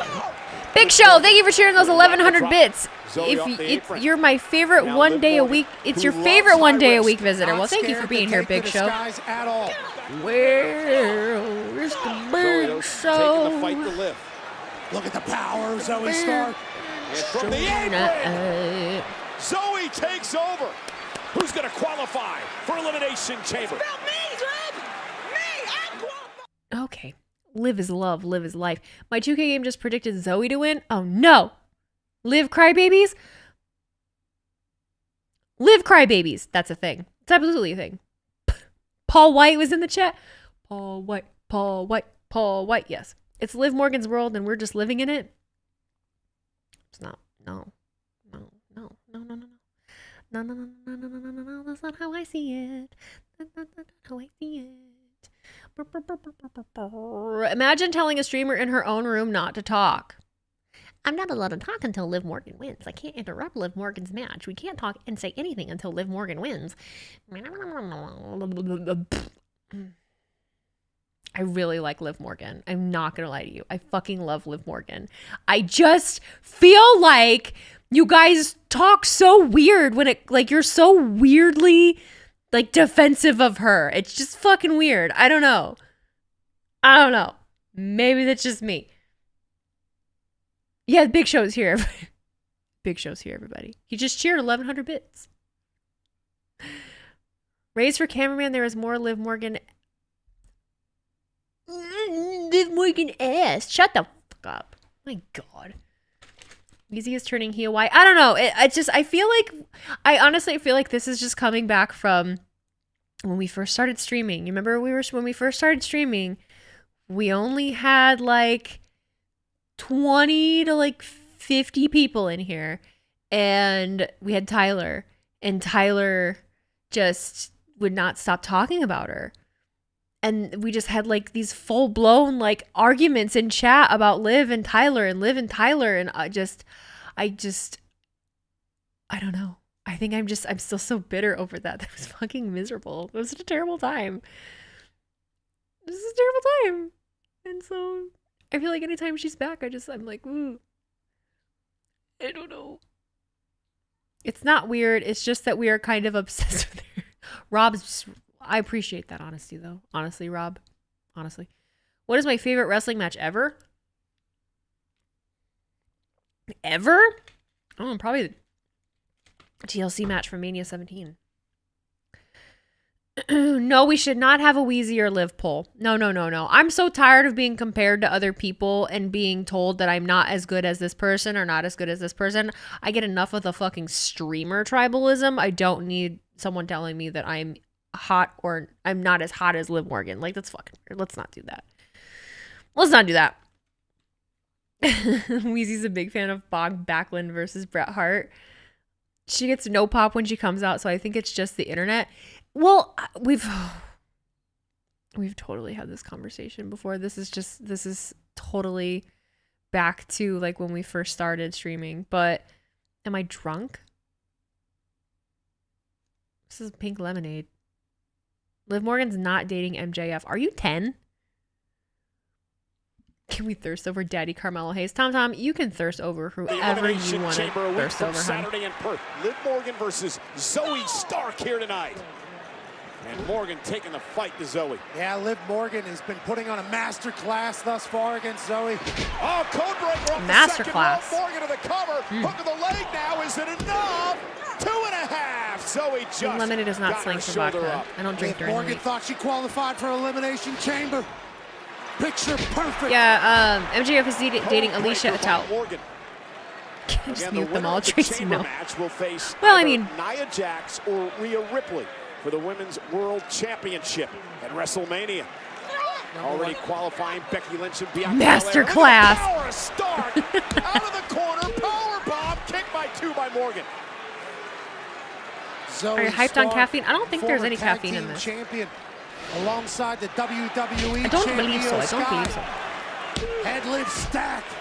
Big Show, thank you for sharing those 1,100 bits. Zoe off the If apron. you're my favorite Now one Liv day a Morgan, week, it's who your loves favorite one day a high week risk. visitor. Not Well, thank you for scared being to here, take Big to the Show. skies at all. Where's the Zoe Big taking the Show? fight to Liv. Look at the power of Zoe Stark. And from the apron, Zoe takes over. Who's going to qualify for Elimination Chamber? Okay. Live is love, live is life. My 2K game just predicted Zoe to win. Oh no. Live crybabies? Liv crybabies. That's a thing. It's absolutely a thing. Paul White was in the chat. Paul White, Paul White, Paul White. Yes. It's Liv Morgan's world and we're just living in it. It's not. No. No. No. No. No. No. No. No. No. No. No. No. No. No. No. That's not how I see it. That's not how I see it. Imagine telling a streamer in her own room not to talk. I'm not allowed to talk until Liv Morgan wins. I can't interrupt Liv Morgan's match. We can't talk and say anything until Liv Morgan wins. I really like Liv Morgan. I'm not going to lie to you. I fucking love Liv Morgan. I just feel like you guys talk so weird when it, like, you're so weirdly, like, defensive of her. It's just fucking weird. I don't know. Maybe that's just me. Yeah, Big Show's here. Big Show's here, everybody. He just cheered 1,100 bits. Raise for cameraman. There is more Liv Morgan. Liv Morgan ass. Shut the fuck up. My God. Easy is turning heel white. I don't know. I honestly feel like this is just coming back from when we first started streaming. You remember when we first started streaming, we only had like 20 to like 50 people in here, and we had Tyler, and Tyler just would not stop talking about her, and we just had like these full-blown like arguments in chat about Liv and Tyler, and I don't know. I think I'm still so bitter over that. That was fucking miserable. It was such a terrible time. This is a terrible time. And so I feel like anytime she's back, I'm like, ooh. I don't know. It's not weird. It's just that we are kind of obsessed with her. I appreciate that honesty, though. Honestly, Rob. Honestly. What is my favorite wrestling match ever? Ever? Oh, probably the TLC match from Mania 17. No, we should not have a Wheezy or Liv poll. No. I'm so tired of being compared to other people and being told that I'm not as good as this person or not as good as this person. I get enough of the fucking streamer tribalism. I don't need someone telling me that I'm hot or I'm not as hot as Liv Morgan. Like, that's fucking weird. Let's not do that. Wheezy's a big fan of Bob Backlund versus Bret Hart. She gets no pop when she comes out, so I think it's just the internet. Well, we've totally had this conversation before. This is totally back to like when we first started streaming. But am I drunk? This is pink lemonade. Liv Morgan's not dating MJF. Are you 10? Can we thirst over Daddy Carmelo Hayes? Tom, you can thirst over whoever you want to thirst over. Saturday in Perth. Liv Morgan versus Zoe Stark here tonight. And Morgan taking the fight to Zoe. Yeah, Liv Morgan has been putting on a master class thus far against Zoe. Oh, code breaker off master the second class. rope. Morgan to the cover. Hook to the leg now. Is it enough? 2.5. Zoe just Lemonade does not sling for vodka. I don't drink during the Morgan week. thought she qualified for Elimination Chamber. Picture perfect. Yeah, MJF is dating Alicia Atal. Just mute them all, Tracy. No. Well, I mean, Nia Jax or Rhea Ripley for the Women's World Championship at WrestleMania. Already qualifying Becky Lynch and Bianca Masterclass. Power Stark out of the corner. Power bomb. Kick by 2 by Morgan. Are you hyped on caffeine? I don't think there's any caffeine in this. Champion alongside the WWE I don't believe so. Head Liv stacked.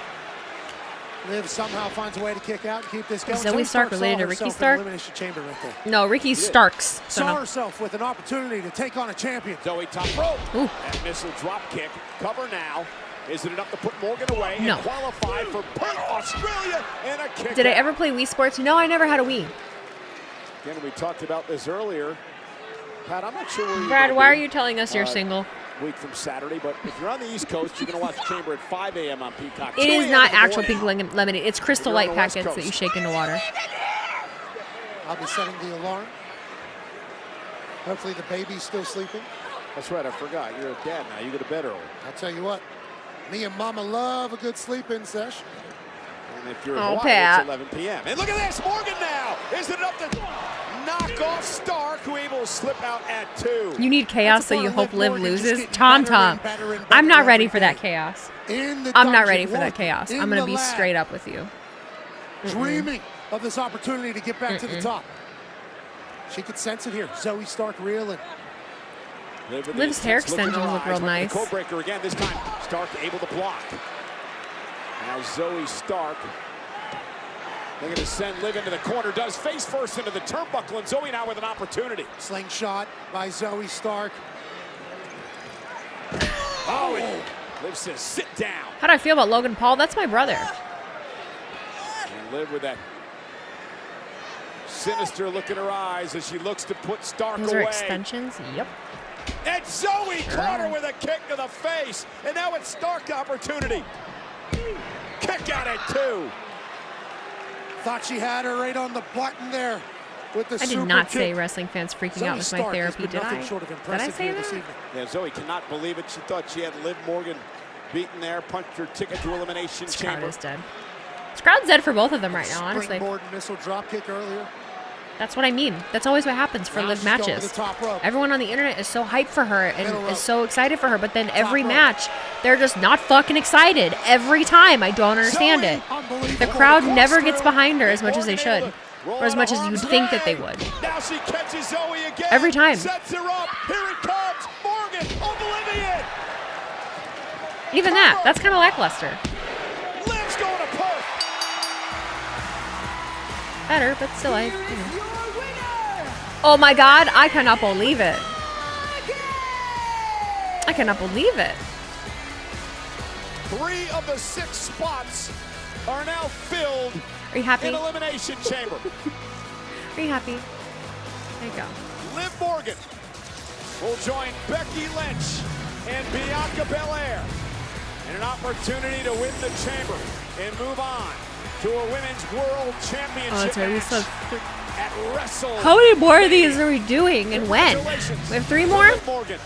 Liv somehow finds a way to kick out and keep this going. Zoe Stark related to Ricky Stark? Elimination Chamber right there. No, Ricky Starks. Saw herself with an opportunity to take on a champion. Zoe top rope. That missile drop kick. Cover now. Is it enough to put Morgan away and qualify for Perth, Australia, and a kick? Did I ever play Wii Sports? No, I never had a Wii. Again, we talked about this earlier. Pat, I'm not sure where Brad, why are you telling us you're single? Week from Saturday, but if you're on the East Coast, you're going to watch Chamber at 5 a.m. on Peacock. It is not actual pink lemonade. It's Crystal Light packets that you shake into water. I'll be setting the alarm. Hopefully the baby's still sleeping. That's right, I forgot. You're a dad now. You go to bed early. I'll tell you what, me and Mama love a good sleep-in session. And if you're in Hawaii, it's 11 p.m. And look at this, Morgan now. Is it up to 9 kick off Stark, who able to slip out at 2. You need chaos, so you hope Liv loses. Tom. I'm not ready for that chaos. I'm not ready for that chaos. I'm going to be straight up with you. Dreaming of this opportunity to get back to the top. She could sense it here. Zoe Stark reeling. Liv's hair extensions look real nice. Code breaker again. This time, Stark able to block. Now Zoe Stark looking to send Liv into the corner. Does face first into the turnbuckle, and Zoe now with an opportunity. Slingshot by Zoe Stark. Oh, and Liv says, sit down. How do I feel about Logan Paul? That's my brother. And Liv with that sinister look in her eyes as she looks to put Stark Those away. are extensions? Yep. And Zoe caught her with a kick to the face. And now it's Stark's opportunity. Kick out at 2. Thought she had her right on the button there with the I did not say wrestling fans freaking out with my therapy, did I? Did I say that? Yeah, Zoe cannot believe it. She thought she had Liv Morgan beaten there, punched her ticket to Elimination Chamber. This crowd is dead. This crowd's dead for both of them right now, honestly. Springboard missile drop kick earlier. That's what I mean. That's always what happens for Liv matches. Everyone on the internet is so hyped for her and is so excited for her, but then every match, they're just not fucking excited. Every time. I don't understand it. The crowd never gets behind her as much as they should. Or as much as you'd think that they would. Now she catches Zoe again. Every time. Sets her up. Here it comes. Morgan, oblivion. Even that. That's kind of lackluster. Liv's going to Perth. Better, but still, Oh my God, I cannot believe it. I cannot believe it. 3 of the 6 spots are now filled. Are you happy? In Elimination Chamber. Are you happy? There you go. Liv Morgan will join Becky Lynch and Bianca Belair in an opportunity to win the chamber and move on to a Women's World Championship match at WrestleMania. How many more of these are we doing and when? We have 3 more? Morgan.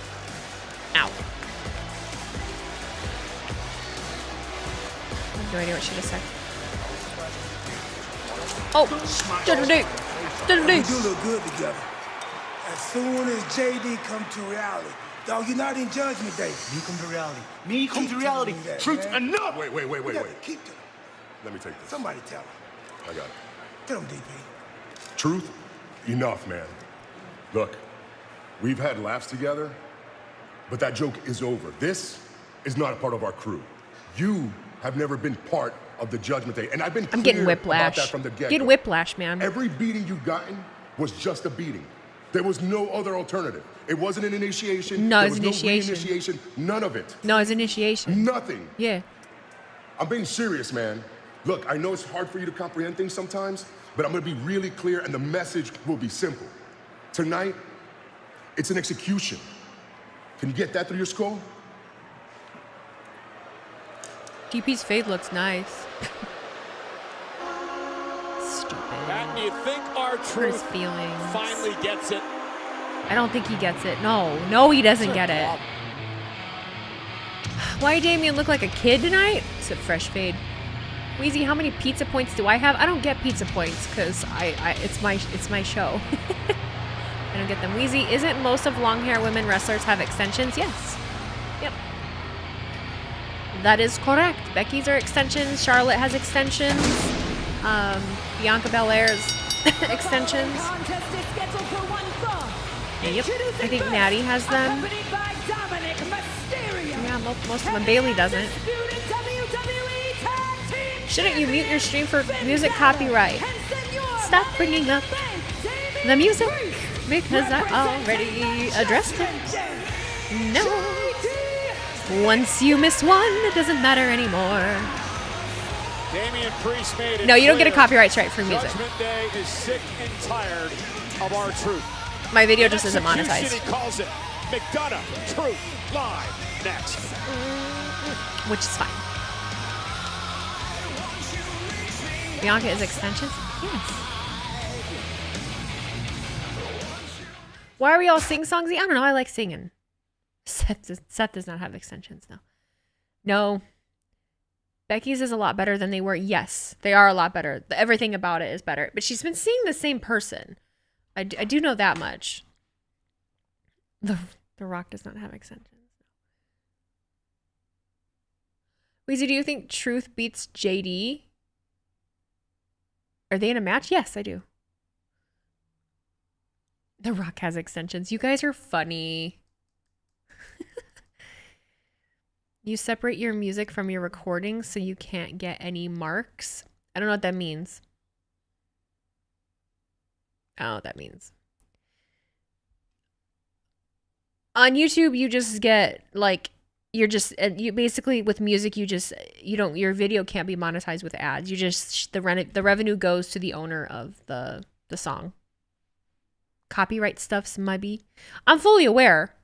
Ow. I have no idea what she just said. Oh, we do look good together. As soon as JD come to reality, dog, you're not in Judgment Day. Me come to reality. Me come to reality. Truth enough. Wait. Keep to them. Let me take this. Somebody tell him. I got it. Tell him, DP. Truth enough, man. Look, we've had laughs together, but that joke is over. This is not a part of our crew. You have never been part of the Judgment Day, and I've been I'm getting clear whiplash. about that from the get-go. Get whiplash, man. Every beating you've gotten was just a beating. There was no other alternative. It wasn't an initiation. No, there it's was initiation. No reinitiation. None of it. No, it's initiation. Nothing. Yeah. I'm being serious, man. Look, I know it's hard for you to comprehend things sometimes, but I'm gonna be really clear, and the message will be simple. Tonight, it's an execution. Can you get that through your skull? DP's fade looks nice. Stupid. Pat, do you think our truth finally gets it? I don't think he gets it. No, he doesn't get it. Why Damien look like a kid tonight? It's a fresh fade. Wheezy, how many pizza points do I have? I don't get pizza points because it's my show. I don't get them. Wheezy, isn't most of long hair women wrestlers have extensions? Yes. Yep. That is correct. Becky's are extensions. Charlotte has extensions. Bianca Belair's extensions. Yep. I think Natty has them. Yeah, most of them. Bailey doesn't. Shouldn't you mute your stream for music copyright? Stop bringing up the music because I already addressed it. No. Once you miss one, it doesn't matter anymore. Damian Priest made it No, you don't get a clear. copyright strike for music. Judgment Day is sick and tired of our truth. My video just isn't monetized. Execution, he calls it. McDonough, Truth, live, next. Which is fine. Bianca is extensions? Yes. Why are we all sing-songsy? I don't know. I like singing. Seth does not have extensions, though. No. Becky's is a lot better than they were. Yes, they are a lot better. Everything about it is better. But she's been seeing the same person I do know that much. The Rock does not have extensions. Weezy, do you think Truth beats JD? Are they in a match? Yes, I do. The Rock has extensions. You guys are funny. You separate your music from your recordings so you can't get any marks. I don't know what that means. I don't know what that means. On YouTube, you just get like, you basically with music, your video can't be monetized with ads. You just, the revenue goes to the owner of the song. Copyright stuff's maybe. I'm fully aware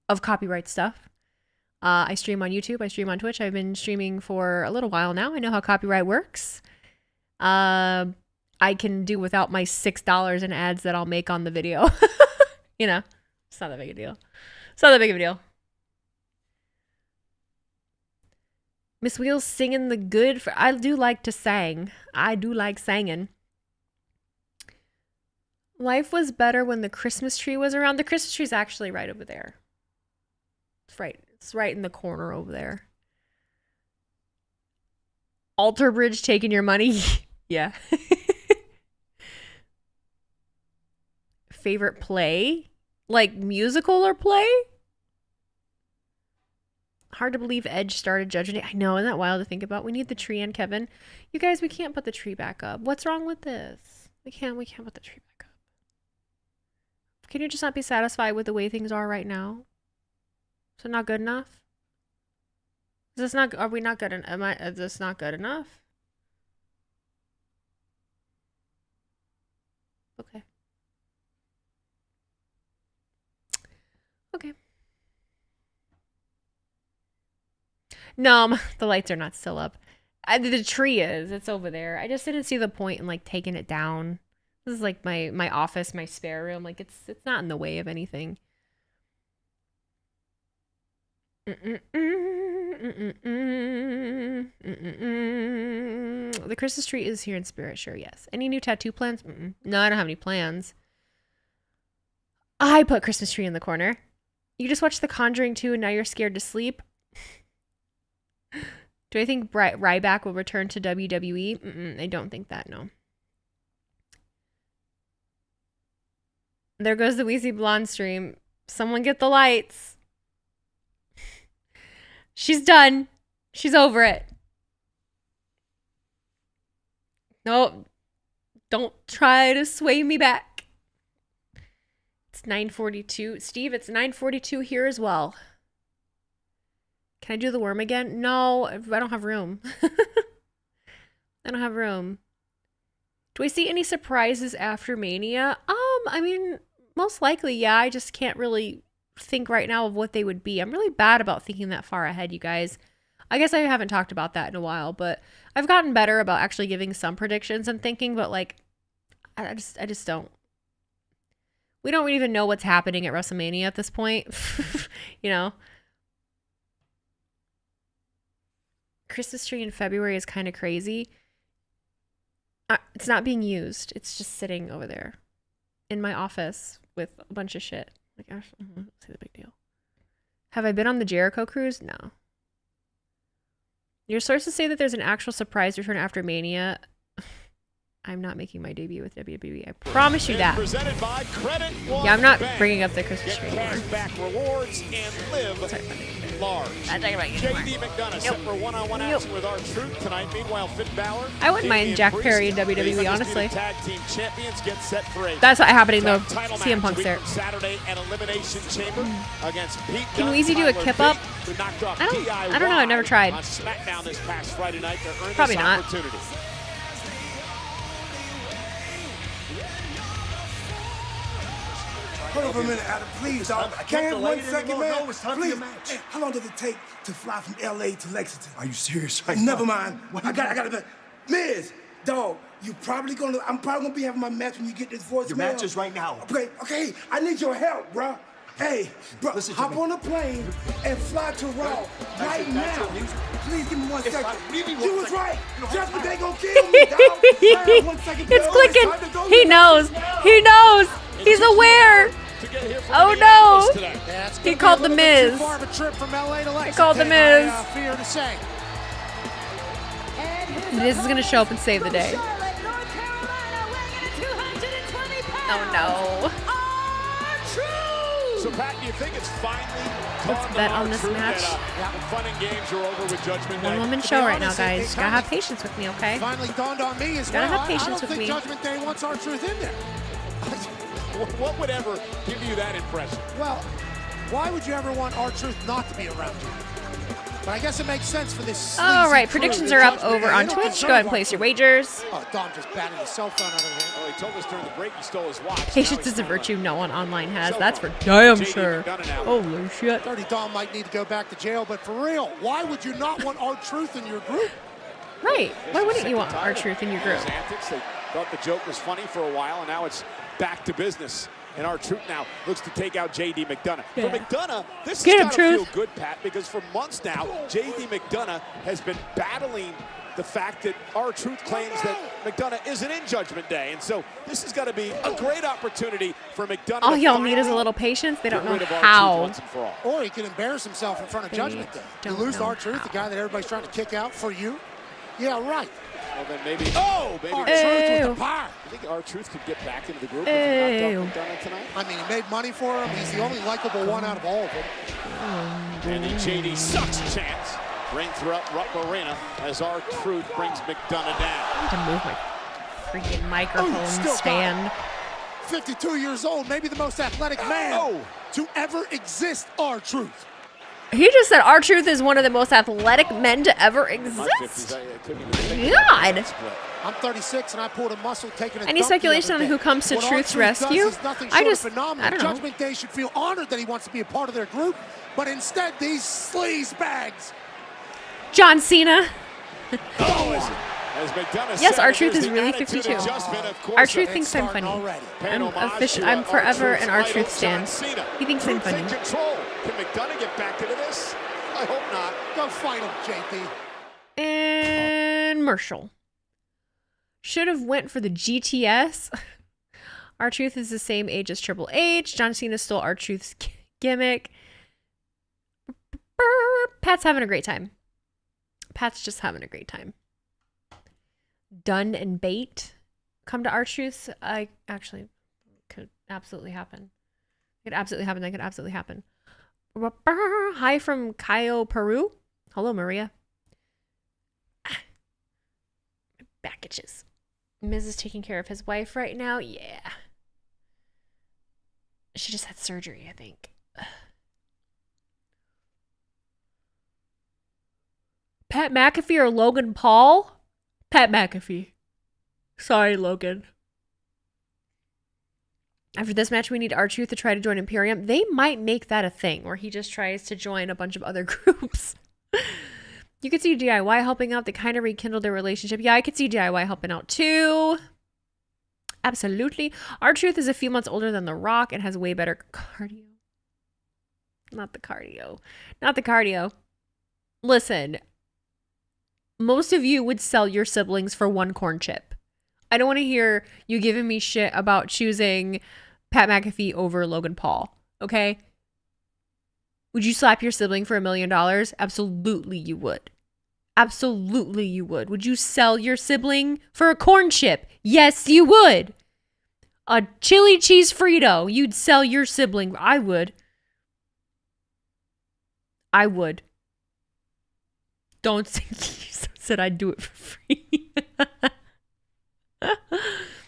of copyright stuff. I stream on YouTube. I stream on Twitch. I've been streaming for a little while now. I know how copyright works. I can do without my $6 in ads that I'll make on the video. You know, it's not that big a deal. It's not that big of a deal. Miss Wheels singing the good. I do like to sing. I do like singing. Life was better when the Christmas tree was around. The Christmas tree's actually right over there. It's right in the corner over there. Alter Bridge taking your money. Yeah. Favorite play? Like musical or play? Hard to believe Edge started Judgment Day. I know, isn't that wild to think about? We need the tree and Kevin. You guys, we can't put the tree back up. What's wrong with this? We can't put the tree back up. Can you just not be satisfied with the way things are right now? So not good enough? Is this not, are we not good enough? Is this not good enough? Okay. Okay. No, the lights are not still up. The tree is. It's over there. I just didn't see the point in like taking it down. This is like my office, my spare room. Like it's not in the way of anything. The Christmas tree is here in spirit. Sure, yes. Any new tattoo plans? No, I don't have any plans. I put Christmas tree in the corner. You just watched The Conjuring 2 and now you're scared to sleep. Do I think Ryback will return to WWE? I don't think that, no. There goes the Weezy Blonde stream. Someone get the lights. She's done. She's over it. No, don't try to sway me back. It's 9:42. Steve, it's 9:42 here as well. Can I do the worm again? No, I don't have room. I don't have room. Do I see any surprises after Mania? I mean, most likely, yeah. I just can't really think right now of what they would be. I'm really bad about thinking that far ahead, you guys. I guess I haven't talked about that in a while, but I've gotten better about actually giving some predictions and thinking, but like, I just don't. We don't even know what's happening at WrestleMania at this point. You know? Christmas tree in February is kind of crazy. It's not being used. It's just sitting over there in my office with a bunch of shit. Like, I don't see the big deal. Have I been on the Jericho cruise? No. Your sources say that there's an actual surprise return after Mania. I'm not making my debut with WWE. I promise you that. Yeah, I'm not bringing up the Christmas tree anymore. Back rewards and live large. JD McDonough set for one-on-one action with R-Truth tonight. Meanwhile, Finn Balor. I wouldn't mind Jack Perry in WWE, honestly. Tag team champions get set for a that's not happening though. CM Punk's there. Saturday at Elimination Chamber against Pete. Can Weezy do a kip up? I don't know. I've never tried. On SmackDown this past Friday night to earn probably this not. opportunity. Hold on for a minute, Adam, please, dog. I Can I can't have delay 1 it second, anymore. man? No, it's time for Please. your match. Hey, how long does it take to fly from LA to Lexington? Are you serious right Never now? mind. I got Miz, dog, I'm probably gonna be having my match when you get this voicemail. Your match is right now. Okay, I need your help, bro. Hey, bro, hop on a plane and fly to Raw right now. Please give me 1 second. You was right. Just but they gonna kill me, dog. 1 second. It's clicking. He knows. He knows. Oh no! He called the Miz. He called the Miz. Miz is gonna show up and save the day. Oh no! So Pat, do you think it's finally Let's bet on this match. the fun and games are over with Judgment Day? One woman show right now, guys. Gotta have patience with me, okay? Finally dawned on me as Gotta well. have patience I don't with think me. Judgment Day wants R-Truth in there. What would ever give you that impression? Well, why would you ever want R-Truth not to be around you? But I guess it makes sense for this. All right, predictions are up over on Twitch. Go ahead and place your wagers. Oh, Dom just batted his cell phone out of here. Oh, he told us during the break he stole his watch. Patience is a virtue no one online has. That's for damn sure. Holy shit. Dirty Dom might need to go back to jail, but for real, why would you not want R-Truth in your group? Right. Why wouldn't you want R-Truth in your group? Antics. They thought the joke was funny for a while, and now it's back to business. And R-Truth now looks to take out J.D. McDonough. Yeah. For McDonough, this Get has him, got to feel Truth. good, Pat, because for months now, J.D. McDonough has been battling the fact that R-Truth claims that McDonough isn't in Judgment Day. And so this has got to be a great opportunity for McDonough. All to y'all finally need is a little patience. They don't get know rid of R-Truth how. once and for all. Or he can embarrass himself in front of They Judgment Day. You don't lose to know R-Truth, the guy that everybody's trying to kick out for you. Yeah, right. Well, then maybe. Maybe R-Truth with the power. I think R-Truth could get back into the group Ew. if he knocked out McDonough tonight. I mean, he made money for him. He's the only likable one out of all of them. And the JD sucks chance rings throughout Rupp Arena as R-Truth brings McDonough down. I need to move my freaking microphone still got stand. 52 years old, maybe the most athletic man to ever exist, R-Truth. He just said R-Truth is one of the most athletic men to ever exist. God. I'm 36 and I pulled a muscle taking a Any dump the speculation other on day. who comes to What Truth's R-Truth does rescue? is nothing I short of just, phenomenal. I don't know. Judgment Day should feel honored that he wants to be a part of their group, but instead these sleaze bags. John Cena. As McDonough Yes, said, R-Truth there's is the really attitude 52. adjustment, of course. R-Truth thinks I'm funny. I'm forever an R-Truth stan. He thinks I'm funny. Control. Can McDonough get back into this? I hope not. Go fight him, JP. And Marshall. Should have went for the GTS. R-Truth is the same age as Triple H. John Cena stole R-Truth's gimmick. Pat's having a great time. Pat's just having a great time. Dunn and Bate come to R-Truth. I actually could absolutely happen. Could absolutely happen. That could absolutely happen. Hi from Cayo, Peru. Hello, Maria. My back itches. Miz is taking care of his wife right now. Yeah. She just had surgery, I think. Pat McAfee or Logan Paul? Pat McAfee. Sorry, Logan. After this match, we need R-Truth to try to join Imperium. They might make that a thing where he just tries to join a bunch of other groups. You could see DIY helping out. They kind of rekindled their relationship. Yeah, I could see DIY helping out too. Absolutely. R-Truth is a few months older than The Rock and has way better cardio. Not the cardio. Not the cardio. Listen, most of you would sell your siblings for one corn chip. I don't want to hear you giving me shit about choosing Pat McAfee over Logan Paul. Okay? Would you slap your sibling for $1 million? Absolutely you would. Absolutely you would. Would you sell your sibling for a corn chip? Yes, you would. A chili cheese Frito. You'd sell your sibling. I would. I would. Don't think you said I'd do it for free.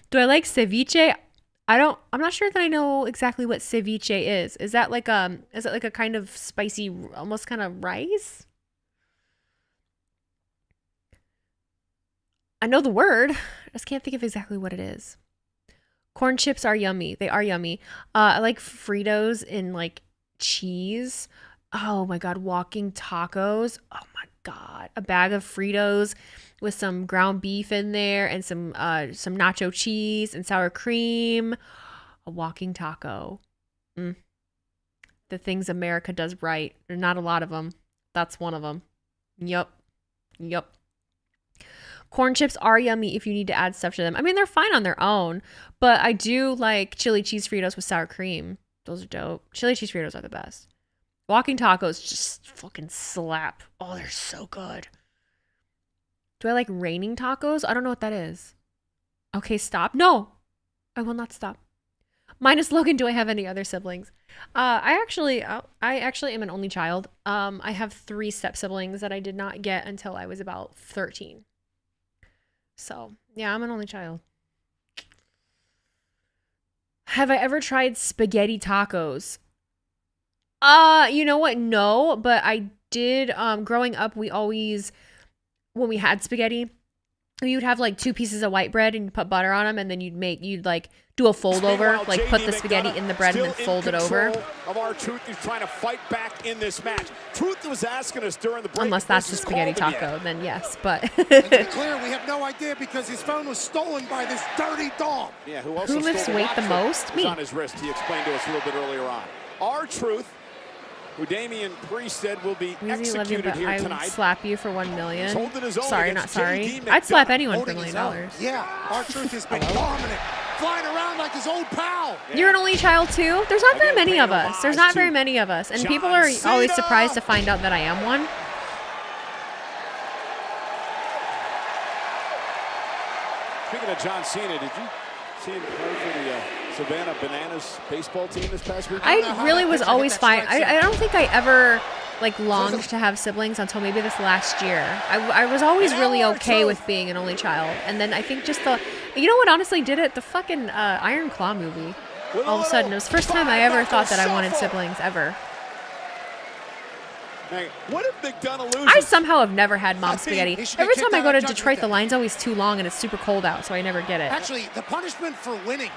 Do I like ceviche? I'm not sure that I know exactly what ceviche is. Is that like a kind of spicy, almost kind of rice? I know the word. I just can't think of exactly what it is. Corn chips are yummy. They are yummy. I like Fritos in like cheese. Oh my God. Walking tacos. Oh my God. A bag of Fritos with some ground beef in there and some nacho cheese and sour cream. A walking taco. The things America does right. There's not a lot of them. That's one of them. Yup. Corn chips are yummy if you need to add stuff to them. I mean, they're fine on their own, but I do like chili cheese Fritos with sour cream. Those are dope. Chili cheese burritos are the best. Walking tacos just fucking slap. Oh, they're so good. Do I like raining tacos? I don't know what that is. Okay, stop. No, I will not stop. Minus Logan, do I have any other siblings? I actually am an only child. I have 3 step siblings that I did not get until I was about 13. So yeah, I'm an only child. Have I ever tried spaghetti tacos? You know what? No, but I did. Growing up, we always, when we had spaghetti, you'd have like 2 pieces of white bread and you put butter on them, and then you'd like do a fold over, like put the spaghetti in the bread and then fold it over. Of our Truth, who's trying to fight back in this match. Truth was asking us during the break. Unless that's the spaghetti taco, then yes. But And to be clear, we have no idea because his phone was stolen by this dirty dog. Yeah, who also lifts stole weight the watch most? was Me. on his wrist. He explained to us a little bit earlier on. Our Truth, who Damian Priest said will be Weezy, love you, executed but here I would tonight. slap you for $1 million. He's holding his own Sorry, against not sorry. JD I'd slap McDonough. anyone for $1 Holding his million. own. Yeah, our Truth has been dominant, flying around like his old pal. You're an only child too? There's not very many of us. There's not very many of us. And people are always surprised to find out that I am one. Speaking of John Cena, did you see him play for the Savannah Bananas baseball team this past week? I really was always fine. I don't think I ever like longed to have siblings until maybe this last year. I was always really okay with being an only child. And then I think just you know what honestly did it? The fucking Iron Claw movie. All of a sudden, it was the first time I ever thought that I wanted siblings ever. Hey, what if McDonough loses? I somehow have never had mom spaghetti. Every time I go to Detroit, the line's always too long and it's super cold out, so I never get it. Actually, the punishment for winning.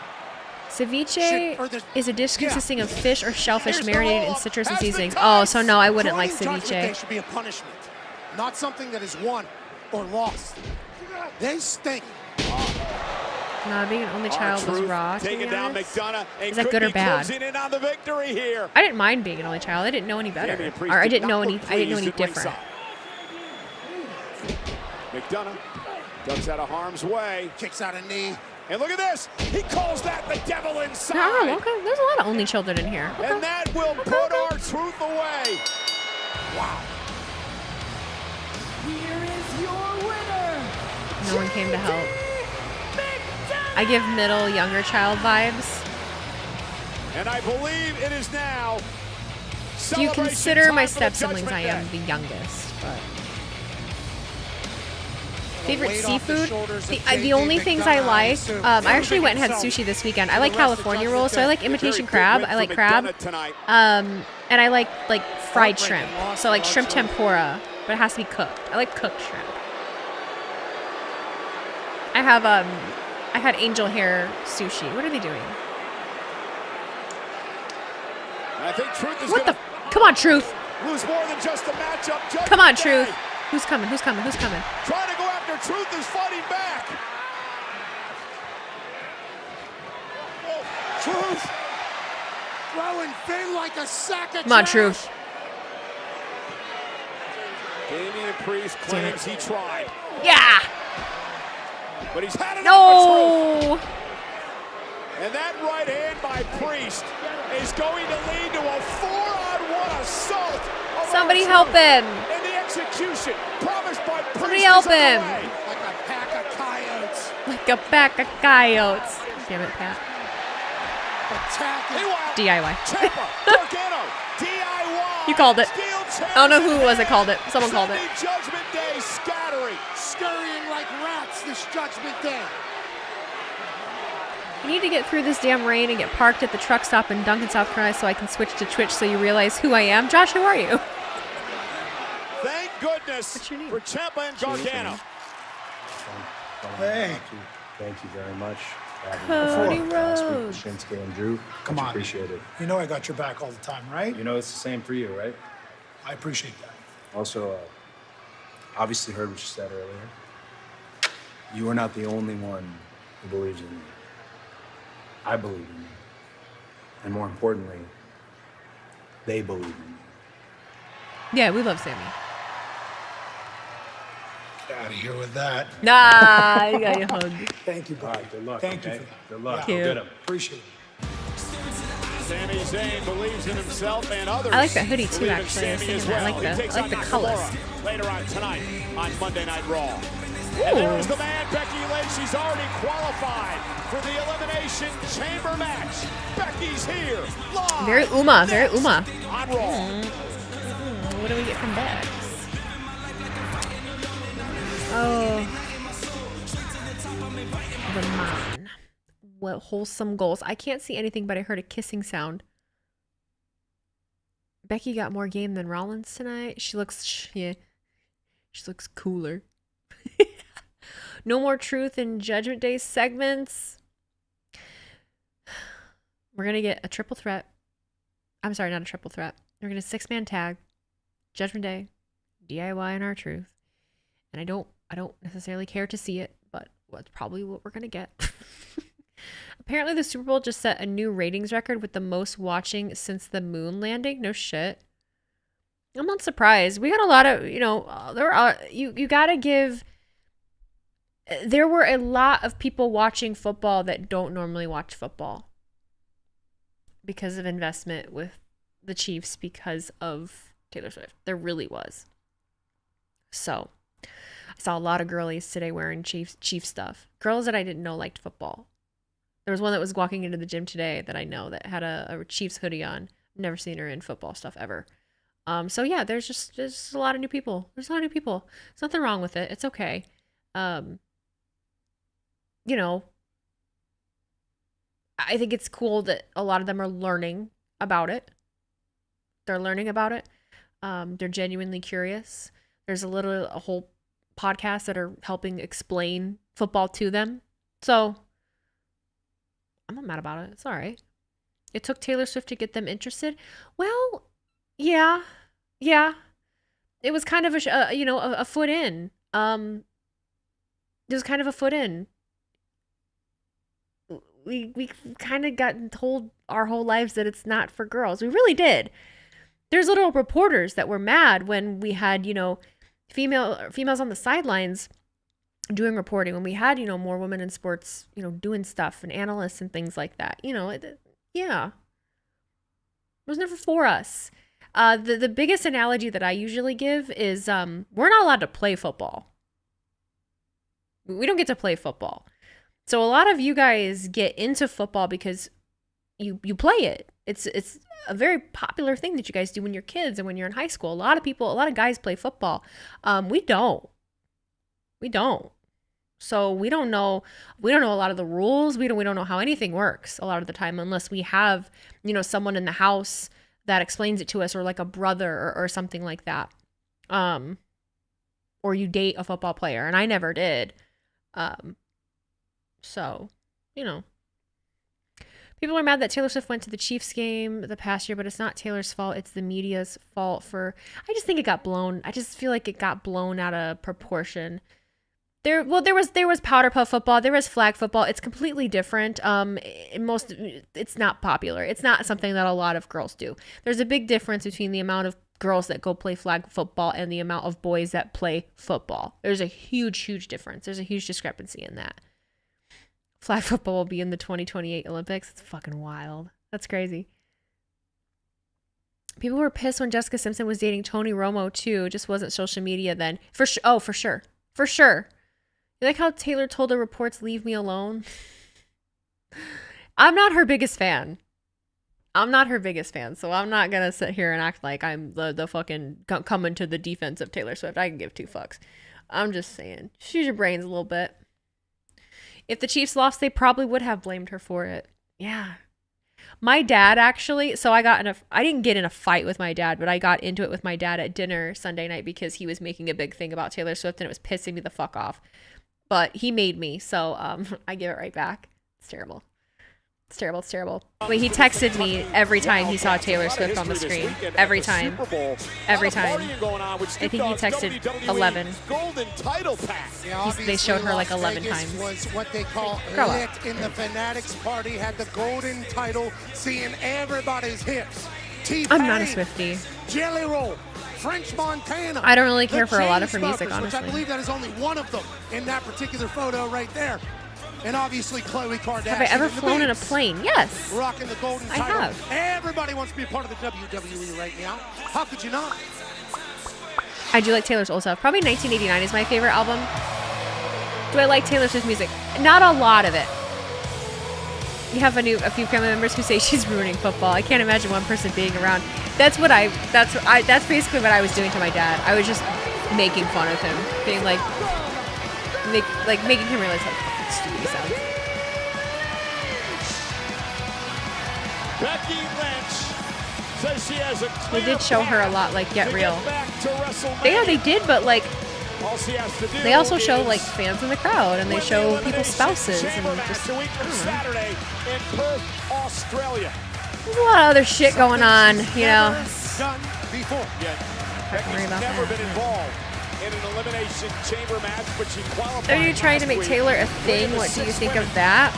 Ceviche is a dish consisting of fish or shellfish marinated in citrus and seasonings. Oh, so no, I wouldn't like Throwing Judgment Day ceviche. should be a punishment, not something that is won or lost. They stink. No, being an only child was raw. Taking down McDonough. Is that good or bad? Closing in on the victory here. I didn't mind being an only child. I didn't know any better, or I didn't know any different. McDonough ducks out of harm's way. Kicks out a knee. And look at this. He calls that the devil inside. No, okay. There's a lot of only children in here. Okay. And that will put our Truth away. Wow. Here is your winner. No one came to help. I give middle, younger child vibes. And I believe it is now. If you consider my step siblings, I am the youngest. But favorite seafood? The only things I like, I actually went and had sushi this weekend. I like California rolls, so I like imitation crab. I like crab. And I like fried shrimp. So like shrimp tempura, but it has to be cooked. I like cooked shrimp. I had angel hair sushi. What are they doing? I think Truth is What the? Come on, Truth. lose more than just a matchup. Come on, Truth. Who's coming? Who's coming? Who's coming? Trying to go after Truth is fighting back. Truth throwing Finn like a sack of Come on, trash. Truth. Damian Priest claims he tried. Yeah. But he's had enough No. of Truth. And that right hand by Priest is going to lead to a 4-on-1 assault. Somebody help him. And the execution promised by Priest. Somebody help is him. underway. Like a pack of coyotes. Like a pack of coyotes. Damn it, Pat. Attacking. DIY. Ciampa, Gargano, DIY. You called it. Steel I don't know who it was that called it. Someone called it. Sunday Judgment Day scattering. Scurrying like rats this Judgment Day. I need to get through this damn rain and get parked at the truck stop in Duncan, South Carolina so I can switch to Twitch so you realize who I am. Josh, who are you? Thank goodness for Ciampa and Gargano. Hey. Thank you very much. Cody Rhodes. Shinsuke and Drew. Come on. Appreciate it. You know I got your back all the time, right? You know it's the same for you, right? I appreciate that. Also, obviously heard what you said earlier. You are not the only one who believes in me. I believe in you. And more importantly, they believe in me. Yeah, we love Sammy. Get out of here with that. Nah, you got your hug. Thank you, buddy. Good luck. Thank okay? you for that. Good luck. Cute. Go get him. Appreciate it. Sami Zayn believes in himself and others. I like that hoodie too, believe in actually. I Sami as I well. like He the takes on colors. Nakamura later on tonight on Monday Night Raw. And there is the man, Becky Lynch. She's already qualified for the Elimination Chamber match. Becky's here, live. Very Uma, very Uma. On Raw. What do we get from Bex? Oh. The man. What wholesome goals. I can't see anything, but I heard a kissing sound. Becky got more game than Rollins tonight. She looks cooler. No more truth in Judgment Day segments. We're going to get a triple threat. I'm sorry, not a triple threat. We're going to 6-man tag. Judgment Day, DIY, and R-Truth. And I don't necessarily care to see it, but that's probably what we're going to get. Apparently the Super Bowl just set a new ratings record with the most watching since the moon landing. No shit. I'm not surprised. We got a lot of, you got to give. There were a lot of people watching football that don't normally watch football because of investment with the Chiefs because of Taylor Swift. There really was. So I saw a lot of girlies today wearing Chief stuff. Girls that I didn't know liked football. There was one that was walking into the gym today that I know that had a Chiefs hoodie on. Never seen her in football stuff ever. So yeah, there's a lot of new people. There's a lot of new people. There's nothing wrong with it. It's okay. I think it's cool that a lot of them are learning about it. They're learning about it. They're genuinely curious. There's a whole podcast that are helping explain football to them. So I'm not mad about it. It's all right. It took Taylor Swift to get them interested. Well, yeah. It was kind of a foot in. It was kind of a foot in. We kind of got told our whole lives that it's not for girls. We really did. There's little reporters that were mad when we had, females on the sidelines doing reporting, when we had, more women in sports, doing stuff, and analysts and things like that. It was never for us. The biggest analogy that I usually give is we're not allowed to play football. We don't get to play football. So a lot of you guys get into football because you play it. It's a very popular thing that you guys do when you're kids and when you're in high school. A lot of guys play football. We don't. So we don't know a lot of the rules. We don't know how anything works a lot of the time unless we have, someone in the house that explains it to us, or like a brother or something like that. Or you date a football player, and I never did. So, people are mad that Taylor Swift went to the Chiefs game the past year, but it's not Taylor's fault. It's the media's fault I just think it got blown. I just feel like it got blown out of proportion. There was powder puff football. There was flag football. It's completely different. It's not popular. It's not something that a lot of girls do. There's a big difference between the amount of girls that go play flag football and the amount of boys that play football. There's a huge difference. There's a huge discrepancy in that. Flag football will be in the 2028 Olympics. It's fucking wild. That's crazy. People were pissed when Jessica Simpson was dating Tony Romo too. Just wasn't social media then. For sure. You like how Taylor told the reports, "Leave me alone"? I'm not her biggest fan. So I'm not going to sit here and act like I'm the fucking coming to the defense of Taylor Swift. I can give two fucks. I'm just saying, use your brains a little bit. If the Chiefs lost, they probably would have blamed her for it. Yeah. My dad actually, so I didn't get in a fight with my dad, but I got into it with my dad at dinner Sunday night because he was making a big thing about Taylor Swift and it was pissing me the fuck off. But he made me, so I give it right back. It's terrible. Wait, he texted me every time he saw Taylor Swift on the screen. Every time. I think he texted 11. They showed her like 11 times. Was what they call lit in the Fanatics party. Had the golden title, seeing everybody's hips. I'm not a Swiftie. Jelly Roll, French Montana. I don't really care for a lot of her music, honestly. Which I believe that is only one of them in that particular photo right there. And obviously Khloe Kardashian. Have I ever flown in a plane? Yes. Rocking the golden I title. have. Everybody wants to be a part of the WWE right now. How could you not? I do like Taylor's old stuff. Probably 1989 is my favorite album. Do I like Taylor Swift music? Not a lot of it. You have a few family members who say she's ruining football. I can't imagine one person being around. That's basically what I was doing to my dad. I was just making fun of him, being like making him realize how fucking stupid he sounds. Becky Lynch says she has a They did show her a lot, like Get Real. They Yeah, they did, but like all she has to do they also show is like fans in the crowd, and they show people's spouses, and just a week from Saturday in Perth, Australia. there's a lot of other shit going on, you know. Done before. Yeah. Becky's never been involved in an elimination chamber match, but she qualified. Are you trying to make Taylor a thing? What do you think of that?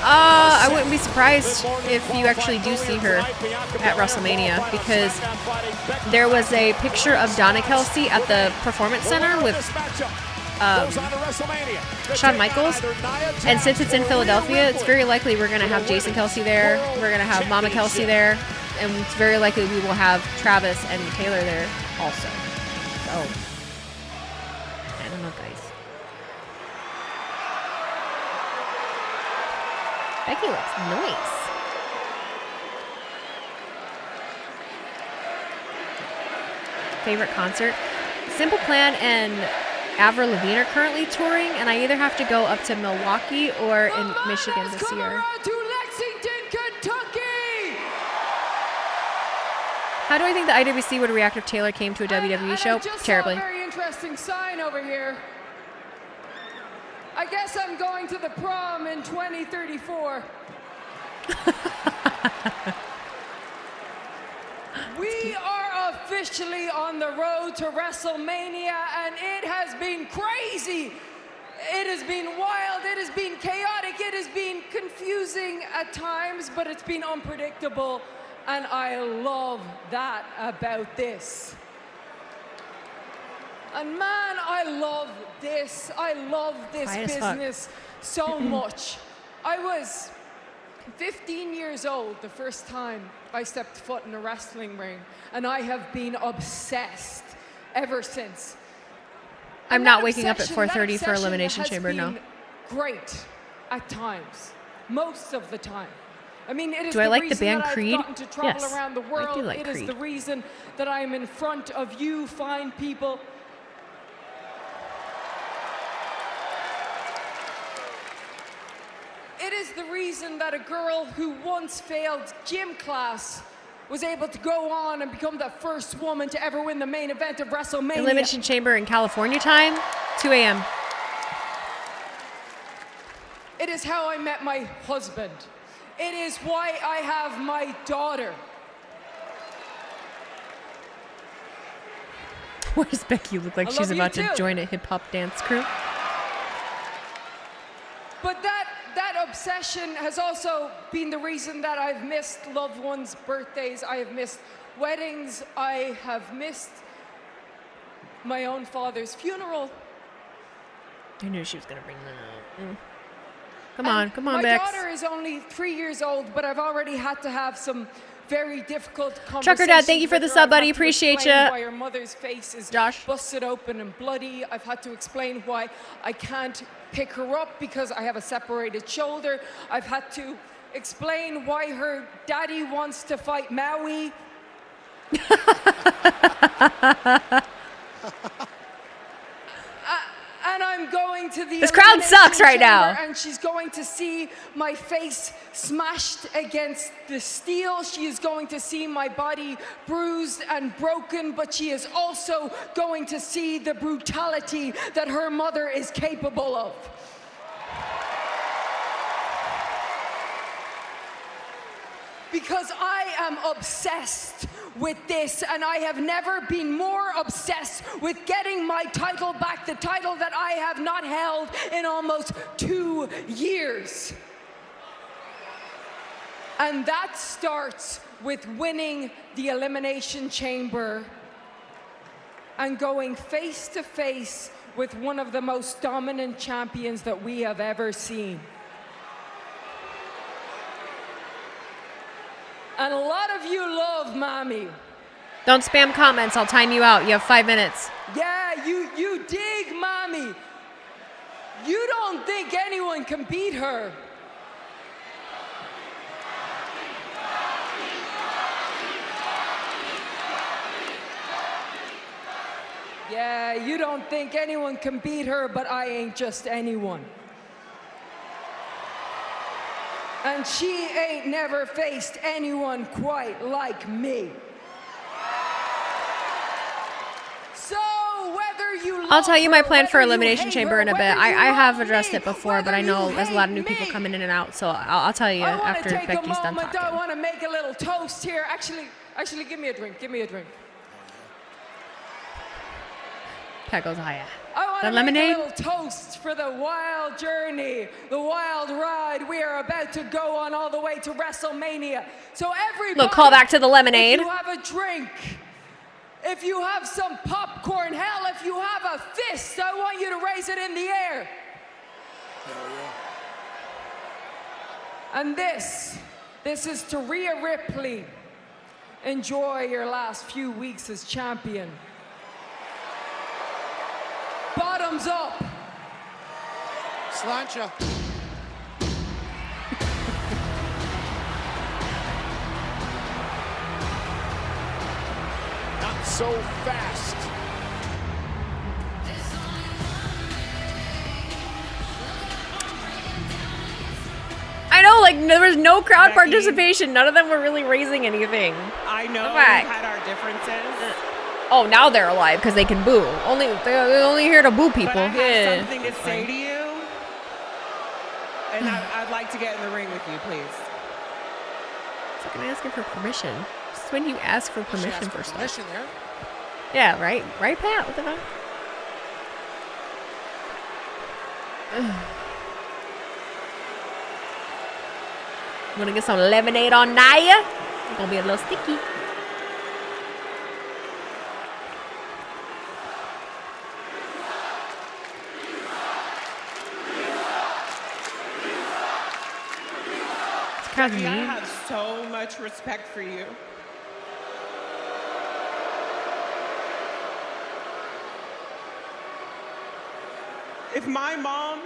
I wouldn't be surprised if you actually do see her at WrestleMania, because there was a picture of Donna Kelsey at the Performance Center with Shawn Michaels, and since it's in Philadelphia, it's very likely we're going to have Jason Kelsey there, we're going to have Mama Kelsey there, and it's very likely we will have Travis and Taylor there also. So, I don't know, guys. Becky looks nice. Favorite concert? Simple Plan and Avril Lavigne are currently touring, and I either have to go up to Milwaukee or in Michigan this year. How do I think the IWC would react if Taylor came to a WWE show? Terribly. A very interesting sign over here. I guess I'm going to the prom in 2034. We are officially on the road to WrestleMania, and it has been crazy. It has been wild, it has been chaotic, it has been confusing at times, but it's been unpredictable, and I love that about this. And man, I love this. I love this business so much. I was 15 years old the first time I stepped foot in a wrestling ring, and I have been obsessed ever since. I'm not waking up at 4:30 for Elimination Chamber, no. Great at times, most of the time. I mean, it is Do I the like the reason band that Creed? I've gotten to travel Yes, around the world. I do like It Creed. is the reason that I am in front of you fine people. It is the reason that a girl who once failed gym class was able to go on and become the first woman to ever win the main event of WrestleMania. Elimination Chamber in California time, 2 a.m. It is how I met my husband. It is why I have my daughter. Why does Becky look like I she's love you about to too. join a hip-hop dance crew? But that obsession has also been the reason that I've missed loved ones' birthdays. I have missed weddings. I have missed my own father's funeral. I knew she was going to bring that up. Come on, My Bex. daughter is only 3 years old, but I've already had to have some very difficult conversations. Trucker Dad, thank you for the with her. sub, buddy. I've had to Appreciate explain ya. Why her mother's face is Josh. busted open and bloody. I've had to explain why I can't pick her up because I have a separated shoulder. I've had to explain why her daddy wants to fight Maui. And I'm going to the This crowd Elimination sucks right Chamber, now. and she's going to see my face smashed against the steel. She is going to see my body bruised and broken, but she is also going to see the brutality that her mother is capable of. Because I am obsessed with this, and I have never been more obsessed with getting my title back, the title that I have not held in almost 2 years. And that starts with winning the Elimination Chamber and going face to face with one of the most dominant champions that we have ever seen. And a lot of you love Mommy. Don't spam comments. I'll time you out. You have 5 minutes. Yeah, you dig Mommy. You don't think anyone can beat her. Yeah, you don't think anyone can beat her, but I ain't just anyone. And she ain't never faced anyone quite like me. So whether you I'll tell you my plan for Elimination Chamber in a bit. I have addressed it before, but I know there's a lot of new people coming in and out, so I'll tell you after Becky's done talking. I want to make a little toast here. Actually, give me a drink. Give me a drink. Cat goes higher. I want The to lemonade? make a little toast for the wild journey, the wild ride we are about to go on all the way to WrestleMania. So everybody, Look, call back to the lemonade. If you have a drink, if you have some popcorn, hell, if you have a fist, I want you to raise it in the air. And this is to Rhea Ripley. Enjoy your last few weeks as champion. Bottoms up. Slancha. Not so fast. I know, like, there was no crowd participation. None of them were really raising anything. I know Come we back. had our differences. Oh, now they're alive because they can boo. They're only here to boo people. But I have Yeah. something to say to you, and I'd like to get in the ring with you, please. Fucking asking for permission. This is when you ask for permission for stuff. Permission there. Yeah, right? Right, Pat? What the fuck? Wanna get some lemonade on Naya? It's gonna be a little sticky. Becky, I have so much respect for you. If my mom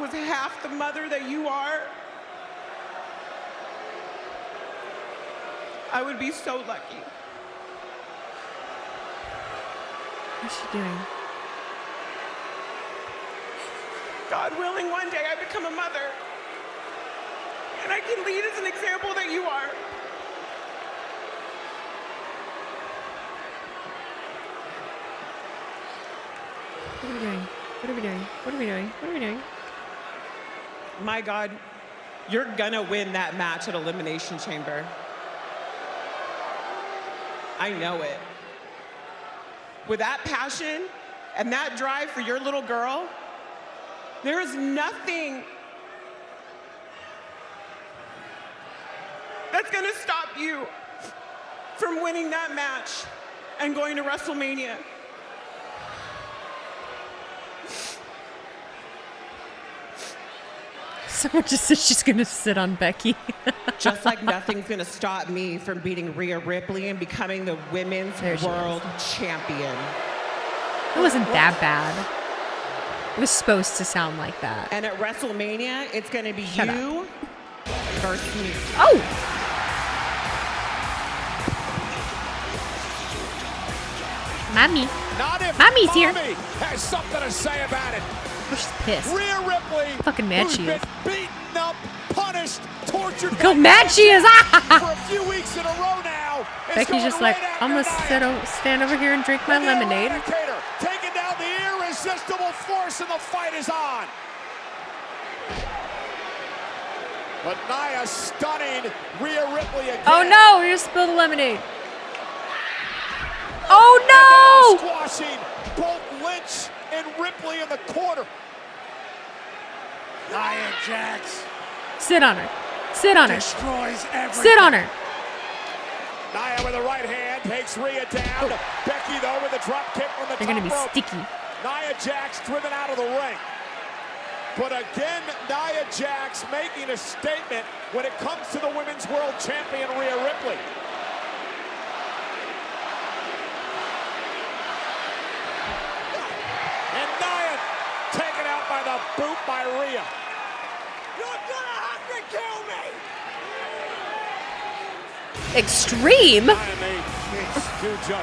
was half the mother that you are, I would be so lucky. What's she doing? God willing, one day I become a mother. And I can lead as an example that you are. What are we doing? What are we doing? What are we doing? What are we doing? My God, you're gonna win that match at Elimination Chamber. I know it. With that passion and that drive for your little girl, there is nothing that's gonna stop you from winning that match and going to WrestleMania. Someone just said she's gonna sit on Becky. Just like nothing's gonna stop me from beating Rhea Ripley and becoming the women's world champion. It wasn't that bad. It was supposed to sound like that. And at WrestleMania, it's gonna be you versus me. Oh! Mommy. Not if Mommy's here. Mommy has something to say about it. Oh, she's pissed. Rhea Ripley, Fucking mad who's she been is. beaten up, punished, tortured. Look how mad she is. For a few weeks in a row now. is Becky's going just like, right I'm gonna stand over here and drink my lemonade. Eradicator taking down the irresistible force, and the fight is on. But Nia stunning Rhea Ripley again. Oh no, we just spilled the lemonade. Oh no! Squashing both Lynch and Ripley in the corner. Nia Jax Sit on her. Sit on her. destroys everything. Sit on her. Nia with the right hand takes Rhea down. Becky though with a drop kick on the They're top gonna be rope. sticky. Nia Jax driven out of the ring. But again, Nia Jax making a statement when it comes to the Women's World Champion, Rhea Ripley. And Nia taken out by the boot by Rhea. You're gonna have to kill me! Extreme?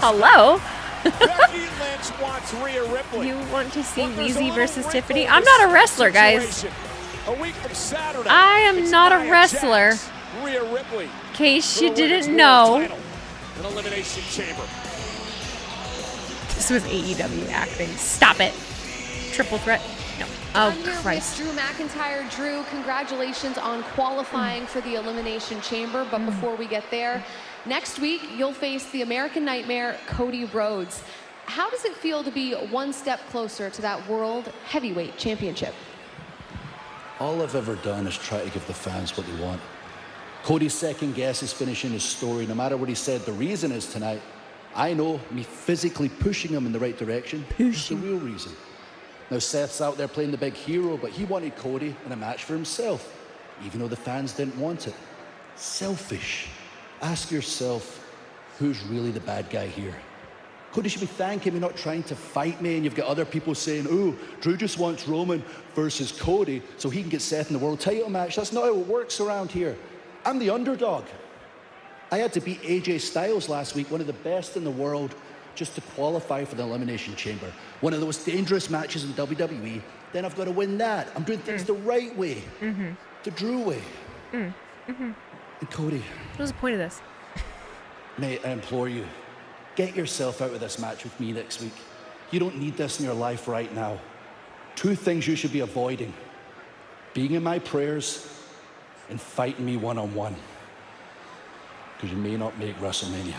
Hello? Becky Lynch wants Rhea Ripley. You want to see Weezy versus Tiffany? I'm not a wrestler, guys. A week from Saturday, I am not a wrestler. Rhea Ripley. In case you didn't know. An Elimination Chamber. This was AEW acting. Stop it. Triple threat. No. Oh, I'm here Christ. with Drew McIntyre. Drew, congratulations on qualifying for the Elimination Chamber. But before we get there, next week you'll face the American Nightmare, Cody Rhodes. How does it feel to be one step closer to that World Heavyweight Championship? All I've ever done is try to give the fans what they want. Cody's second guess is finishing his story. No matter what he said, the reason is tonight. I know me physically pushing him in the right direction is the real reason. Now, Seth's out there playing the big hero, but he wanted Cody in a match for himself, even though the fans didn't want it. Selfish. Ask yourself, who's really the bad guy here? Cody should be thanking me, not trying to fight me, and you've got other people saying, oh, Drew just wants Roman versus Cody so he can get Seth in the world title match. That's not how it works around here. I'm the underdog. I had to beat AJ Styles last week, one of the best in the world, just to qualify for the Elimination Chamber. One of the most dangerous matches in WWE. Then I've got to win that. I'm doing things the right way, the Drew way. And Cody. What was the point of this? Mate, I implore you, get yourself out of this match with me next week. You don't need this in your life right now. Two things you should be avoiding: being in my prayers and fighting me one-on-one. Because you may not make WrestleMania.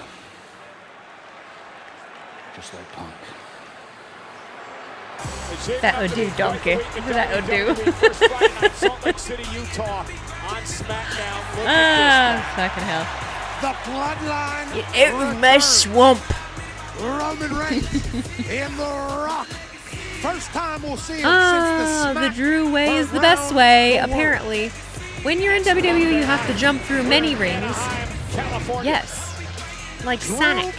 Just like Punk. That would do, donkey. That would do. Fucking hell. The bloodline. It was my swamp. Roman Reigns in the Rock. First time we'll see him since the Drew way is the best way, apparently. When you're in WWE, you have to jump through many rings. Yes. Like Sonic.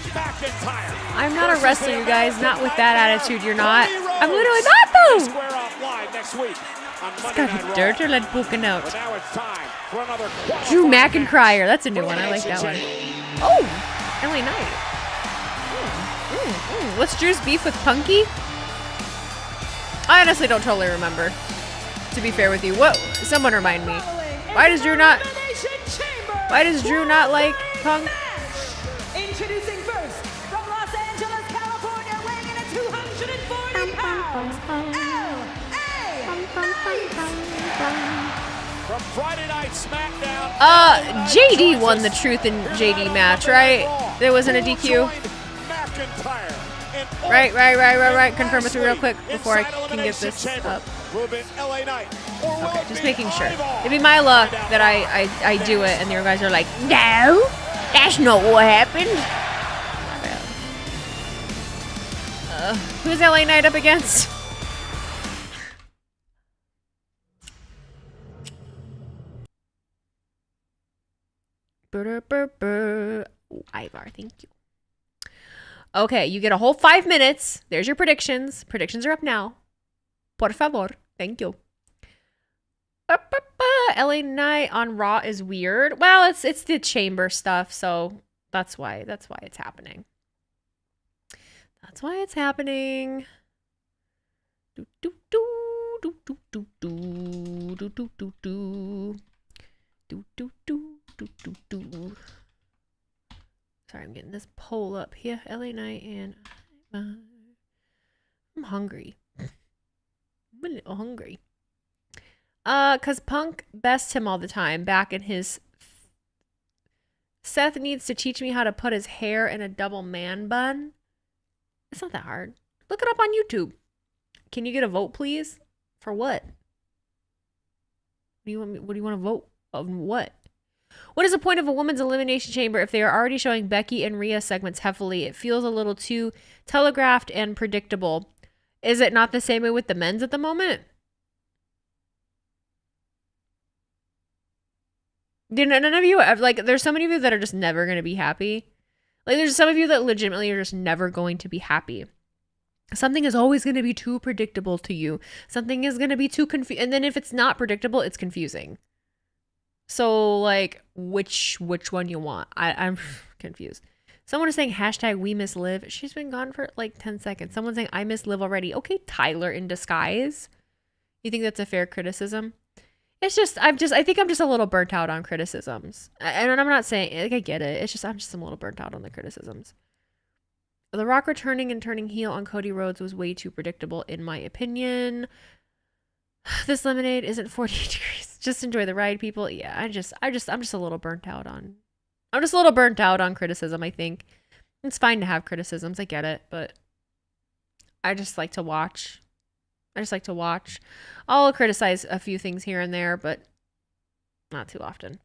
I'm not a wrestler, you guys. Not with that attitude, you're not. I'm literally not, though. It's got a dirter like poking out. Drew McIntyre. That's a new one. I like that one. Oh, LA Knight. What's Drew's beef with Punky? I honestly don't totally remember. To be fair with you, what? Someone remind me. Why does Drew not like Punk? Introducing first, from Los Angeles, California, weighing in at 240 pounds, From Friday Night SmackDown. JD won the Truth and JD match, right? There wasn't a DQ. Right. Confirm with me real quick before I can get this up. Okay, just making sure. It'd be my luck that I do it and you guys are like, no, that's not what happened. Who's LA Knight up against? Ivar, thank you. Okay, you get a whole 5 minutes. There's your predictions. Predictions are up now. Por favor. Thank you. LA Knight on Raw is weird. Well, it's the chamber stuff, so that's why it's happening. That's why it's happening. Do do do do do do do do do do do do do do do do. Sorry, I'm getting this poll up here. LA Knight and I'm hungry. I'm a little hungry. Cause Punk bests him all the time back in his. Seth needs to teach me how to put his hair in a double man bun. It's not that hard. Look it up on YouTube. Can you get a vote, please? For what? What do you want to vote on? What? What is the point of a women's elimination chamber if they are already showing Becky and Rhea segments heavily? It feels a little too telegraphed and predictable. Is it not the same way with the men's at the moment? You know, none of you like, there's so many of you that are just never going to be happy. Like, there's some of you that legitimately are just never going to be happy. Something is always going to be too predictable to you. Something is going to be too confusing. And then if it's not predictable, it's confusing. So, like, which one you want? I'm confused. Someone is saying hashtag we miss Liv. She's been gone for like 10 seconds. Someone's saying I miss Liv already. Okay, Tyler in disguise. You think that's a fair criticism? It's just, I think I'm just a little burnt out on criticisms. And I'm not saying, like, I get it. It's just, I'm just a little burnt out on the criticisms. The Rock returning and turning heel on Cody Rhodes was way too predictable, in my opinion. This lemonade isn't 48 degrees. Just enjoy the ride, people. Yeah, I'm just a little burnt out on, criticism, I think. It's fine to have criticisms. I get it, but I just like to watch. I'll criticize a few things here and there, but not too often.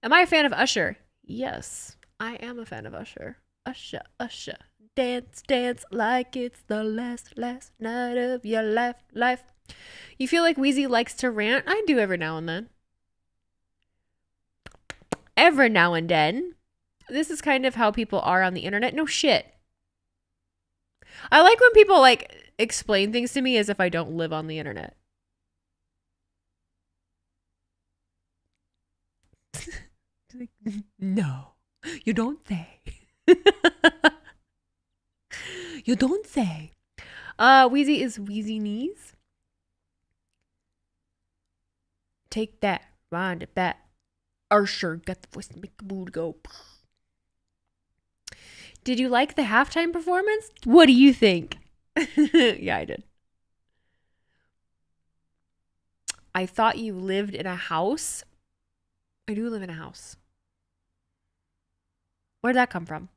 Am I a fan of Usher? Yes, I am a fan of Usher. Usher. Dance, dance like it's the last night of your life. You feel like Wheezy likes to rant? I do every now and then. Every now and then. This is kind of how people are on the internet. No shit. I like when people like explain things to me as if I don't live on the internet. No, you don't say. You don't say. Wheezy is Wheezy knees. Take that, wind it back. Usher got the voice to make the mood go. Did you like the halftime performance? What do you think? Yeah, I did. I thought you lived in a house. I do live in a house. Where'd that come from?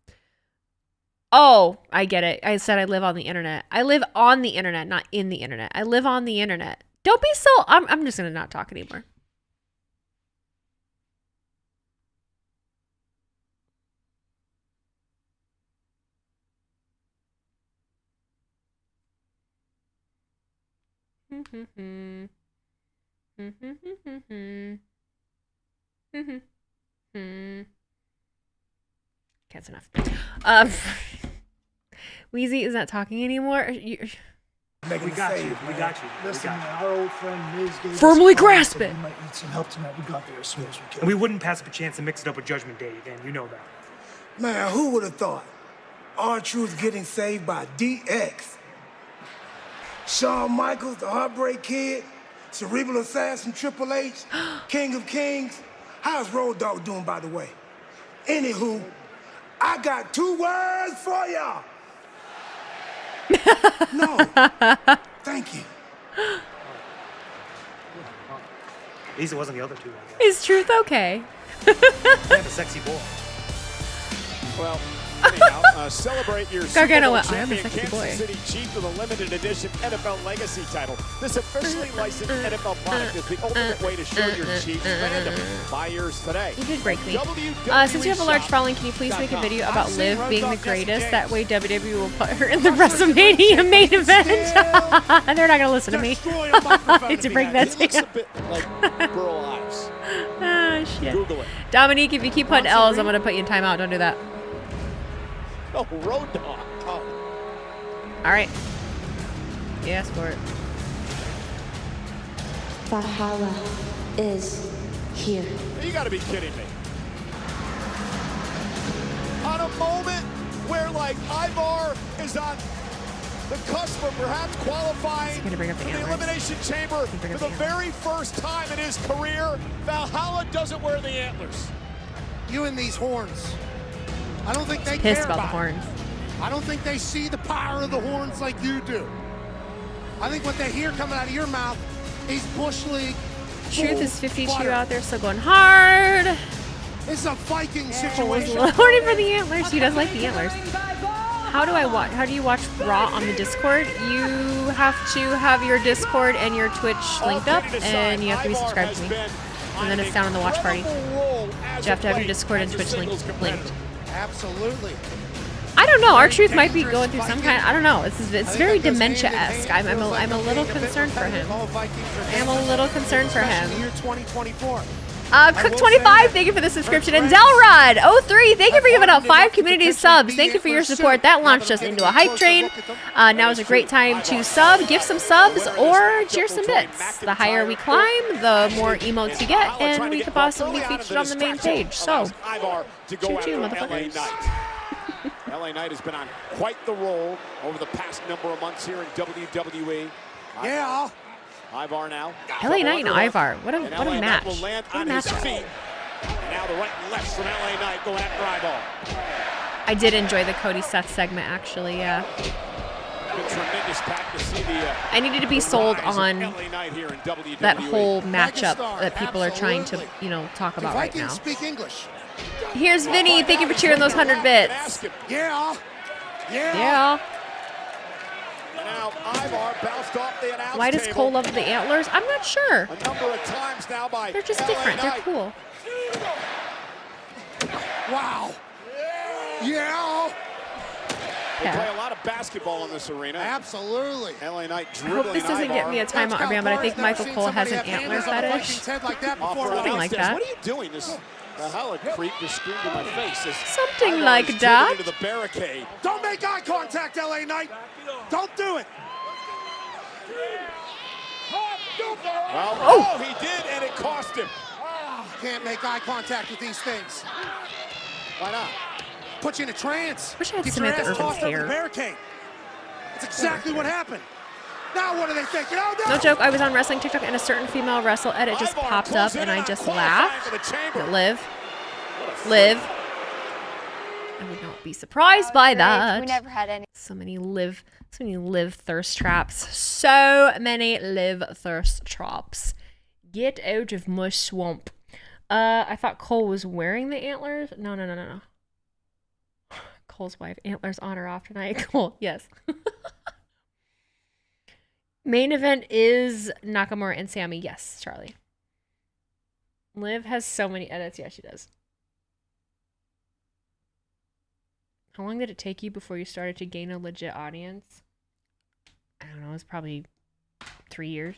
Oh, I get it. I said I live on the internet. I live on the internet, not in the internet. I live on the internet. Don't be so... I'm just going to not talk anymore. That's enough. Wheezy is not talking anymore. We got you. Listen, our old friend Miz gave Firmly us grasp it. We might need some help tonight. We got there as soon as we can. And we wouldn't pass up a chance to mix it up with Judgment Day again. You know that. Man, who would have thought? R-Truth getting saved by DX. Shawn Michaels, the Heartbreak Kid, Cerebral Assassin, Triple H, King of Kings. How's Road Dogg doing, by the way? Anywho, I got 2 words for y'all. No. Thank you. At least it wasn't the other 2. Is Truth okay? And a sexy boy. Well, anyhow, celebrate your Super Gargano Bowl went, I am a champion sexy Kansas boy. City Chiefs with a limited edition NFL Legacy title. This officially licensed NFL product is the ultimate way to show your Chiefs fandom. Buy yours today. You did break me. Since you have a large following, can you please make a video about Liv being the greatest? That way WWE will put her in the WrestleMania main event. They're not going to listen to me. To break that He looks a bit like Burl Ives. Ah, shit. Google it. Dominique, if you keep putting L's, I'm going to put you in timeout. Don't do that. Oh, Road Dogg. Oh. All right. Yes, for it. Valhalla is here. You got to be kidding me. On a moment where, like, Ivar is on the cusp of perhaps qualifying for the Elimination Chamber for the very first time in his career, Valhalla doesn't wear the antlers. You and these horns. I don't think they Pissed care about the it. horns. I don't think they see the power of the horns like you do. I think what they hear coming out of your mouth is Bush League. Truth is 52 out there, still going hard. It's a Viking Cole is situation. loading for the antlers. He does like the antlers. How do I watch? How do you watch Raw on the Discord? You have to have your Discord and your Twitch linked up, and you have to be subscribed to me. And then it's down in the watch party. You have to have your Discord and Twitch linked. Absolutely. I don't know. R-Truth might be going through some kind. I don't know. It's very dementia-esque. I'm a little concerned for him. I am a little concerned for him. Cook25, thank you for the subscription. And Delrod03, thank you for giving out 5 community subs. Thank you for your support. That launched us into a hype train. Now is a great time to sub, give some subs, or cheer some bits. The higher we climb, the more emotes you get, and we could possibly be featured on the main page. So, choo-choo, motherfuckers. LA Knight has been on quite the roll over the past number of months here in WWE. Yeah. Ivar now. LA Knight and Ivar. What a match. Will land What a on match. his feet. And now the right and left from LA Knight going after Ivar. I did enjoy the Cody Seth segment, actually, yeah. Tremendous pack to see the, I needed to be sold on that whole matchup that people are trying to, talk about right now. Speak English. Here's Vinny. Thank you for cheering those 100 bits. Yeah. Yeah. Now Ivar bounced off the announce Why does table. Cole love the antlers? I'm not sure. A number of times now by They're just LA different. They're Knight. cool. Wow. Yeah. They play a lot of basketball in this arena. Absolutely. LA Knight I dribbling hope this doesn't get me a timeout, Ariane, but I think Michael Cole has an antler fetish. Something like that. What are you doing? The hell a creep just screamed in my face. Something like that. Into the barricade. Don't make eye contact, LA Knight. Don't do it. Well, he did, and it cost him. Can't make eye contact with these things. Why not? Put you in a trance. Wish I had Get Samantha your ass Irvin's tossed over hair. the barricade. That's exactly what happened. Now what are they thinking? Oh, no. No joke, I was on wrestling TikTok and a certain female wrestle edit just popped up and I just laughed. Liv. I would not be surprised by that. We never had any. So many live thirst traps. So many live thirst traps. Get out of my swamp. I thought Cole was wearing the antlers. No. Cole's wife. Antlers on or off tonight. Cole, yes. Main event is Nakamura and Sammy. Yes, Charlie. Liv has so many edits. Yeah, she does. How long did it take you before you started to gain a legit audience? I don't know. It's probably 3 years.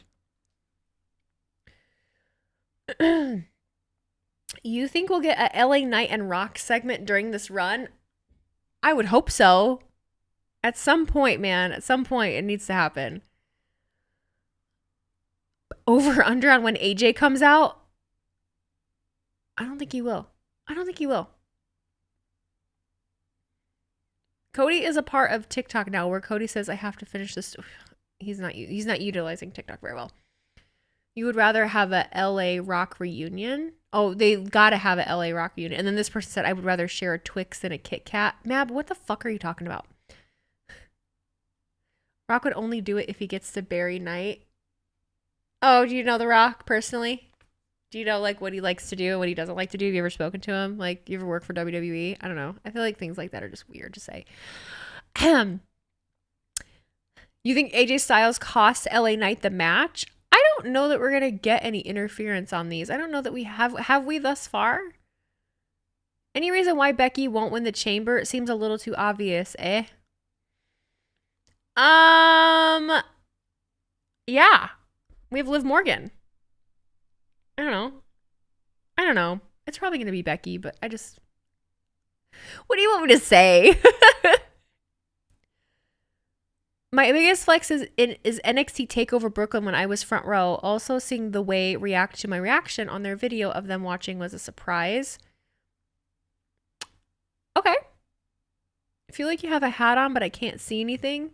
You think we'll get a LA Knight and Rock segment during this run? I would hope so. At some point, man. At some point, it needs to happen. Over under on when AJ comes out? I don't think he will. Cody is a part of TikTok now where Cody says, I have to finish this. He's not utilizing TikTok very well. You would rather have a LA Rock reunion? Oh, they gotta have a LA Rock reunion. And then this person said, I would rather share a Twix than a Kit Kat. Mab, what the fuck are you talking about? Rock would only do it if he gets to Barry Knight. Oh, do you know The Rock personally? Do you know like what he likes to do and what he doesn't like to do? Have you ever spoken to him? Like, you ever work for WWE? I don't know. I feel like things like that are just weird to say. You think AJ Styles cost LA Knight the match? I don't know that we're going to get any interference on these. I don't know that we have we thus far? Any reason why Becky won't win the chamber? It seems a little too obvious, eh? Yeah. We have Liv Morgan. I don't know. It's probably going to be Becky, but what do you want me to say? My biggest flex is NXT TakeOver Brooklyn when I was front row. Also seeing the way react to my reaction on their video of them watching was a surprise. Okay. I feel like you have a hat on, but I can't see anything.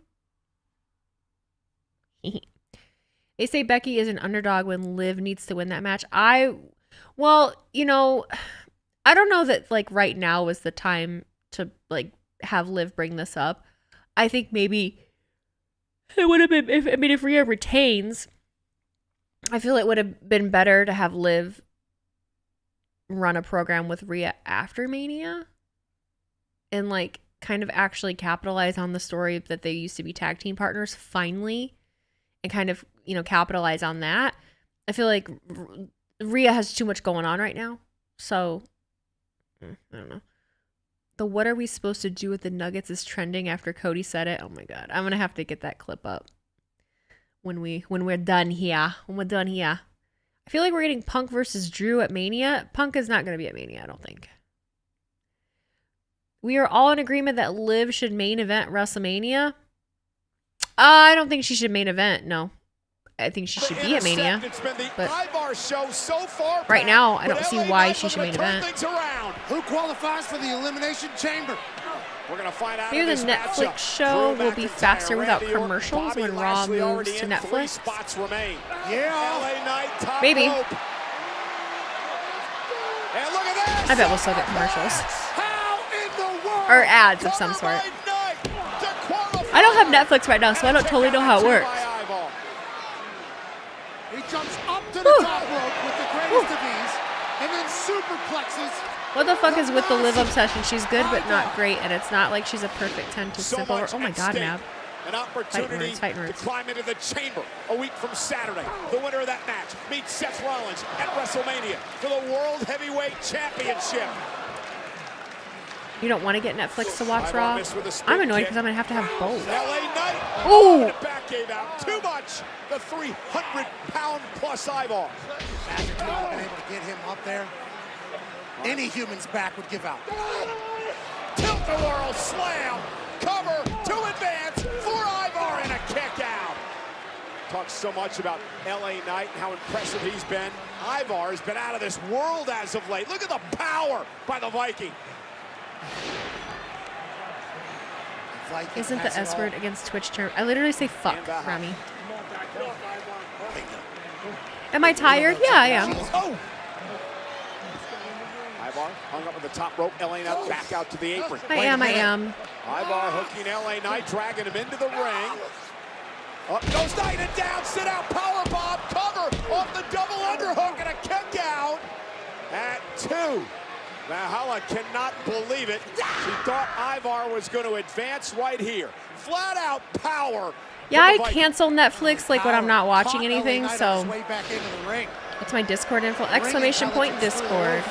They say Becky is an underdog when Liv needs to win that match. I don't know that like right now is the time to like have Liv bring this up. I think maybe it would have been if Rhea retains, I feel it would have been better to have Liv run a program with Rhea after Mania and like kind of actually capitalize on the story that they used to be tag team partners finally and kind of, capitalize on that. I feel like Rhea has too much going on right now. So, I don't know. The what are we supposed to do with the Nuggets is trending after Cody said it. Oh my god. I'm gonna have to get that clip up when we're done here. When we're done here. I feel like we're getting Punk versus Drew at Mania. Punk is not gonna be at Mania, I don't think. We are all in agreement that Liv should main event WrestleMania. I don't think she should main event, no. I think she should be at Mania. But right now, I don't see why she should main event. Who qualifies for the Elimination Chamber? We're gonna find out. Maybe the Netflix show will be faster without commercials when Raw moves to Netflix. Yeah. Maybe. I bet we'll still get commercials. Or ads of some sort. I don't have Netflix right now, so I don't totally know how it works. He jumps up to the top rope with the greatest of ease, and then superplexes. What the fuck is with the Liv obsession? She's good, but not great, and it's not like she's a perfect 10 to simple. Oh my god, Nav. An opportunity to climb into the chamber a week from Saturday. The winner of that match meets Seth Rollins at WrestleMania for the World Heavyweight Championship. You don't want to get Netflix to watch Raw? I'm annoyed because I'm going to have both. LA Knight. Oh! The back gave out too much. The 300-pound plus Ivar. Imagine if I'd been able to get him up there. Any human's back would give out. Tilt-a-whirl slam. Cover to advance for Ivar and a kick out. Talks so much about LA Knight and how impressive he's been. Ivar has been out of this world as of late. Look at the power by the Viking. Isn't the S word against Twitch term? I literally say fuck, Rami. Am I tired? Yeah, I am. Oh! Ivar hung up with the top rope. LA Knight back out to the apron. I am. Ivar hooking LA Knight, dragging him into the ring. Up goes Knight and down, sit out, powerbomb, cover off the double underhook and a kick out at 2. Valhalla cannot believe it. She thought Ivar was going to advance right here. Flat out power. Yeah, I cancel Netflix like when I'm not watching anything, so what's my Discord info? Exclamation point Discord.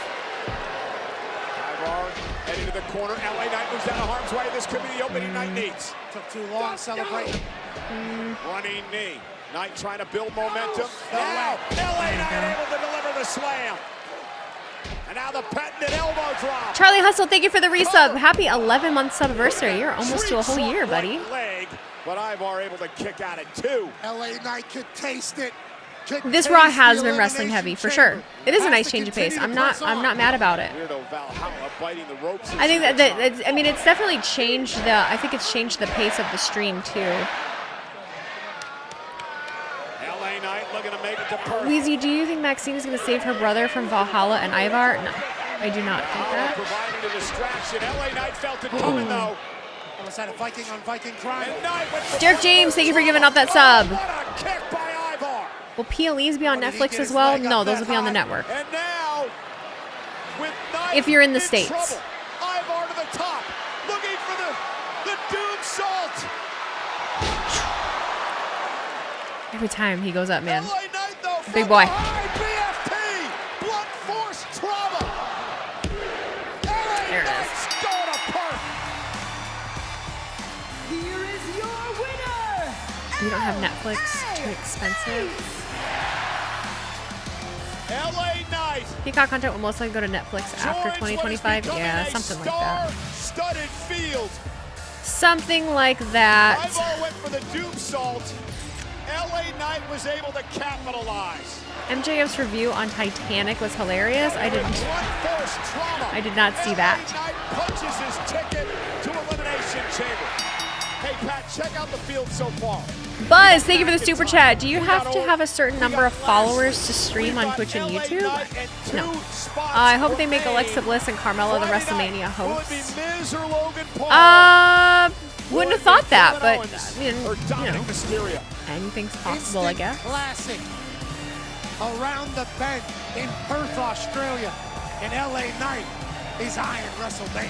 Ivar heading to the corner. LA Knight moves out of harm's way. This could be the opening Knight needs. Took too long celebrating. Running knee. Knight trying to build momentum. Now, LA Knight able to deliver the slam. And now the patented elbow drop. Charlie Hustle, thank you for the resub. Happy 11-month subversary. You're almost to a whole year, buddy. Leg, but Ivar able to kick out at 2. LA Knight could taste it. This Raw has been wrestling heavy for sure. It is a nice change of pace. I'm not mad about it. I think that I mean it's definitely changed I think it's changed the pace of the stream too. Weezy, do you think Maxine is going to save her brother from Valhalla and Ivar? No, I do not think that. Providing a distraction. LA Knight felt it coming though. Almost had a Viking on Viking crime. Derek James, thank you for giving out that sub. What a kick by Ivar. Will PLEs be on Netflix as well? No, those will be on the network. And now, with Knight if you're in the States. Trouble. Ivar to the top, looking for the Doom Salt. Every time he goes up, man. Big boy. BFT, blunt force trauma. There it is. Going apart. Here is your winner. You don't have Netflix? Too expensive. LA Knight. Peacock content will most likely go to Netflix after 2025. Yeah, something like that. Studded field. Something like that. Ivar went for the Doom Salt. LA Knight was able to capitalize. MJF's review on Titanic was hilarious. I did not see that. LA Knight punches his ticket to Elimination Chamber. Hey Pat, check out the field so far. Buzz, thank you for the super chat. Do you have to have a certain number of followers to stream on Twitch and YouTube? No. I hope they make Alexa Bliss and Carmella the WrestleMania hosts. Wouldn't have thought that, but you know, anything's possible, I guess. Classic around the bend in Perth, Australia, and LA Knight is Iron WrestleMania.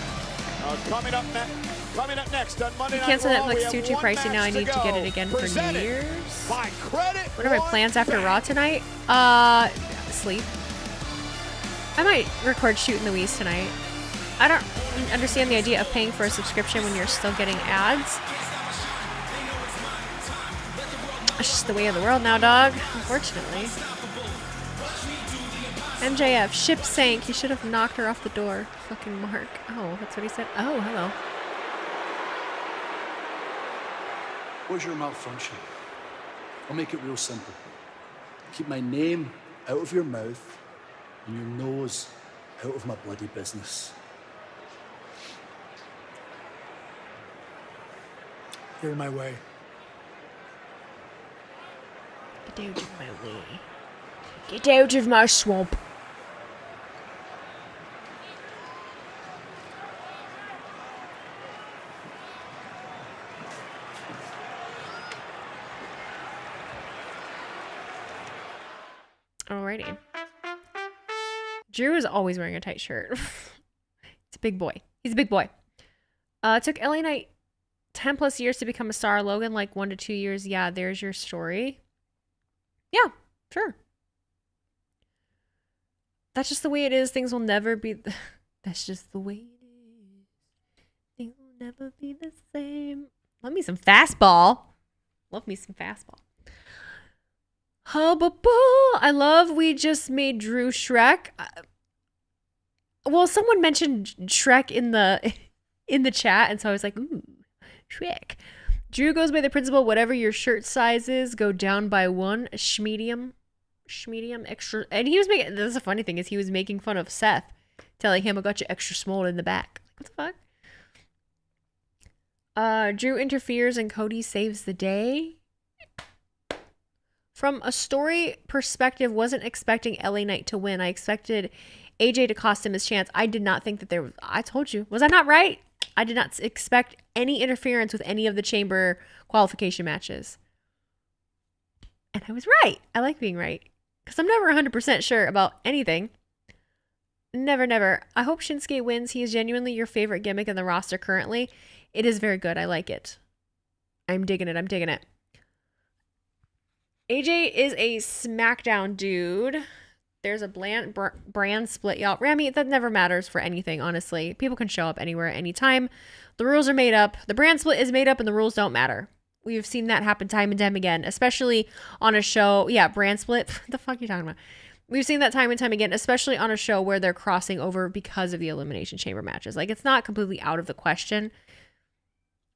Coming up next on Monday Night Cancel Raw, Netflix too pricey now. I need to get it again for New Year's. What are my plans after Raw tonight? Sleep. I might record Shooting the Wheeze tonight. I don't understand the idea of paying for a subscription when you're still getting ads. It's just the way of the world now, dog. Unfortunately. MJF, ship sank. He should have knocked her off the door. Fucking Mark. Oh, that's what he said. Oh, hello. What's your malfunction? I'll make it real simple. Keep my name out of your mouth and your nose out of my bloody business. You're in my way. Get out of my way. Get out of my swamp. Alrighty. Drew is always wearing a tight shirt. He's a big boy. He's a big boy. It took LA Knight 10 plus years to become a star. Logan, like 1 to 2 years. Yeah, there's your story. Yeah, sure. That's just the way it is. Things will never be... That's just the way it is. Things will never be the same. Love me some fastball. Love me some fastball. I love we just made Drew Shrek. Well, someone mentioned Shrek in the chat, and so I was like, ooh, Shrek. Drew goes by the principle, whatever your shirt size is, go down by 1. Schmedium extra. And he was making, this is the funny thing, is he was making fun of Seth, telling him I got you extra small in the back. What the fuck? Drew interferes and Cody saves the day. From a story perspective, wasn't expecting LA Knight to win. I expected AJ to cost him his chance. I did not think that there was... I told you. Was I not right? I did not expect any interference with any of the Chamber qualification matches. And I was right. I like being right. Because I'm never 100% sure about anything. Never, never. I hope Shinsuke wins. He is genuinely your favorite gimmick in the roster currently. It is very good. I like it. I'm digging it. I'm digging it. AJ is a SmackDown dude. There's a brand split, y'all. Rami, that never matters for anything, honestly. People can show up anywhere, anytime. The rules are made up. The brand split is made up and the rules don't matter. We've seen that happen time and time again, especially on a show. Yeah, brand split. What the fuck are you talking about? We've seen that time and time again, especially on a show where they're crossing over because of the Elimination Chamber matches. Like, it's not completely out of the question.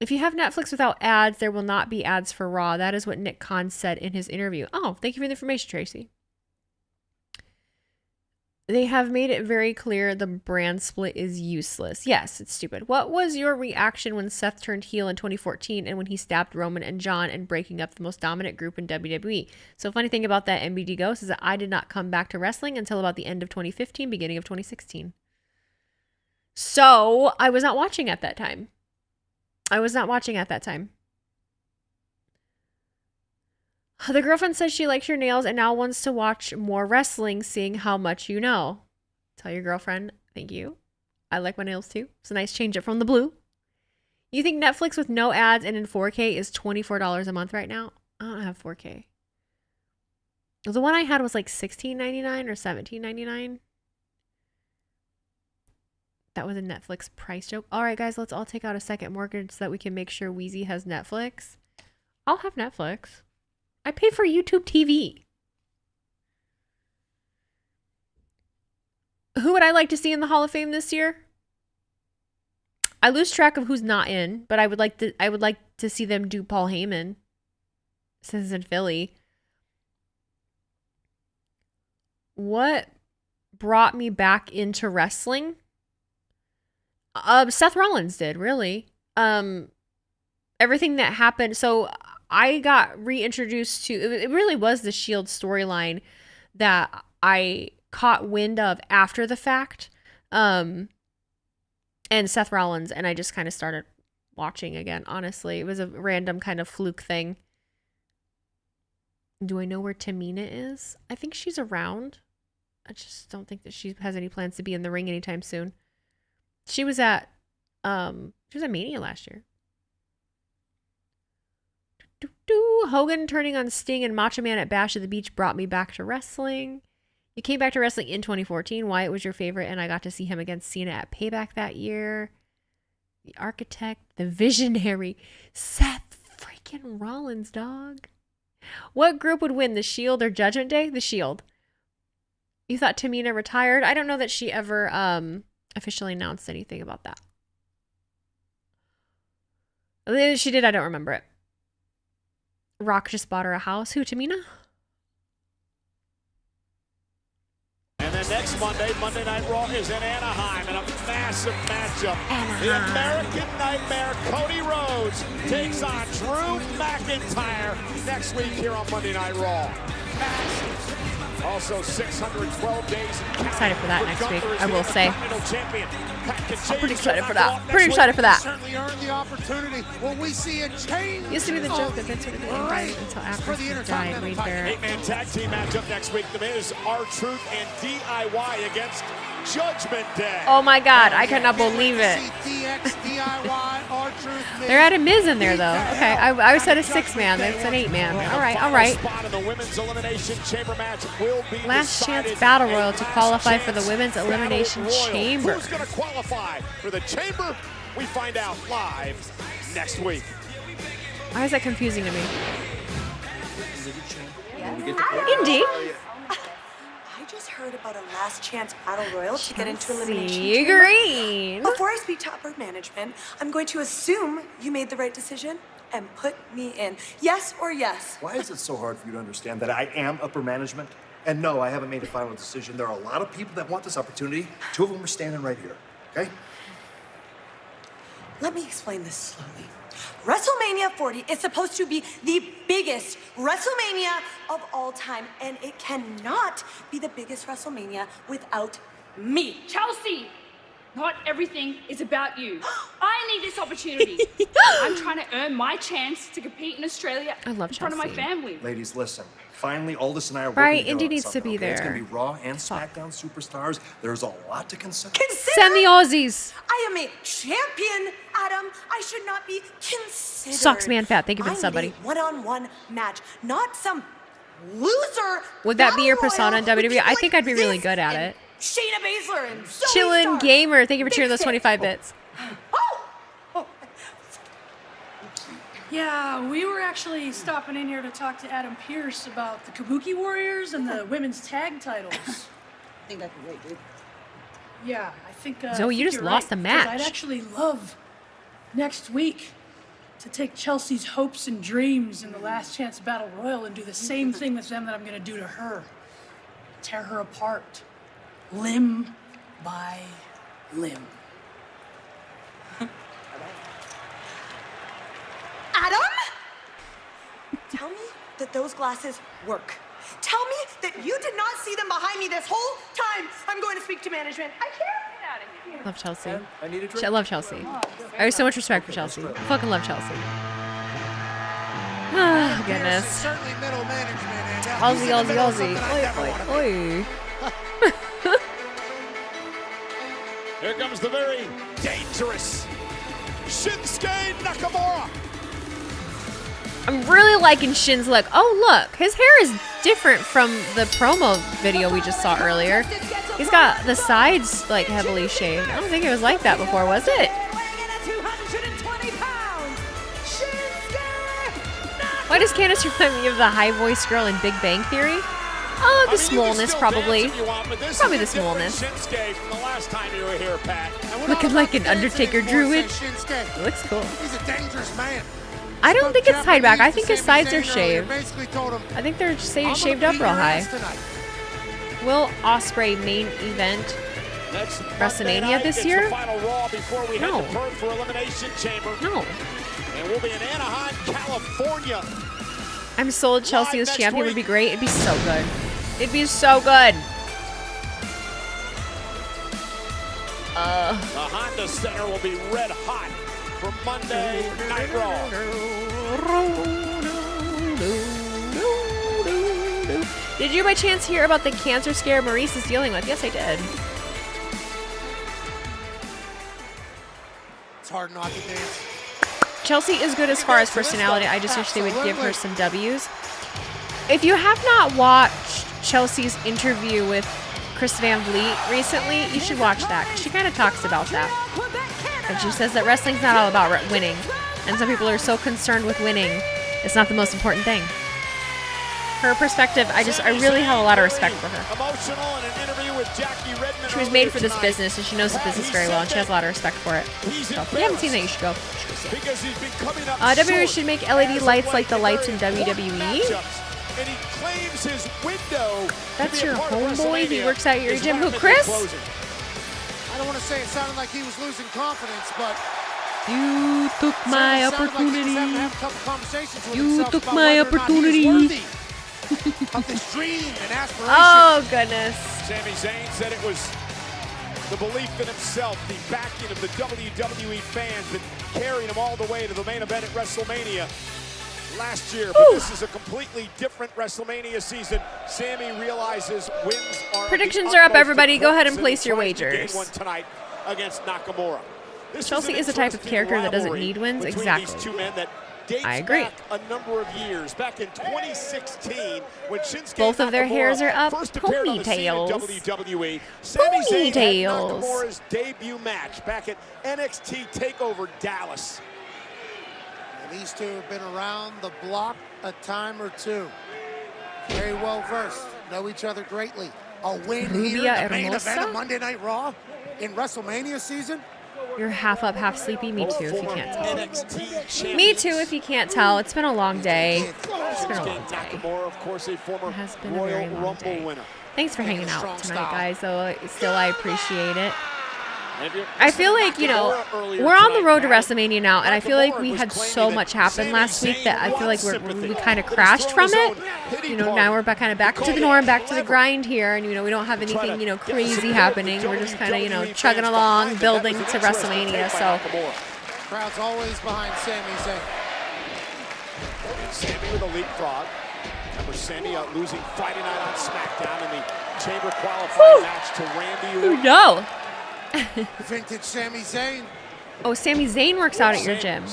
If you have Netflix without ads, there will not be ads for Raw. That is what Nick Khan said in his interview. Oh, thank you for the information, Tracy. They have made it very clear the brand split is useless. Yes, it's stupid. What was your reaction when Seth turned heel in 2014 and when he stabbed Roman and John and breaking up the most dominant group in WWE? So funny thing about that MBD Ghost is that I did not come back to wrestling until about the end of 2015, beginning of 2016. So I was not watching at that time. The girlfriend says she likes your nails and now wants to watch more wrestling, seeing how much you know. Tell your girlfriend, thank you. I like my nails too. It's a nice change up from the blue. You think Netflix with no ads and in 4K is $24 a month right now? I don't have 4K. The one I had was like $16.99 or $17.99. That was a Netflix price joke. All right, guys, let's all take out a second mortgage so that we can make sure Wheezy has Netflix. I'll have Netflix. I pay for YouTube TV. Who would I like to see in the Hall of Fame this year? I lose track of who's not in, but I would like to see them do Paul Heyman since it's in Philly. What brought me back into wrestling? Seth Rollins did, really. Everything that happened. So I got reintroduced to, it really was the Shield storyline that I caught wind of after the fact. And Seth Rollins, and I just kind of started watching again, honestly. It was a random kind of fluke thing. Do I know where Tamina is? I think she's around. I just don't think that she has any plans to be in the ring anytime soon. She was at Mania last year. Hogan turning on Sting and Macho Man at Bash at the Beach brought me back to wrestling. You came back to wrestling in 2014. Wyatt was your favorite, and I got to see him against Cena at Payback that year. The Architect, the Visionary, Seth freaking Rollins, dog. What group would win, the Shield or Judgment Day? The Shield. You thought Tamina retired? I don't know that she ever officially announced anything about that. If she did, I don't remember it. Rock just bought her a house. Who, Tamina? And then next Monday, Monday Night Raw is in Anaheim in a massive matchup. The American Nightmare, Cody Rhodes, takes on Drew McIntyre next week here on Monday Night Raw. Massive. Also 612 days. Excited for that next week, I will say. I'm pretty excited for that. Pretty excited for that. Certainly earned the opportunity. Will we see a change? Used to be the joke that Vince would have been invited until after he died. Wait there. 8-man tag team matchup next week. The Miz, R-Truth, and DIY against Judgment Day. Oh my God, I cannot believe it. They're at a Miz in there though. Okay, I said a 6-man. That's an 8-man. All right, all right. The women's Elimination Chamber match will be Last chance battle royal to qualify for the women's Elimination Chamber. Who's going to qualify for the Chamber? We find out live next week. Why is that confusing to me? Indy. I just heard about a last chance battle royal to get into Elimination Chamber. Green. Before I speak to upper management, I'm going to assume you made the right decision and put me in. Yes or yes? Why is it so hard for you to understand that I am upper management? And no, I haven't made a final decision. There are a lot of people that want this opportunity. 2 of them are standing right here, okay? Let me explain this slowly. WrestleMania 40 is supposed to be the biggest WrestleMania of all time, and it cannot be the biggest WrestleMania without me. Chelsea, not everything is about you. I need this opportunity. I'm trying to earn my chance to compete in Australia in front of my family. Ladies, listen. Finally, Aldous and I are Right, working Indy together on needs to something, be okay? It's there. going to be Raw and SmackDown superstars. There's a lot to consider. Send the Aussies. I am a champion, Adam. I should not be considered. Sucks man fat. Thank you for the sub, buddy. One-on-one match, not some loser. Would that be your battle persona in royal WWE? with I think I'd be really this good at and it. Shayna Baszler and Zoe Chillin' Stark. Gamer. Thank you for cheering those Fix it. 25 bits. Yeah, we were actually stopping in here to talk to Adam Pearce about the Kabuki Warriors and the women's tag titles. I think that'd be great, dude. Yeah, I think. Zoe, you just you're lost right, a 'cause match. I'd actually love next week to take Chelsea's hopes and dreams in the Last Chance Battle Royal and do the same thing with them that I'm going to do to her. Tear her apart, limb by limb. Adam? Tell me that those glasses work. Tell me that you did not see them behind me this whole time. I'm going to speak to management. I can't get out of here. Love Chelsea. I need a drink. I love Chelsea. I have so much respect for Chelsea. I fucking love Chelsea. Oh, goodness. Certainly middle management. And Aussie, Aussie, Aussie. Oi, oi, oi. Here comes the very dangerous Shinsuke Nakamura. I'm really liking Shin's look. Oh, look. His hair is different from the promo video we just saw earlier. He's got the sides, like, heavily shaved. I don't think it was like that before, was it? Why does Candace remind me of the high-voiced girl in Big Bang Theory? Oh, the smallness, probably. Probably the smallness. Looking like an Undertaker druid. It looks cool. He's a dangerous man. I don't think it's tied back. I think his sides are shaved. I think they're shaved up real high. Will Ospreay main event WrestleMania this year? No. No. And we'll be in Anaheim, California. I'm sold. Chelsea as champion would be great. It'd be so good. It'd be so good. The Honda Center will be red hot for Monday Night Raw. Did you by chance hear about the cancer scare Maurice is dealing with? Yes, I did. It's hard not to dance. Chelsea is good as far as personality. I just wish they would give her some W's. If you have not watched Chelsea's interview with Chris Van Vliet recently. You should watch that. She kind of talks about that. And she says that wrestling's not all about winning. And some people are so concerned with winning, it's not the most important thing. Her perspective, I really have a lot of respect for her. She was made for this business, and she knows the business very well, and she has a lot of respect for it. So if you haven't seen that, you should go. WWE should make LED lights like the lights in WWE. That's your homeboy? He works out at your gym. Who, Chris? I don't want to say it sounded like he was losing confidence, but you took my opportunity. You took my opportunity. Of this dream and aspiration. Oh, goodness. Sami Zayn said it was the belief in himself, the backing of the WWE fans that carried him all the way to the main event at WrestleMania last year. But this is a completely different WrestleMania season. Sami realizes wins are predictions are up, everybody. Go ahead and place your wagers. One tonight against Nakamura. Chelsea is the type of character that doesn't need wins. Exactly. These two men that I agree. Back a number of years, back in 2016, when Shinsuke both of their Nakamura hairs are up. Ponytails. WWE. Sami Zayn had Nakamura's debut match back at NXT TakeOver Dallas. And these two have been around the block a time or two. Very well versed, know each other greatly. A win here in the main event of Monday Night Raw in WrestleMania season. You're half up, half sleepy. Me too, if you can't tell. Me too, if you can't tell. It's been a long day. It's been a long day. It has been a very long day. Thanks for hanging out tonight, guys. So still, I appreciate it. I feel like, you know, we're on the road to WrestleMania now, and I feel like we had so much happen last week that I feel like we kind of crashed from it. You know, now we're kind of back to the norm, back to the grind here, and, you know, we don't have anything, you know, crazy happening. We're just kind of, you know, chugging along, building to WrestleMania, so. Crowd's always behind Sami Zayn. Sami with a leapfrog. Remember Sami losing Friday night on SmackDown in the Chamber qualifying match to Randy Orton. No. Vintage Sami Zayn. Oh, Sami Zayn works out at your gym.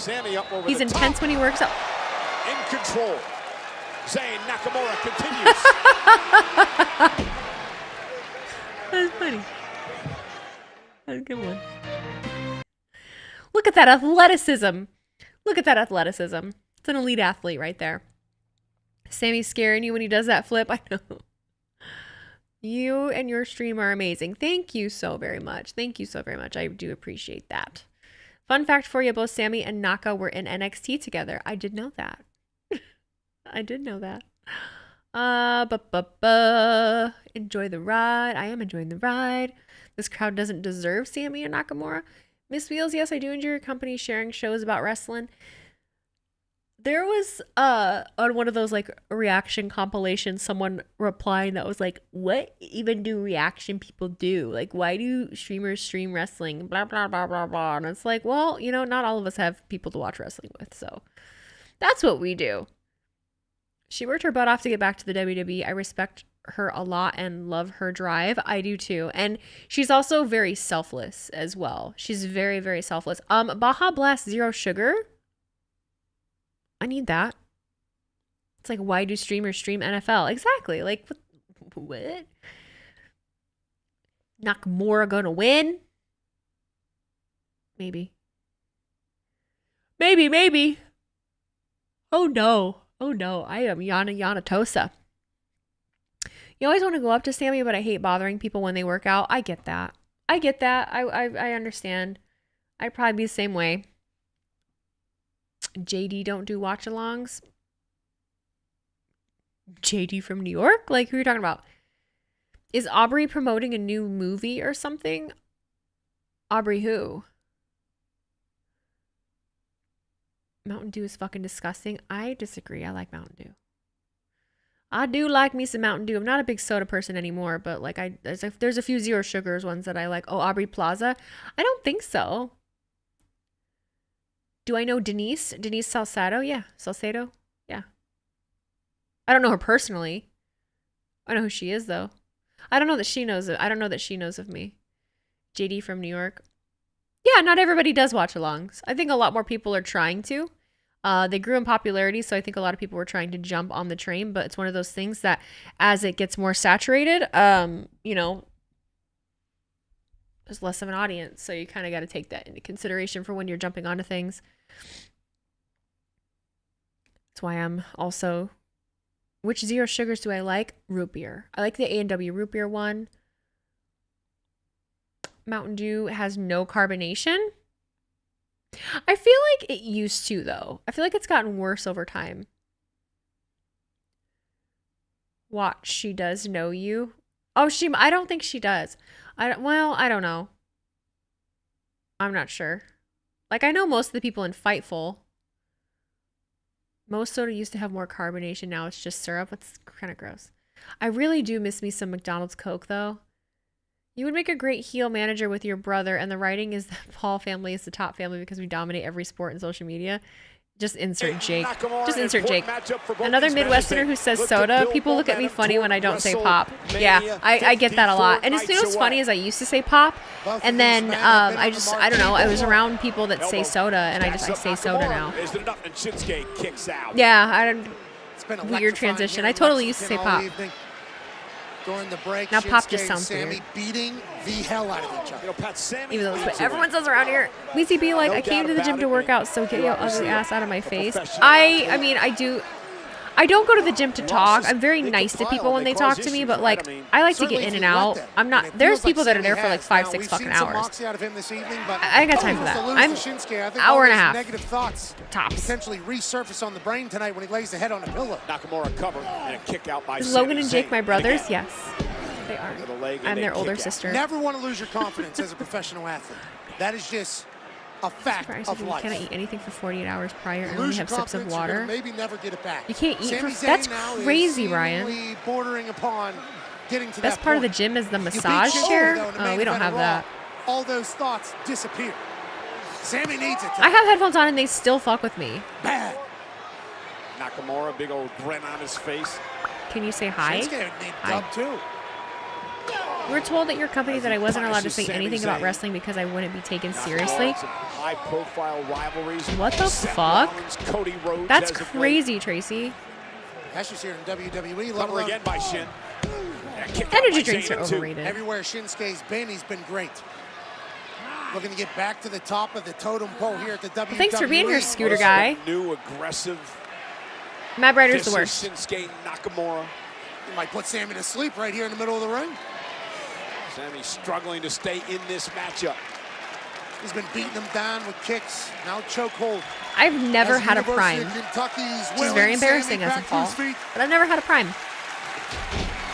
He's intense when he works out. In control. Zayn, Nakamura continues. That was funny. That was a good one. Look at that athleticism. Look at that athleticism. It's an elite athlete right there. Sami's scaring you when he does that flip. I know. You and your stream are amazing. Thank you so very much. Thank you so very much. I do appreciate that. Fun fact for you, both Sami and Naka were in NXT together. I did know that. I did know that. Enjoy the ride. I am enjoying the ride. This crowd doesn't deserve Sami and Nakamura. Miss Wheels, yes, I do enjoy your company sharing shows about wrestling. There was on one of those like reaction compilations, someone replying that was like, what even do reaction people do? Like, why do streamers stream wrestling? Blah, blah, blah, blah, blah. And it's like, well, you know, not all of us have people to watch wrestling with. So that's what we do. She worked her butt off to get back to the WWE. I respect her a lot and love her drive. I do too. And she's also very selfless as well. She's very, very selfless. Baja Blast Zero Sugar. I need that. It's like, why do streamers stream NFL? Exactly. Like, what? Nakamura gonna win? Maybe. Maybe. Oh no. I am Yana Tosa. You always want to go up to Sami, but I hate bothering people when they work out. I get that. I understand. I'd probably be the same way. JD don't do watch-alongs. JD from New York? Like, who are you talking about? Is Aubrey promoting a new movie or something? Aubrey who? Mountain Dew is fucking disgusting. I disagree. I like Mountain Dew. I do like me some Mountain Dew. I'm not a big soda person anymore, but like there's a few zero sugars ones that I like. Oh, Aubrey Plaza? I don't think so. Do I know Denise? Denise Salcedo? Yeah. Salcedo? Yeah. I don't know her personally. I know who she is, though. I don't know that she knows of me. JD from New York. Yeah, not everybody does watch-alongs. I think a lot more people are trying to. They grew in popularity, so I think a lot of people were trying to jump on the train, but it's one of those things that as it gets more saturated, you know, there's less of an audience, so you kind of got to take that into consideration for when you're jumping onto things. That's why I'm also... Which zero sugars do I like? Root beer. I like the A&W root beer one. Mountain Dew has no carbonation. I feel like it used to, though. I feel like it's gotten worse over time. Watch, she does know you. Oh, I don't think she does. I don't know. I'm not sure. Like, I know most of the people in Fightful. Most soda used to have more carbonation. Now it's just syrup. It's kind of gross. I really do miss me some McDonald's Coke, though. You would make a great heel manager with your brother, and the writing is that Paul family is the top family because we dominate every sport in social media. Just insert Jake. Just insert Jake. Another Midwesterner who says soda. People look at me funny when I don't say pop. Yeah, I get that a lot. And you know what's funny is I used to say pop, and then I don't know. I was around people that say soda, and I say soda now. Yeah, weird transition. I totally used to say pop. During the break, now pop just sounds weird. Beating the hell out of each other. Even though that's what everyone says around here. Weezy be like, I came to the gym to work out, so get your ugly ass out of my face. I mean, I don't go to the gym to talk. I'm very nice to people when they talk to me, but like, I like to get in and out. I'm not, there's people that are there for like 5-6 fucking hours. I ain't got time for that. I'm hour and a half. Negative thoughts tops. Potentially resurface on the brain tonight when he lays the head on a pillow. Nakamura cover and a kick out by Is Logan and Jake my brothers? Yes, they are. I'm their older sister. Never want to lose your confidence as a professional athlete. That is just a fact of life. You cannot eat anything for 48 hours prior and only have sips of water. Maybe never get it back. You can't eat for... That's crazy, Ryan. Bordering upon getting to Best part of the gym is the massage chair. Oh, we don't have that. All those thoughts disappear. Sammy needs it. I have headphones on and they still fuck with me. Bad. Nakamura, big old grin on his face. Can you say hi? Hi. Too. We're told at your company that I wasn't allowed to say anything about wrestling because I wouldn't be taken seriously. High-profile rivalries. What the fuck? That's crazy, Tracy. Ashes here in WWE. Cover again by Shin. Energy drinks are overrated. Everywhere Shinsuke's been, he's been great. Looking to get back to the top of the totem pole here at the WWE. Thanks for being here, Scooter Guy. New aggressive. Mad Rider's the worst. Shinsuke Nakamura. He might put Sammy to sleep right here in the middle of the ring. Sammy struggling to stay in this matchup. He's been beating him down with kicks, now chokehold. I've never had a prime. Which is very embarrassing as a fall, but I've never had a prime.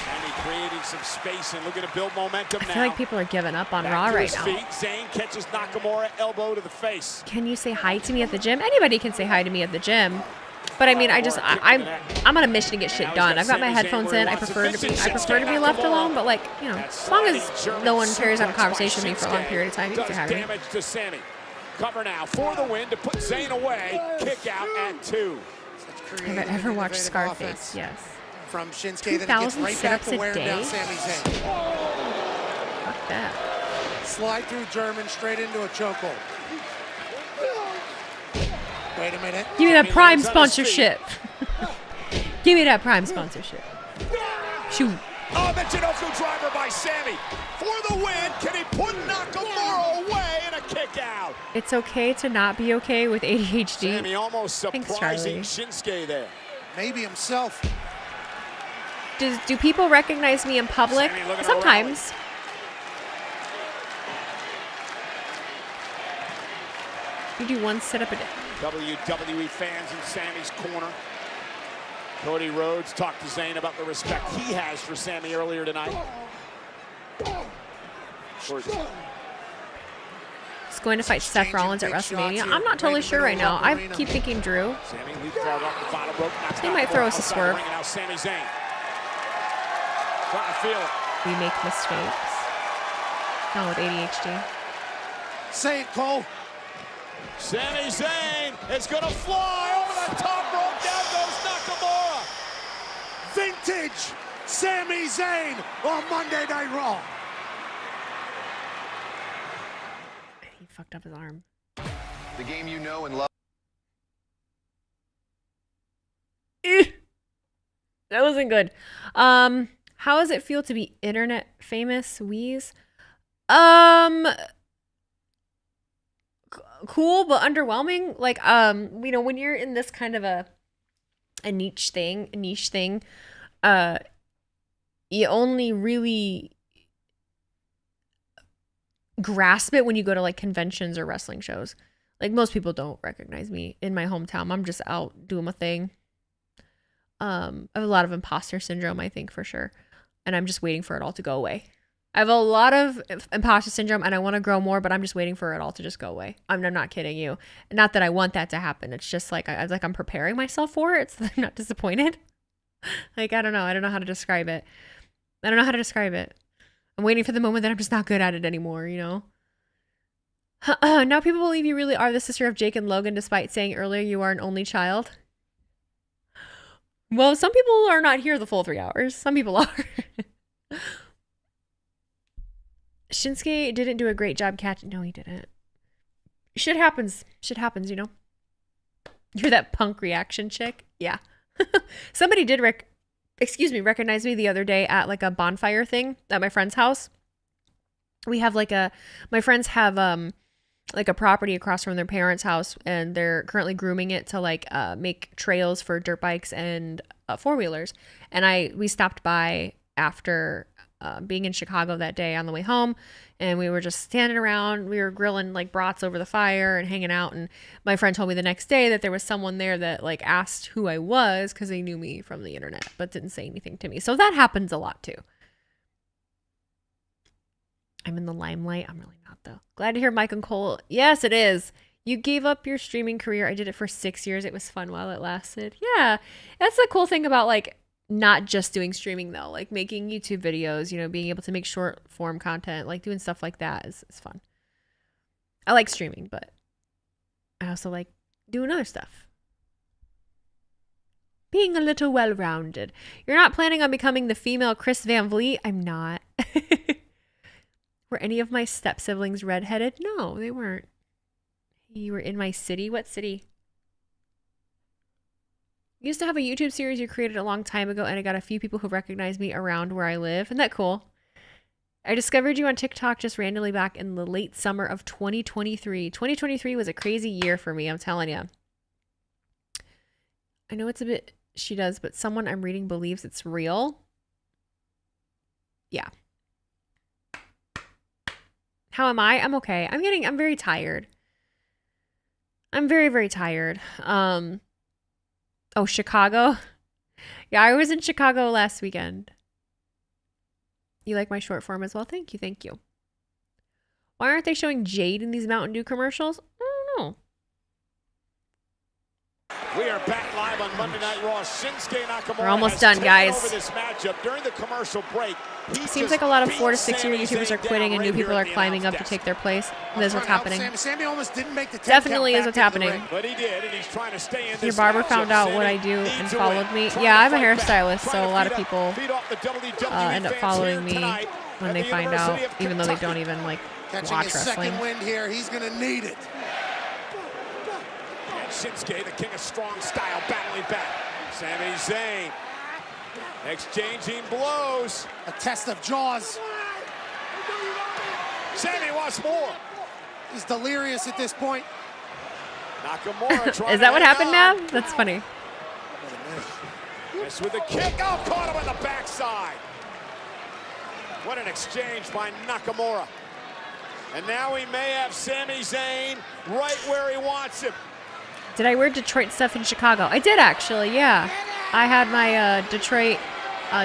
Sammy creating some space and looking to build momentum now. I feel like people are giving up on Raw right now. Zayn catches Nakamura, elbow to the face. Can you say hi to me at the gym? Anybody can say hi to me at the gym. But I mean, I'm on a mission to get shit done. I've got my headphones in. I prefer to be left alone. But like, you know, as long as no one carries on a conversation with me for a long period of time, you can have damage to Sammy. Cover now for the win to put Zayn away. Kick out at 2. Have I ever watched Scarface? Yes. From Shinsuke, 2,000 sit-ups a day. Fuck that. Slide through German straight into a chokehold. Wait a minute. Give me that Prime sponsorship. Give me that Prime sponsorship. Shoot. Oh, the Jinoku driver by Sammy. For the win, can he put Nakamura away in a kick out? It's okay to not be okay with ADHD. Sammy almost surprising Shinsuke there. Maybe himself. Do people recognize me in public? Sometimes. You do one sit-up a day. WWE fans in Sammy's corner. Cody Rhodes talked to Zayn about the respect he has for Sammy earlier tonight. He's going to fight Seth Rollins at WrestleMania. I'm not totally sure right now. I keep thinking Drew. He might throw us a swerve. We make mistakes. Not with ADHD. Say it, Cole. Sami Zayn is going to fly over the top rope. Down goes Nakamura. Vintage Sami Zayn on Monday Night Raw. He fucked up his arm. The game you know and love. That wasn't good. How does it feel to be internet famous, Wheeze? Cool, but underwhelming. Like, you know, when you're in this kind of a niche thing, you only really grasp it when you go to like conventions or wrestling shows. Like, most people don't recognize me in my hometown. I'm just out doing my thing. I have a lot of imposter syndrome, I think, for sure. And I'm just waiting for it all to go away. I have a lot of imposter syndrome and I want to grow more, but I'm just waiting for it all to just go away. I'm not kidding you. Not that I want that to happen. It's just like, I'm preparing myself for it. It's I'm not disappointed. Like, I don't know. I don't know how to describe it. I'm waiting for the moment that I'm just not good at it anymore, you know? Now people believe you really are the sister of Jake and Logan, despite saying earlier you are an only child. Well, some people are not here the full 3 hours. Some people are. Shinsuke didn't do a great job catching. No, he didn't. Shit happens, you know? You're that punk reaction chick? Yeah. Somebody did recognize me the other day at like a bonfire thing at my friend's house. We have my friends have like a property across from their parents' house, and they're currently grooming it to like make trails for dirt bikes and 4-wheelers. And we stopped by after being in Chicago that day on the way home, and we were just standing around. We were grilling like brats over the fire and hanging out, and my friend told me the next day that there was someone there that like asked who I was because they knew me from the internet but didn't say anything to me. So that happens a lot too. I'm in the limelight. I'm really not, though. Glad to hear Mike and Cole. Yes, it is. You gave up your streaming career. I did it for 6 years. It was fun while it lasted. Yeah, that's the cool thing about like not just doing streaming though, like making YouTube videos, you know, being able to make short form content, like doing stuff like that is fun. I like streaming, but I also like doing other stuff. Being a little well-rounded. You're not planning on becoming the female Chris Van Vliet? I'm not. Were any of my step siblings redheaded? No, they weren't. You were in my city? What city? You used to have a YouTube series you created a long time ago, and I got a few people who recognize me around where I live. Isn't that cool? I discovered you on TikTok just randomly back in the late summer of 2023. 2023 was a crazy year for me, I'm telling you. I know it's a bit she does, but someone I'm reading believes it's real. Yeah. How am I? I'm okay. I'm very tired. I'm very, very tired. Oh, Chicago? Yeah, I was in Chicago last weekend. You like my short form as well? Thank you, thank you. Why aren't they showing Jade in these Mountain Dew commercials? I don't know. We are back live on Monday Night Raw. Shinsuke Nakamura. We're almost done, guys. Over this matchup during the commercial break. Seems like a lot of 4 to 6 year YouTubers are quitting and new people are climbing up to take their place. That is what's happening. Sammy almost didn't make the Definitely is what's happening. But he did, and he's trying to stay in this. Your barber found out what I do and followed me. Yeah, I'm a hairstylist, so a lot of people end up following me when they find out, even though they don't even like watch wrestling. Second wind here, he's gonna need it. And Shinsuke, the king of strong style, battling back. Sami Zayn exchanging blows. A test of jaws. Sami wants more. He's delirious at this point. Nakamura Is that what happened now? That's funny. This with a kick. Oh, caught him on the backside. What an exchange by Nakamura. And now he may have Sami Zayn right where he wants him. Did I wear Detroit stuff in Chicago? I did actually, yeah. I had my Detroit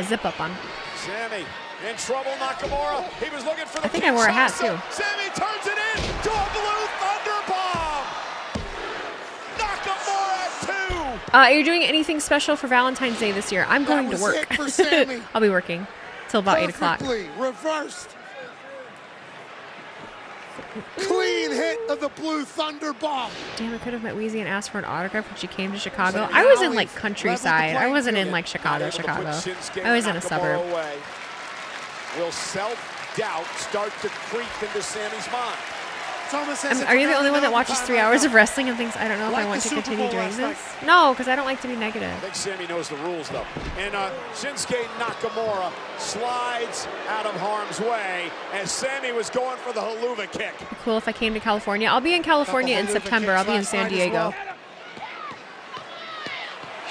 zip up on. Sami in trouble, Nakamura. He was looking for the I think I wore a hat too. Sami turns it in to a blue thunder bomb. Nakamura 2. Are you doing anything special for Valentine's Day this year? I'm going to work. I'll be working till about 8 o'clock. Reversed. Clean hit of the blue thunder bomb. Damn, I could have met Weezy and asked for an autograph when she came to Chicago. I was in like countryside. I wasn't in like Chicago. I was in a suburb. Will self-doubt start to creep into Sami's mind? Are you the only one that watches 3 hours of wrestling and thinks, I don't know if I want to continue doing this? No, because I don't like to be negative. I think Sammy knows the rules, though. And Shinsuke Nakamura slides out of harm's way as Sammy was going for the haluva kick. Cool if I came to California. I'll be in California in September. I'll be in San Diego.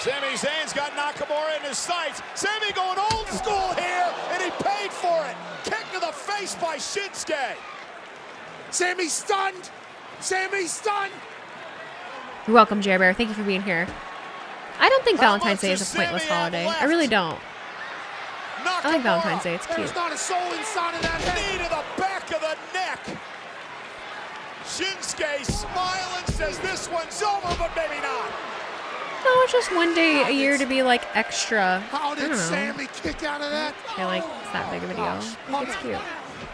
Sami Zayn's got Nakamura in his sights. Sammy going old school here, and he paid for it. Kick to the face by Shinsuke. Sammy's stunned. Sammy's stunned. You're welcome, Jerry Bear. Thank you for being here. I don't think Valentine's Day is a pointless holiday. I really don't. I like Valentine's Day. It's cute. There's not a soul inside of that head. Knee to the back of the neck. Shinsuke smiling, says this one's over, but maybe not. No, it's just one day a year to be like extra. How did Sammy kick out of that? I like it's that big of a deal. I think it's cute.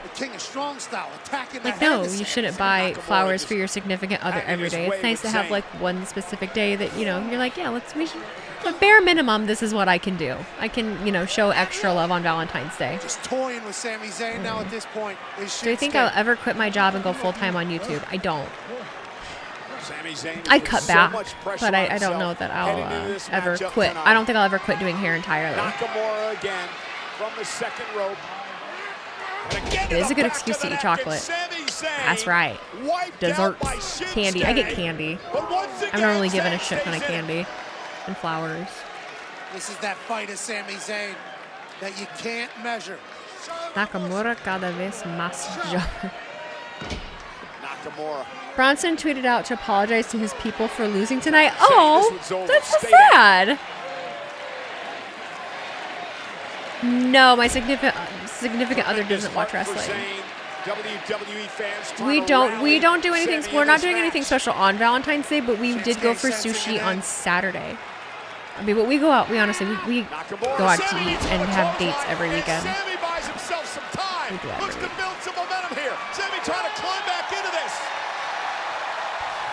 The King of Strong style attacking Like, no, you shouldn't buy flowers for your significant other every day. It's nice to have like one specific day that, you know, you're like, yeah, we should. But bare minimum, this is what I can do. I can, you know, show extra love on Valentine's Day. Just toying with Sami Zayn now at this point. Do I think I'll ever quit my job and go full-time on YouTube? I don't. I'd cut back, but I don't know that I'll ever quit. I don't think I'll ever quit doing hair entirely. Nakamura again from the second rope. It is a good excuse to eat chocolate. That's right. Desserts, candy. I get candy. I'm not really giving a shit ton of candy and flowers. This is that fight of Sami Zayn that you can't measure. Nakamura cada vez más joven. Nakamura. Bronson tweeted out to apologize to his people for losing tonight. Oh, that's so sad. No, my significant other doesn't watch wrestling. WWE fans We don't do anything. We're not doing anything special on Valentine's Day, but we did go for sushi on Saturday. I mean, but we go out. We honestly we go out to eat and have dates every weekend. Sammy buys himself some time. Looks to build some momentum here. Sammy trying to climb back into this.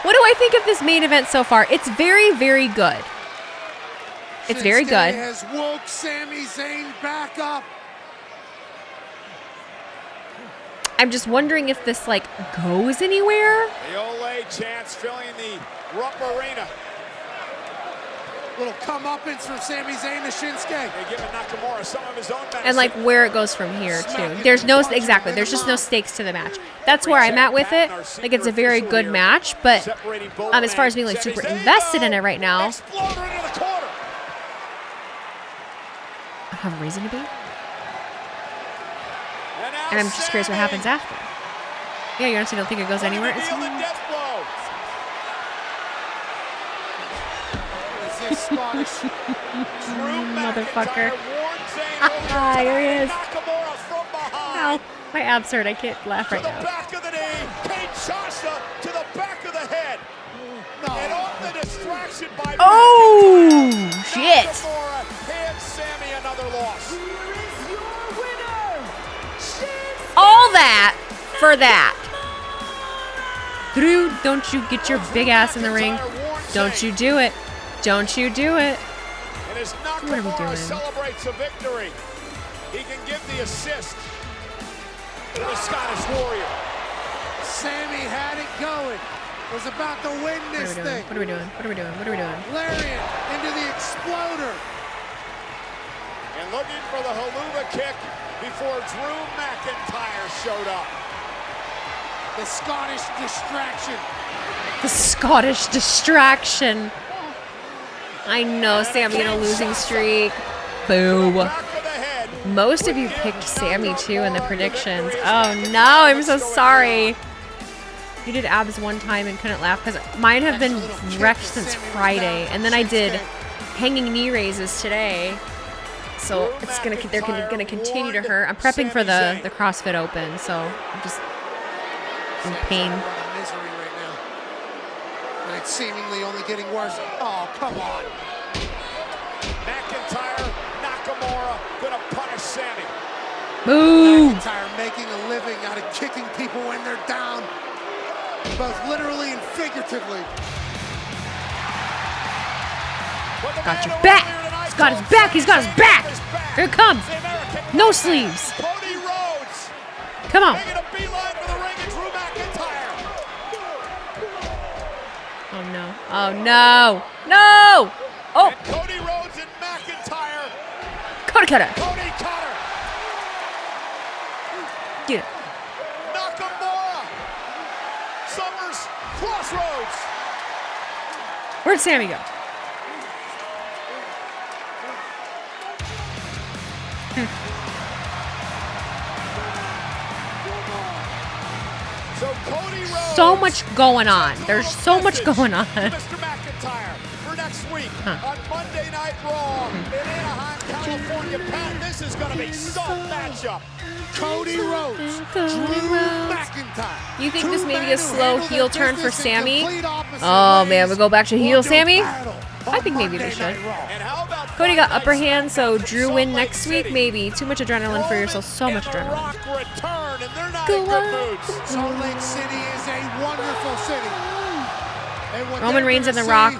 What do I think of this main event so far? It's very, very good. It's very good. Has woke Sami Zayn back up. I'm just wondering if this like goes anywhere. The Ole chants filling the Rupp Arena. Little comeuppance from Sami Zayn to Shinsuke. They're giving Nakamura some of his own medicine. And like where it goes from here too. There's no there's just no stakes to the match. That's where I'm at with it. Like it's a very good match, but as far as being like super invested in it right now, I have a reason to be. And I'm just curious what happens after. Yeah, you honestly don't think it goes anywhere? Motherfucker. Here he is. Ow, my abs hurt. I can't laugh right now. Back of the knee, Kinshasa to the back of the head. And off the distraction by oh, shit. Nakamura hands Sammy another loss. All that for that. Drew, don't you get your big ass in the ring. Don't you do it. Don't you do it. And as What are we Nakamura doing? celebrates a victory, he can give the assist to the Scottish Warrior. Sammy had it going. Was about to win this thing. What are we doing? What are we doing? What are we doing? Lariat into the exploder. And looking for the haluva kick before Drew McIntyre showed up. The Scottish distraction. The Scottish distraction. I know Sammy in a losing streak. Boo. Most of you picked Sammy too in the predictions. Oh no, I'm so sorry. You did abs one time and couldn't laugh because mine have been wrecked since Friday, and then I did hanging knee raises today. So it's they're gonna continue to hurt. I'm prepping for the CrossFit Open, so I'm just in pain. Misery right now. And it's seemingly only getting worse. Oh, come on. McIntyre, Nakamura gonna punish Sammy. Boo! McIntyre making a living out of kicking people when they're down, both literally and figuratively. Got your back. He's got his back. He's got his back. Here it comes. No sleeves. Come on. Oh no. Oh no. No! Oh! And Cody Rhodes and McIntyre. Cody Cutter. Cody Cutter. Get it. Nakamura. Summers. Crossroads. Where'd Sammy go? So Cody Rhodes. So much going on. There's so much going on. Mr. McIntyre for next week on Monday Night Raw in Anaheim, California. Pat, this is going to be some matchup. Cody Rhodes, Drew McIntyre. You think this may be a slow heel turn for Sammy? Oh man, we go back to heel Sammy? I think maybe they should. Cody got upper hand, so Drew win next week, maybe. Too much adrenaline for yourself, so much adrenaline. Return, and they're not Go in good moods. Salt Lake City is a wonderful city. And what Roman they're Reigns and gonna The Rock. see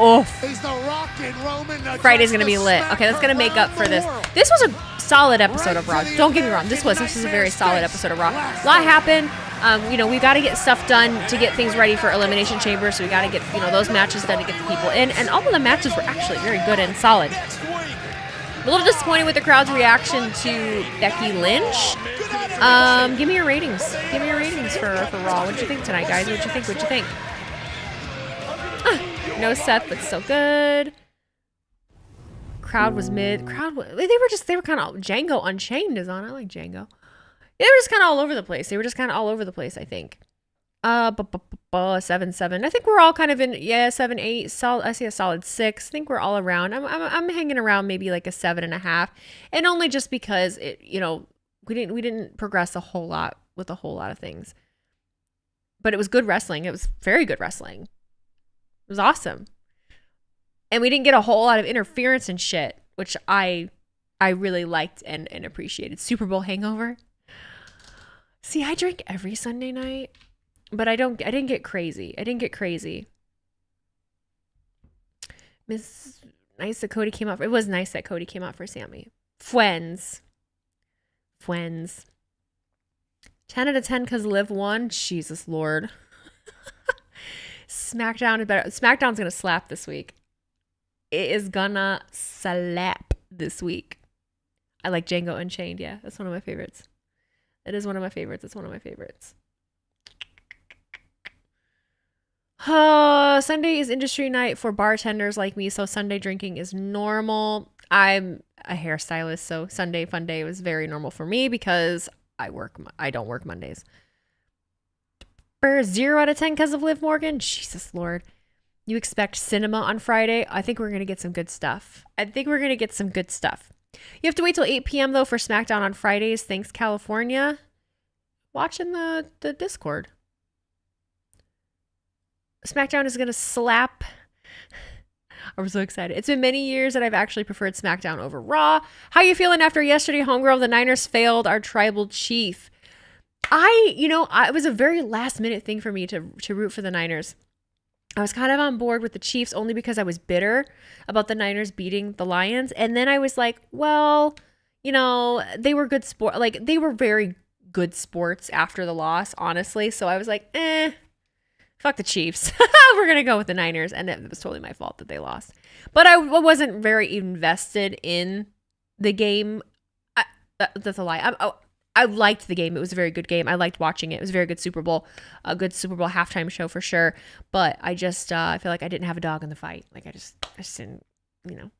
Oh, is The Rock and Roman Friday's gonna be lit. Okay, that's gonna make up for this. This was a solid episode of Raw. Don't get me wrong. This was a very solid episode of Raw. A lot happened. We got to get stuff done to get things ready for Elimination Chamber. So we got to get those matches done to get the people in. And all of the matches were actually very good and solid. A little disappointed with the crowd's reaction to Becky Lynch. Give me your ratings. Give me your ratings for Raw. What'd you think tonight, guys? What'd you think? No Seth, but still good. Crowd was mid. They were kind of Django Unchained is on. I like Django. They were just kind of all over the place. I think. 7-7. I think we're all kind of in 7-8. Solid. I see a solid 6. I think we're all around. I'm hanging around maybe like a 7.5, and only just because we didn't progress a whole lot with a whole lot of things. But it was good wrestling. It was very good wrestling. It was awesome. And we didn't get a whole lot of interference and shit, which I really liked and appreciated. Super Bowl hangover. See, I drink every Sunday night, but I didn't get crazy. Nice that Cody came out. It was nice that Cody came out for Sammy. Friends. 10 out of 10 because Liv won. Jesus Lord. SmackDown is better. SmackDown's gonna slap this week. It is gonna slap this week. I like Django Unchained. Yeah, that's one of my favorites. It is one of my favorites. It's one of my favorites. Sunday is industry night for bartenders like me, so Sunday drinking is normal. I'm a hairstylist, so Sunday fun day was very normal for me because I don't work Mondays. 0 out of 10 because of Liv Morgan. Jesus Lord. You expect cinema on Friday? I think we're going to get some good stuff. You have to wait till 8 p.m. though for SmackDown on Fridays. Thanks, California. Watching the Discord. SmackDown is going to slap. I'm so excited. It's been many years that I've actually preferred SmackDown over Raw. How you feeling after yesterday, homegirl? The Niners failed our tribal chief. It was a very last minute thing for me to root for the Niners. I was kind of on board with the Chiefs only because I was bitter about the Niners beating the Lions. And then I was like, well, they were good sport. Like, they were very good sports after the loss, honestly. So I was like, fuck the Chiefs. We're going to go with the Niners. And it was totally my fault that they lost. But I wasn't very invested in the game. That's a lie. I liked the game. It was a very good game. I liked watching it. It was a very good Super Bowl. A good Super Bowl halftime show for sure. But I just, I feel like I didn't have a dog in the fight. Like I just didn't, I didn't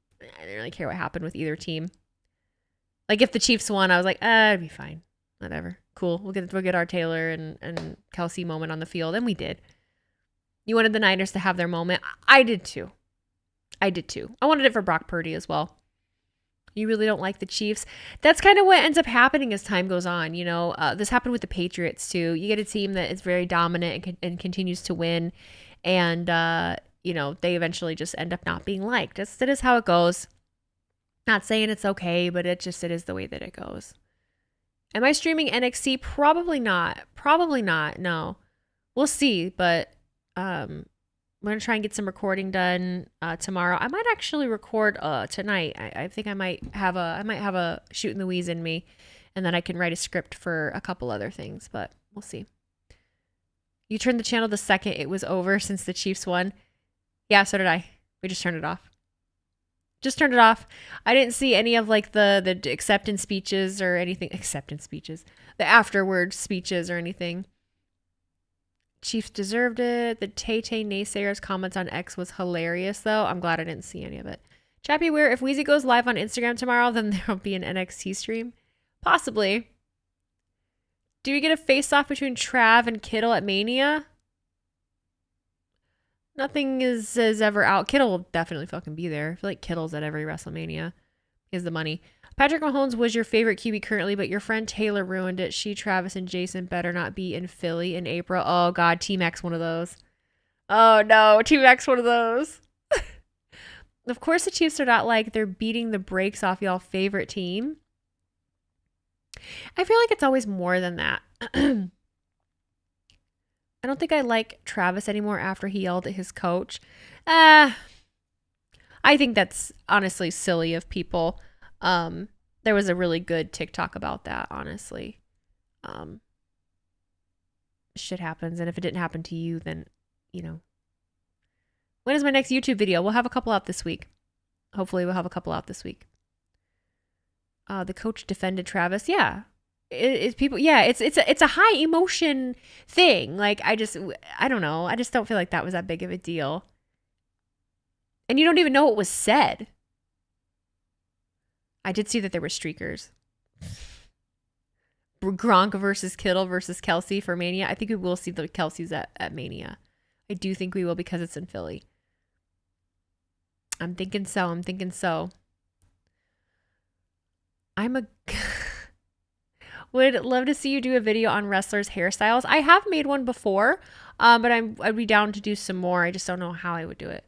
really care what happened with either team. Like if the Chiefs won, I was like, it'd be fine. Whatever. Cool. We'll get our Taylor and Kelsey moment on the field. And we did. You wanted the Niners to have their moment. I did too. I wanted it for Brock Purdy as well. You really don't like the Chiefs. That's kind of what ends up happening as time goes on. This happened with the Patriots too. You get a team that is very dominant and continues to win. And, they eventually just end up not being liked. That is how it goes. Not saying it's okay, but it is the way that it goes. Am I streaming NXT? Probably not. No, we'll see. But, I'm going to try and get some recording done tomorrow. I might actually record tonight. I think I might have a shooting the wheeze in me, and then I can write a script for a couple other things, but we'll see. You turned the channel the second it was over since the Chiefs won. Yeah, so did I. We just turned it off. Just turned it off. I didn't see any of like the acceptance speeches or anything. Acceptance speeches. The afterward speeches or anything. Chiefs deserved it. The Tay-Tay naysayers comments on X was hilarious though. I'm glad I didn't see any of it. Chappie Weir, if Weezy goes live on Instagram tomorrow, then there'll be an NXT stream. Possibly. Do we get a face-off between Trav and Kittle at Mania? Nothing is ever out. Kittle will definitely fucking be there. I feel like Kittle's at every WrestleMania. He has the money. Patrick Mahomes was your favorite QB currently, but your friend Taylor ruined it. She, Travis, and Jason better not be in Philly in April. Oh, God. T-Max one of those. Oh, no. T-Max one of those. Of course, the Chiefs are not like they're beating the brakes off y'all favorite team. I feel like it's always more than that. I don't think I like Travis anymore after he yelled at his coach. I think that's honestly silly of people. There was a really good TikTok about that, honestly. Shit happens, and if it didn't happen to you, then, you know. When is my next YouTube video? We'll have a couple out this week. Hopefully we'll have a couple out this week. The coach defended Travis. Yeah. It's a high emotion thing. Like, I don't know. I just don't feel like that was that big of a deal. And you don't even know what was said. I did see that there were streakers. Gronk versus Kittle versus Kelsey for Mania. I think we will see the Kelseys at Mania. I do think we will because it's in Philly. I'm thinking so. Would love to see you do a video on wrestlers' hairstyles. I have made one before, but I'd be down to do some more. I just don't know how I would do it.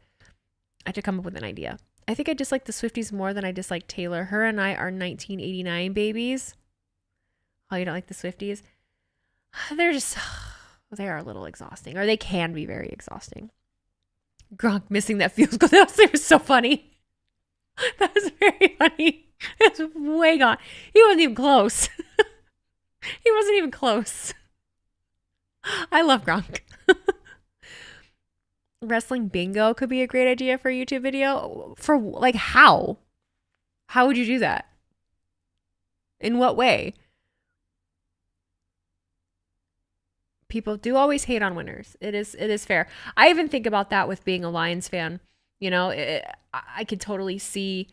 I have to come up with an idea. I think I dislike the Swifties more than I dislike Taylor. Her and I are 1989 babies. Oh, you don't like the Swifties? They are a little exhausting, or they can be very exhausting. Gronk missing that field goal. That was so funny. That was very funny. It was way gone. He wasn't even close. He wasn't even close. I love Gronk. Wrestling bingo could be a great idea for a YouTube video. For like how? How would you do that? In what way? People do always hate on winners. It is fair. I even think about that with being a Lions fan. You know, I could totally see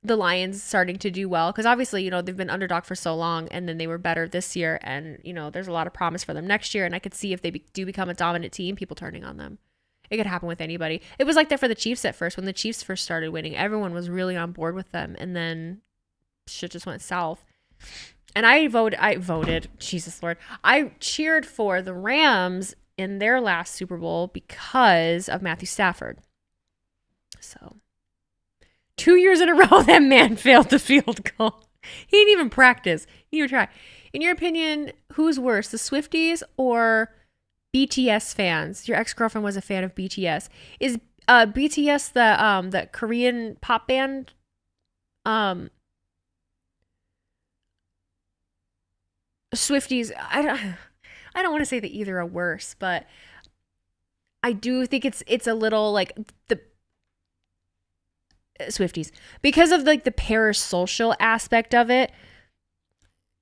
the Lions starting to do well because obviously, you know, they've been underdog for so long and then they were better this year and, you know, there's a lot of promise for them next year and I could see if they do become a dominant team, people turning on them. It could happen with anybody. It was like that for the Chiefs at first. When the Chiefs first started winning, everyone was really on board with them and then shit just went south. And I voted, Jesus Lord, I cheered for the Rams in their last Super Bowl because of Matthew Stafford. So 2 years in a row, that man failed the field goal. He didn't even practice. He didn't even try. In your opinion, who's worse, the Swifties or BTS fans? Your ex-girlfriend was a fan of BTS. Is BTS the Korean pop band? Swifties, I don't want to say that either are worse, but I do think it's a little like the Swifties because of like the parasocial aspect of it.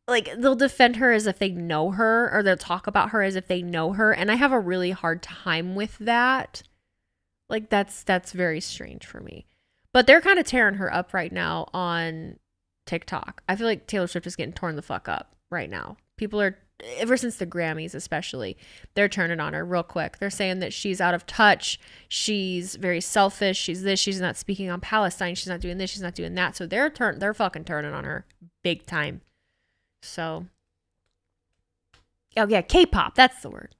Like they'll defend her as if they know her or they'll talk about her as if they know her, and I have a really hard time with that. Like that's very strange for me. But they're kind of tearing her up right now on TikTok. I feel like Taylor Swift is getting torn the fuck up right now. People are, ever since the Grammys especially, they're turning on her real quick. They're saying that she's out of touch. She's very selfish. She's this. She's not speaking on Palestine. She's not doing this. She's not doing that. So they're fucking turning on her big time. So, oh yeah, K-pop. That's the word.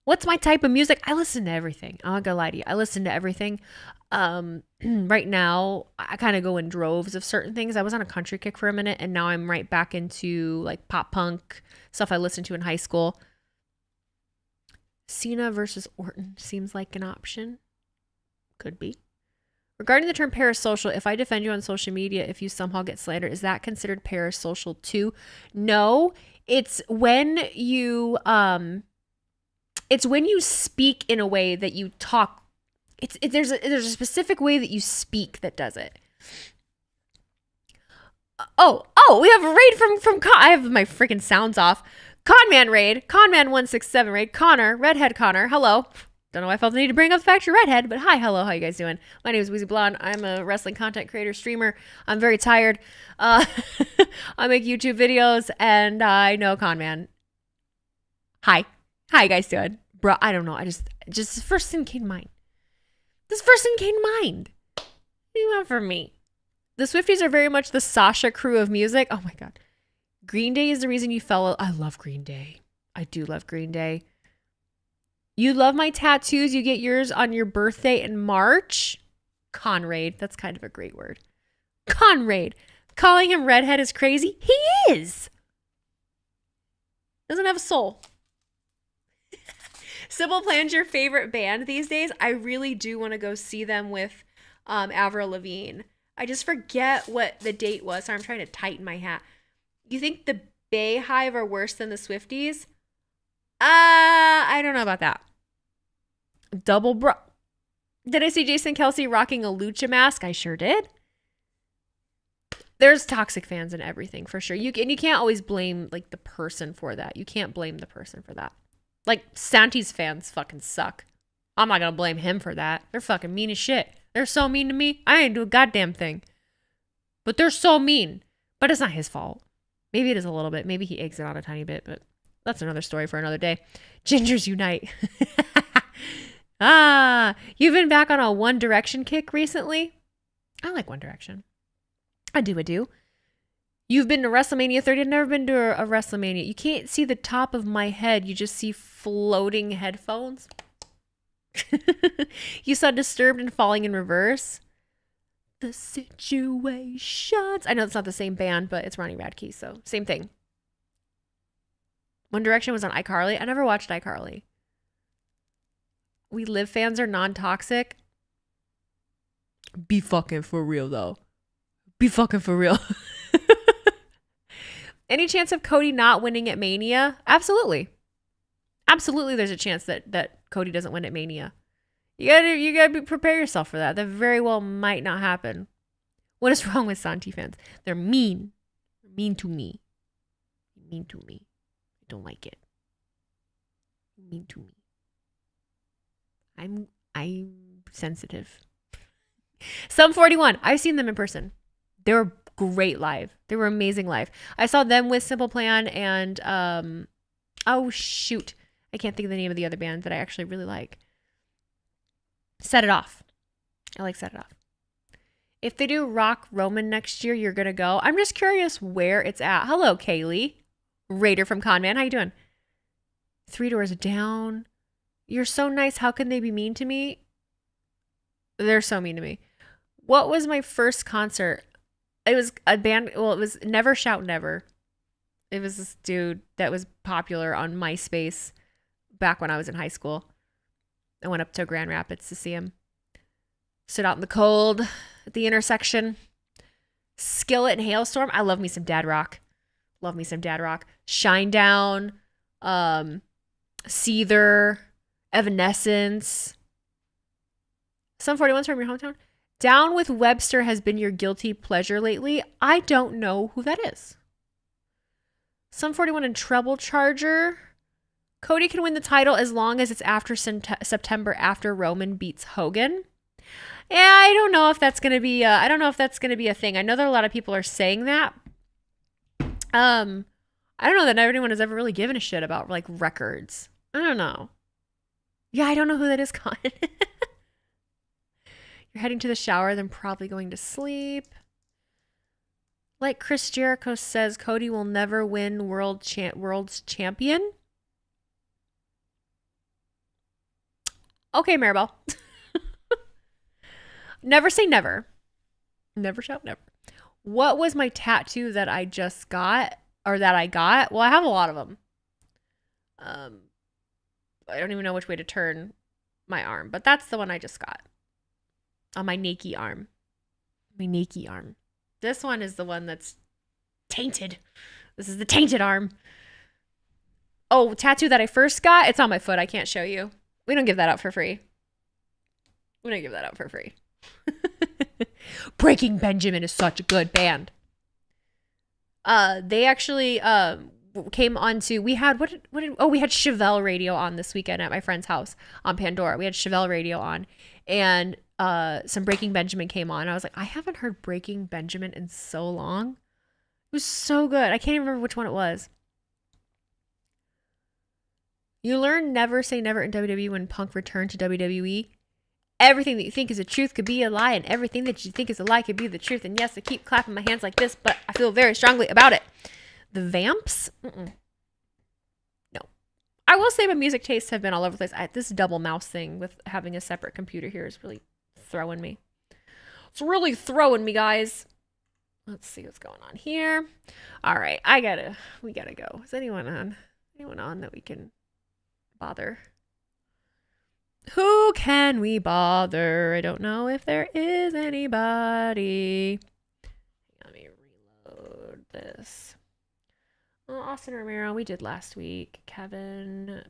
What's my type of music? I listen to everything. I'm not gonna lie to you. I listen to everything. Right now, I kind of go in droves of certain things. I was on a country kick for a minute, and now I'm right back into like pop punk stuff I listened to in high school. Cena versus Orton seems like an option. Could be. Regarding the term parasocial, if I defend you on social media, if you somehow get slandered, is that considered parasocial too? No, it's when you It's when you speak in a way that you talk. There's a specific way that you speak that does it. Oh, we have a raid from I have my freaking sounds off. Conman raid. Conman 167 raid. Connor, Redhead Connor. Hello. Don't know why I felt the need to bring up the fact you're redhead, but hi, hello, how you guys doing? My name is Wheezy Blonde. I'm a wrestling content creator, streamer. I'm very tired. I make YouTube videos, and I know Conman. Hi. How you guys doing? Bro, I don't know. I just this first thing came to mind. What do you want from me? The Swifties are very much the Sasha crew of music. Oh my God. Green Day is the reason you fell. I love Green Day. I do love Green Day. You love my tattoos. You get yours on your birthday in March. Conrad. That's kind of a great word. Conrad. Calling him redhead is crazy. He is. Doesn't have a soul. Simple Plan's your favorite band these days. I really do want to go see them with Avril Lavigne. I just forget what the date was, so I'm trying to tighten my hat. You think the Bay Hive are worse than the Swifties? I don't know about that. Double bro. Did I see Jason Kelsey rocking a lucha mask? I sure did. There's toxic fans and everything for sure. You can't always blame like the person for that. You can't blame the person for that. Like Santi's fans fucking suck. I'm not gonna blame him for that. They're fucking mean as shit. They're so mean to me. I ain't do a goddamn thing. But they're so mean. But it's not his fault. Maybe it is a little bit. Maybe he eggs it on a tiny bit, but that's another story for another day. Gingers unite. You've been back on a One Direction kick recently? I like One Direction. I do. You've been to WrestleMania 30. I've never been to a WrestleMania. You can't see the top of my head. You just see floating headphones. You saw Disturbed and Falling in Reverse. The Situations. I know it's not the same band, but it's Ronnie Radke, so same thing. One Direction was on iCarly. I never watched iCarly. We Live fans are non-toxic. Be fucking for real, though. Be fucking for real. Any chance of Cody not winning at Mania? Absolutely. Absolutely there's a chance that Cody doesn't win at Mania. You gotta prepare yourself for that. That very well might not happen. What is wrong with Santi fans? They're mean. They're mean to me. Mean to me. I don't like it. Mean to me. I'm sensitive. Sum 41. I've seen them in person. They were great live. They were amazing live. I saw them with Simple Plan and oh shoot. I can't think of the name of the other band that I actually really like. Set It Off. I like Set It Off. If they do Rock Roman next year, you're going to go. I'm just curious where it's at. Hello, Kaylee. Raider from Conman. How you doing? 3 Doors Down. You're so nice. How can they be mean to me? They're so mean to me. What was my first concert? It was a band. Well, it was Never Shout Never. It was this dude that was popular on MySpace back when I was in high school. I went up to Grand Rapids to see him. Stood out in the cold at the intersection. Skillet and Hailstorm. I love me some dad rock. Love me some dad rock. Shinedown. Seether. Evanescence. Sum 41's from your hometown. Down with Webster has been your guilty pleasure lately. I don't know who that is. Sum 41 and Treble Charger. Cody can win the title as long as it's after September, after Roman beats Hogan. Yeah, I don't know if that's gonna be. I don't know if that's gonna be a thing. I know that a lot of people are saying that. I don't know that everyone has ever really given a shit about like records. I don't know. Yeah, I don't know who that is, Con. You're heading to the shower, then probably going to sleep. Like Chris Jericho says, Cody will never win world's champion. Okay, Maribel. Never say never. Never shout never. What was my tattoo that I just got, or that I got? Well, I have a lot of them. I don't even know which way to turn my arm, but that's the one I just got. On my naked arm. My naked arm. This one is the one that's tainted. This is the tainted arm. Oh, tattoo that I first got. It's on my foot. I can't show you. We don't give that out for free. We don't give that out for free. Breaking Benjamin is such a good band. They actually came on to, we had we had Chevelle Radio on this weekend at my friend's house on Pandora. We had Chevelle Radio on, and some Breaking Benjamin came on. I was like, I haven't heard Breaking Benjamin in so long. It was so good. I can't even remember which one it was. You learn never say never in WWE when Punk returned to WWE. Everything that you think is a truth could be a lie, and everything that you think is a lie could be the truth. And yes, I keep clapping my hands like this, but I feel very strongly about it. The Vamps? No. I will say my music tastes have been all over the place. This double mouse thing with having a separate computer here is really throwing me. It's really throwing me, guys. Let's see what's going on here. All right, we gotta go. Is anyone on? Anyone on that we can bother? Who can we bother? I don't know if there is anybody. Let me reload this. Well, Austin Romero, we did last week. Kevin.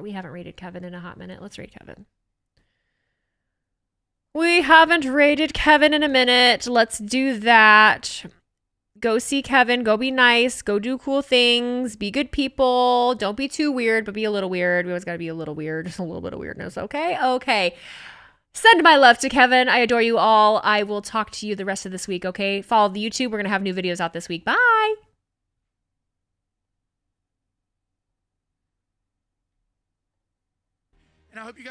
We haven't rated Kevin in a hot minute. Let's rate Kevin. We haven't rated Kevin in a minute. Let's do that. Go see Kevin. Go be nice. Go do cool things. Be good people. Don't be too weird, but be a little weird. We always got to be a little weird. Just a little bit of weirdness. Okay? Okay. Send my love to Kevin. I adore you all. I will talk to you the rest of this week, okay? Follow the YouTube. We're going to have new videos out this week. Bye. And I hope you guys